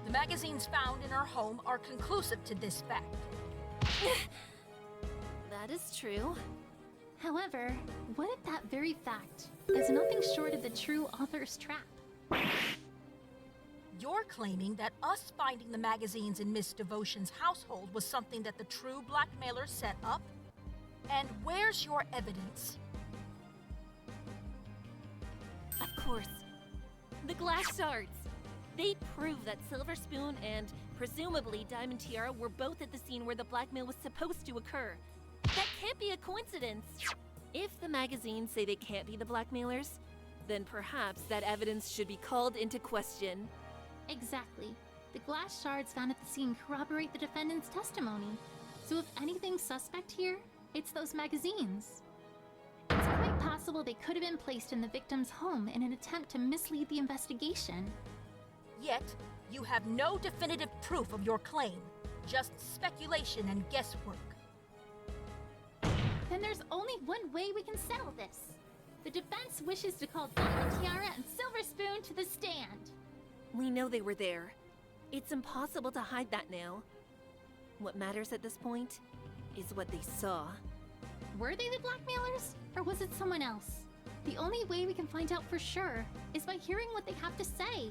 S12: The magazines found in her home are conclusive to this fact.
S2: That is true.
S13: However, what if that very fact is nothing short of the true author's trap?
S12: You're claiming that us finding the magazines in Miss Devotion's household was something that the true blackmailer set up? And where's your evidence?
S2: Of course. The glass shards. They prove that Silver Spoon and, presumably, Diamond Tiara were both at the scene where the blackmail was supposed to occur. That can't be a coincidence. If the magazines say they can't be the blackmailers, then perhaps that evidence should be called into question.
S13: Exactly. The glass shards found at the scene corroborate the defendant's testimony. So if anything's suspect here, it's those magazines. It's quite possible they could have been placed in the victim's home in an attempt to mislead the investigation.
S12: Yet, you have no definitive proof of your claim, just speculation and guesswork.
S13: Then there's only one way we can settle this. The defense wishes to call Diamond Tiara and Silver Spoon to the stand.
S2: We know they were there. It's impossible to hide that now. What matters at this point is what they saw.
S13: Were they the blackmailers, or was it someone else? The only way we can find out for sure is by hearing what they have to say.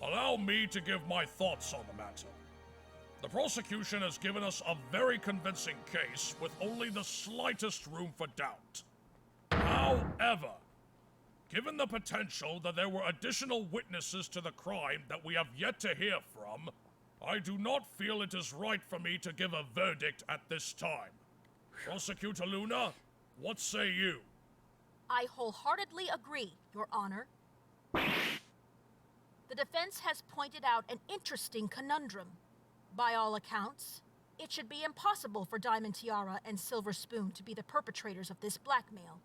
S11: Allow me to give my thoughts on the matter. The prosecution has given us a very convincing case with only the slightest room for doubt. However, given the potential that there were additional witnesses to the crime that we have yet to hear from, I do not feel it is right for me to give a verdict at this time. Prosecutor Luna, what say you?
S12: I wholeheartedly agree, Your Honor. The defense has pointed out an interesting conundrum. By all accounts, it should be impossible for Diamond Tiara and Silver Spoon to be the perpetrators of this blackmail.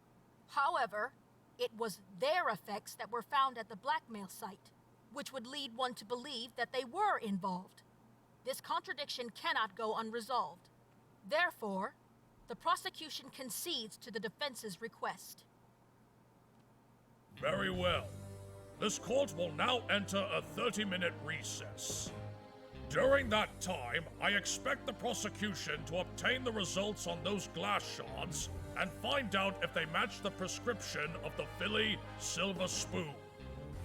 S12: However, it was their effects that were found at the blackmail site, which would lead one to believe that they were involved. This contradiction cannot go unresolved. Therefore, the prosecution concedes to the defense's request.
S11: Very well. This court will now enter a 30-minute recess. During that time, I expect the prosecution to obtain the results on those glass shards and find out if they match the prescription of the filly Silver Spoon.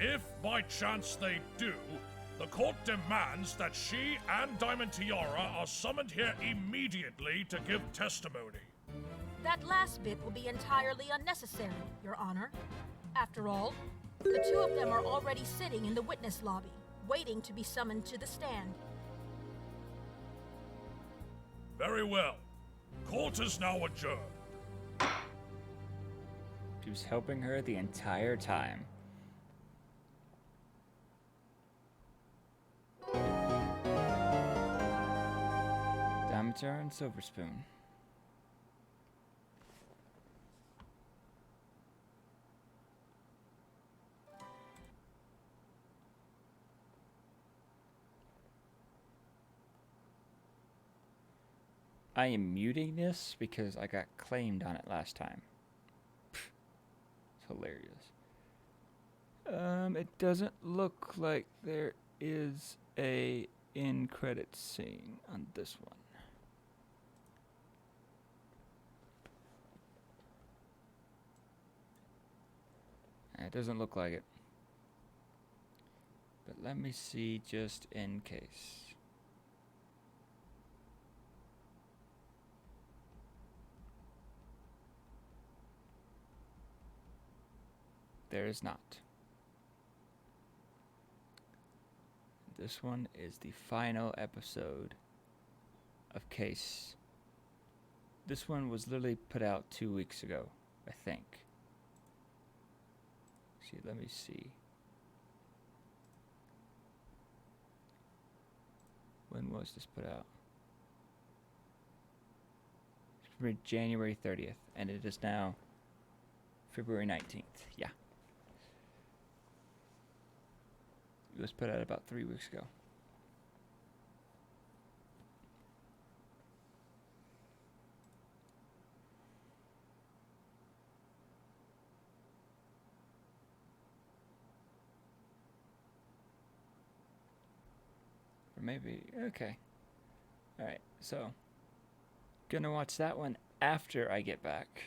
S11: If by chance they do, the court demands that she and Diamond Tiara are summoned here immediately to give testimony.
S12: That last bit will be entirely unnecessary, Your Honor. After all, the two of them are already sitting in the witness lobby, waiting to be summoned to the stand.
S11: Very well. Court is now adjourned.
S1: He was helping her the entire time. Diamond Tiara and Silver Spoon. I am muting this because I got claimed on it last time. It's hilarious. It doesn't look like there is a end credit scene on this one. It doesn't look like it. But let me see just in case. There is not. This one is the final episode of Case. This one was literally put out 2 weeks ago, I think. See, let me see. When was this put out? It's January 30th, and it is now February 19th. Yeah. It was put out about 3 weeks ago. Or maybe, okay. Alright, so gonna watch that one after I get back.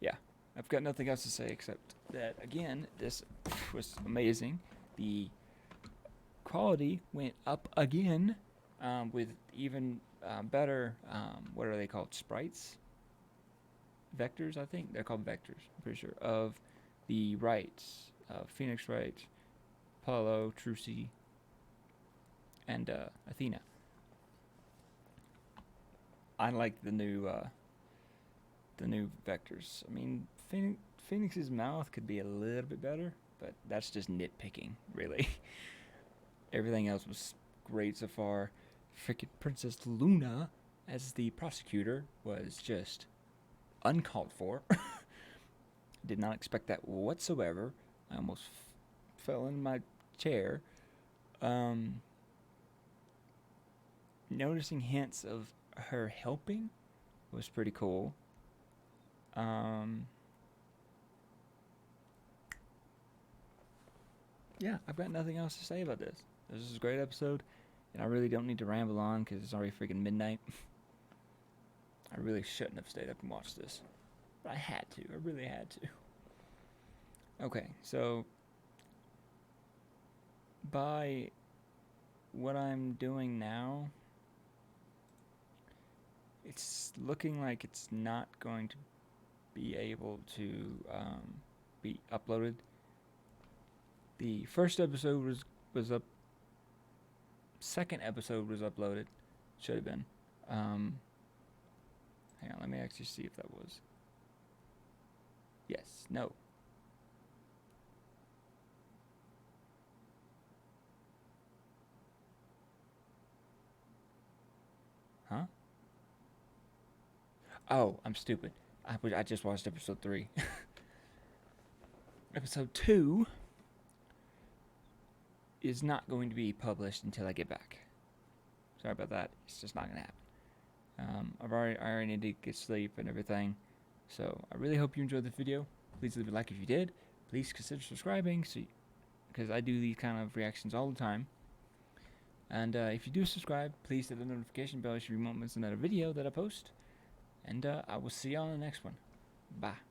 S1: Yeah, I've got nothing else to say except that, again, this was amazing. The quality went up again, with even better, what are they called, sprites? Vectors, I think? They're called vectors, I'm pretty sure, of the Wrights, Phoenix Wright, Apollo, Trucy, and Athena. I like the new vectors. I mean, Phoenix's mouth could be a little bit better, but that's just nitpicking, really. Everything else was great so far. Freaking Princess Luna as the prosecutor was just uncalled for. Did not expect that whatsoever. I almost fell in my chair. Noticing hints of her helping was pretty cool. Yeah, I've got nothing else to say about this. This is a great episode, and I really don't need to ramble on because it's already freaking midnight. I really shouldn't have stayed up and watched this, but I had to. I really had to. Okay, so by what I'm doing now, it's looking like it's not going to be able to be uploaded. The first episode was up. Second episode was uploaded. Should have been. Hang on, let me actually see if that was. Yes. No. Huh? Oh, I'm stupid. I just watched episode 3. Episode 2 is not going to be published until I get back. Sorry about that. It's just not going to happen. I already need to get sleep and everything. So I really hope you enjoyed the video. Please leave a like if you did. Please consider subscribing, because I do these kind of reactions all the time. And if you do subscribe, please hit the notification bell so you won't miss another video that I post. And I will see you on the next one. Bye.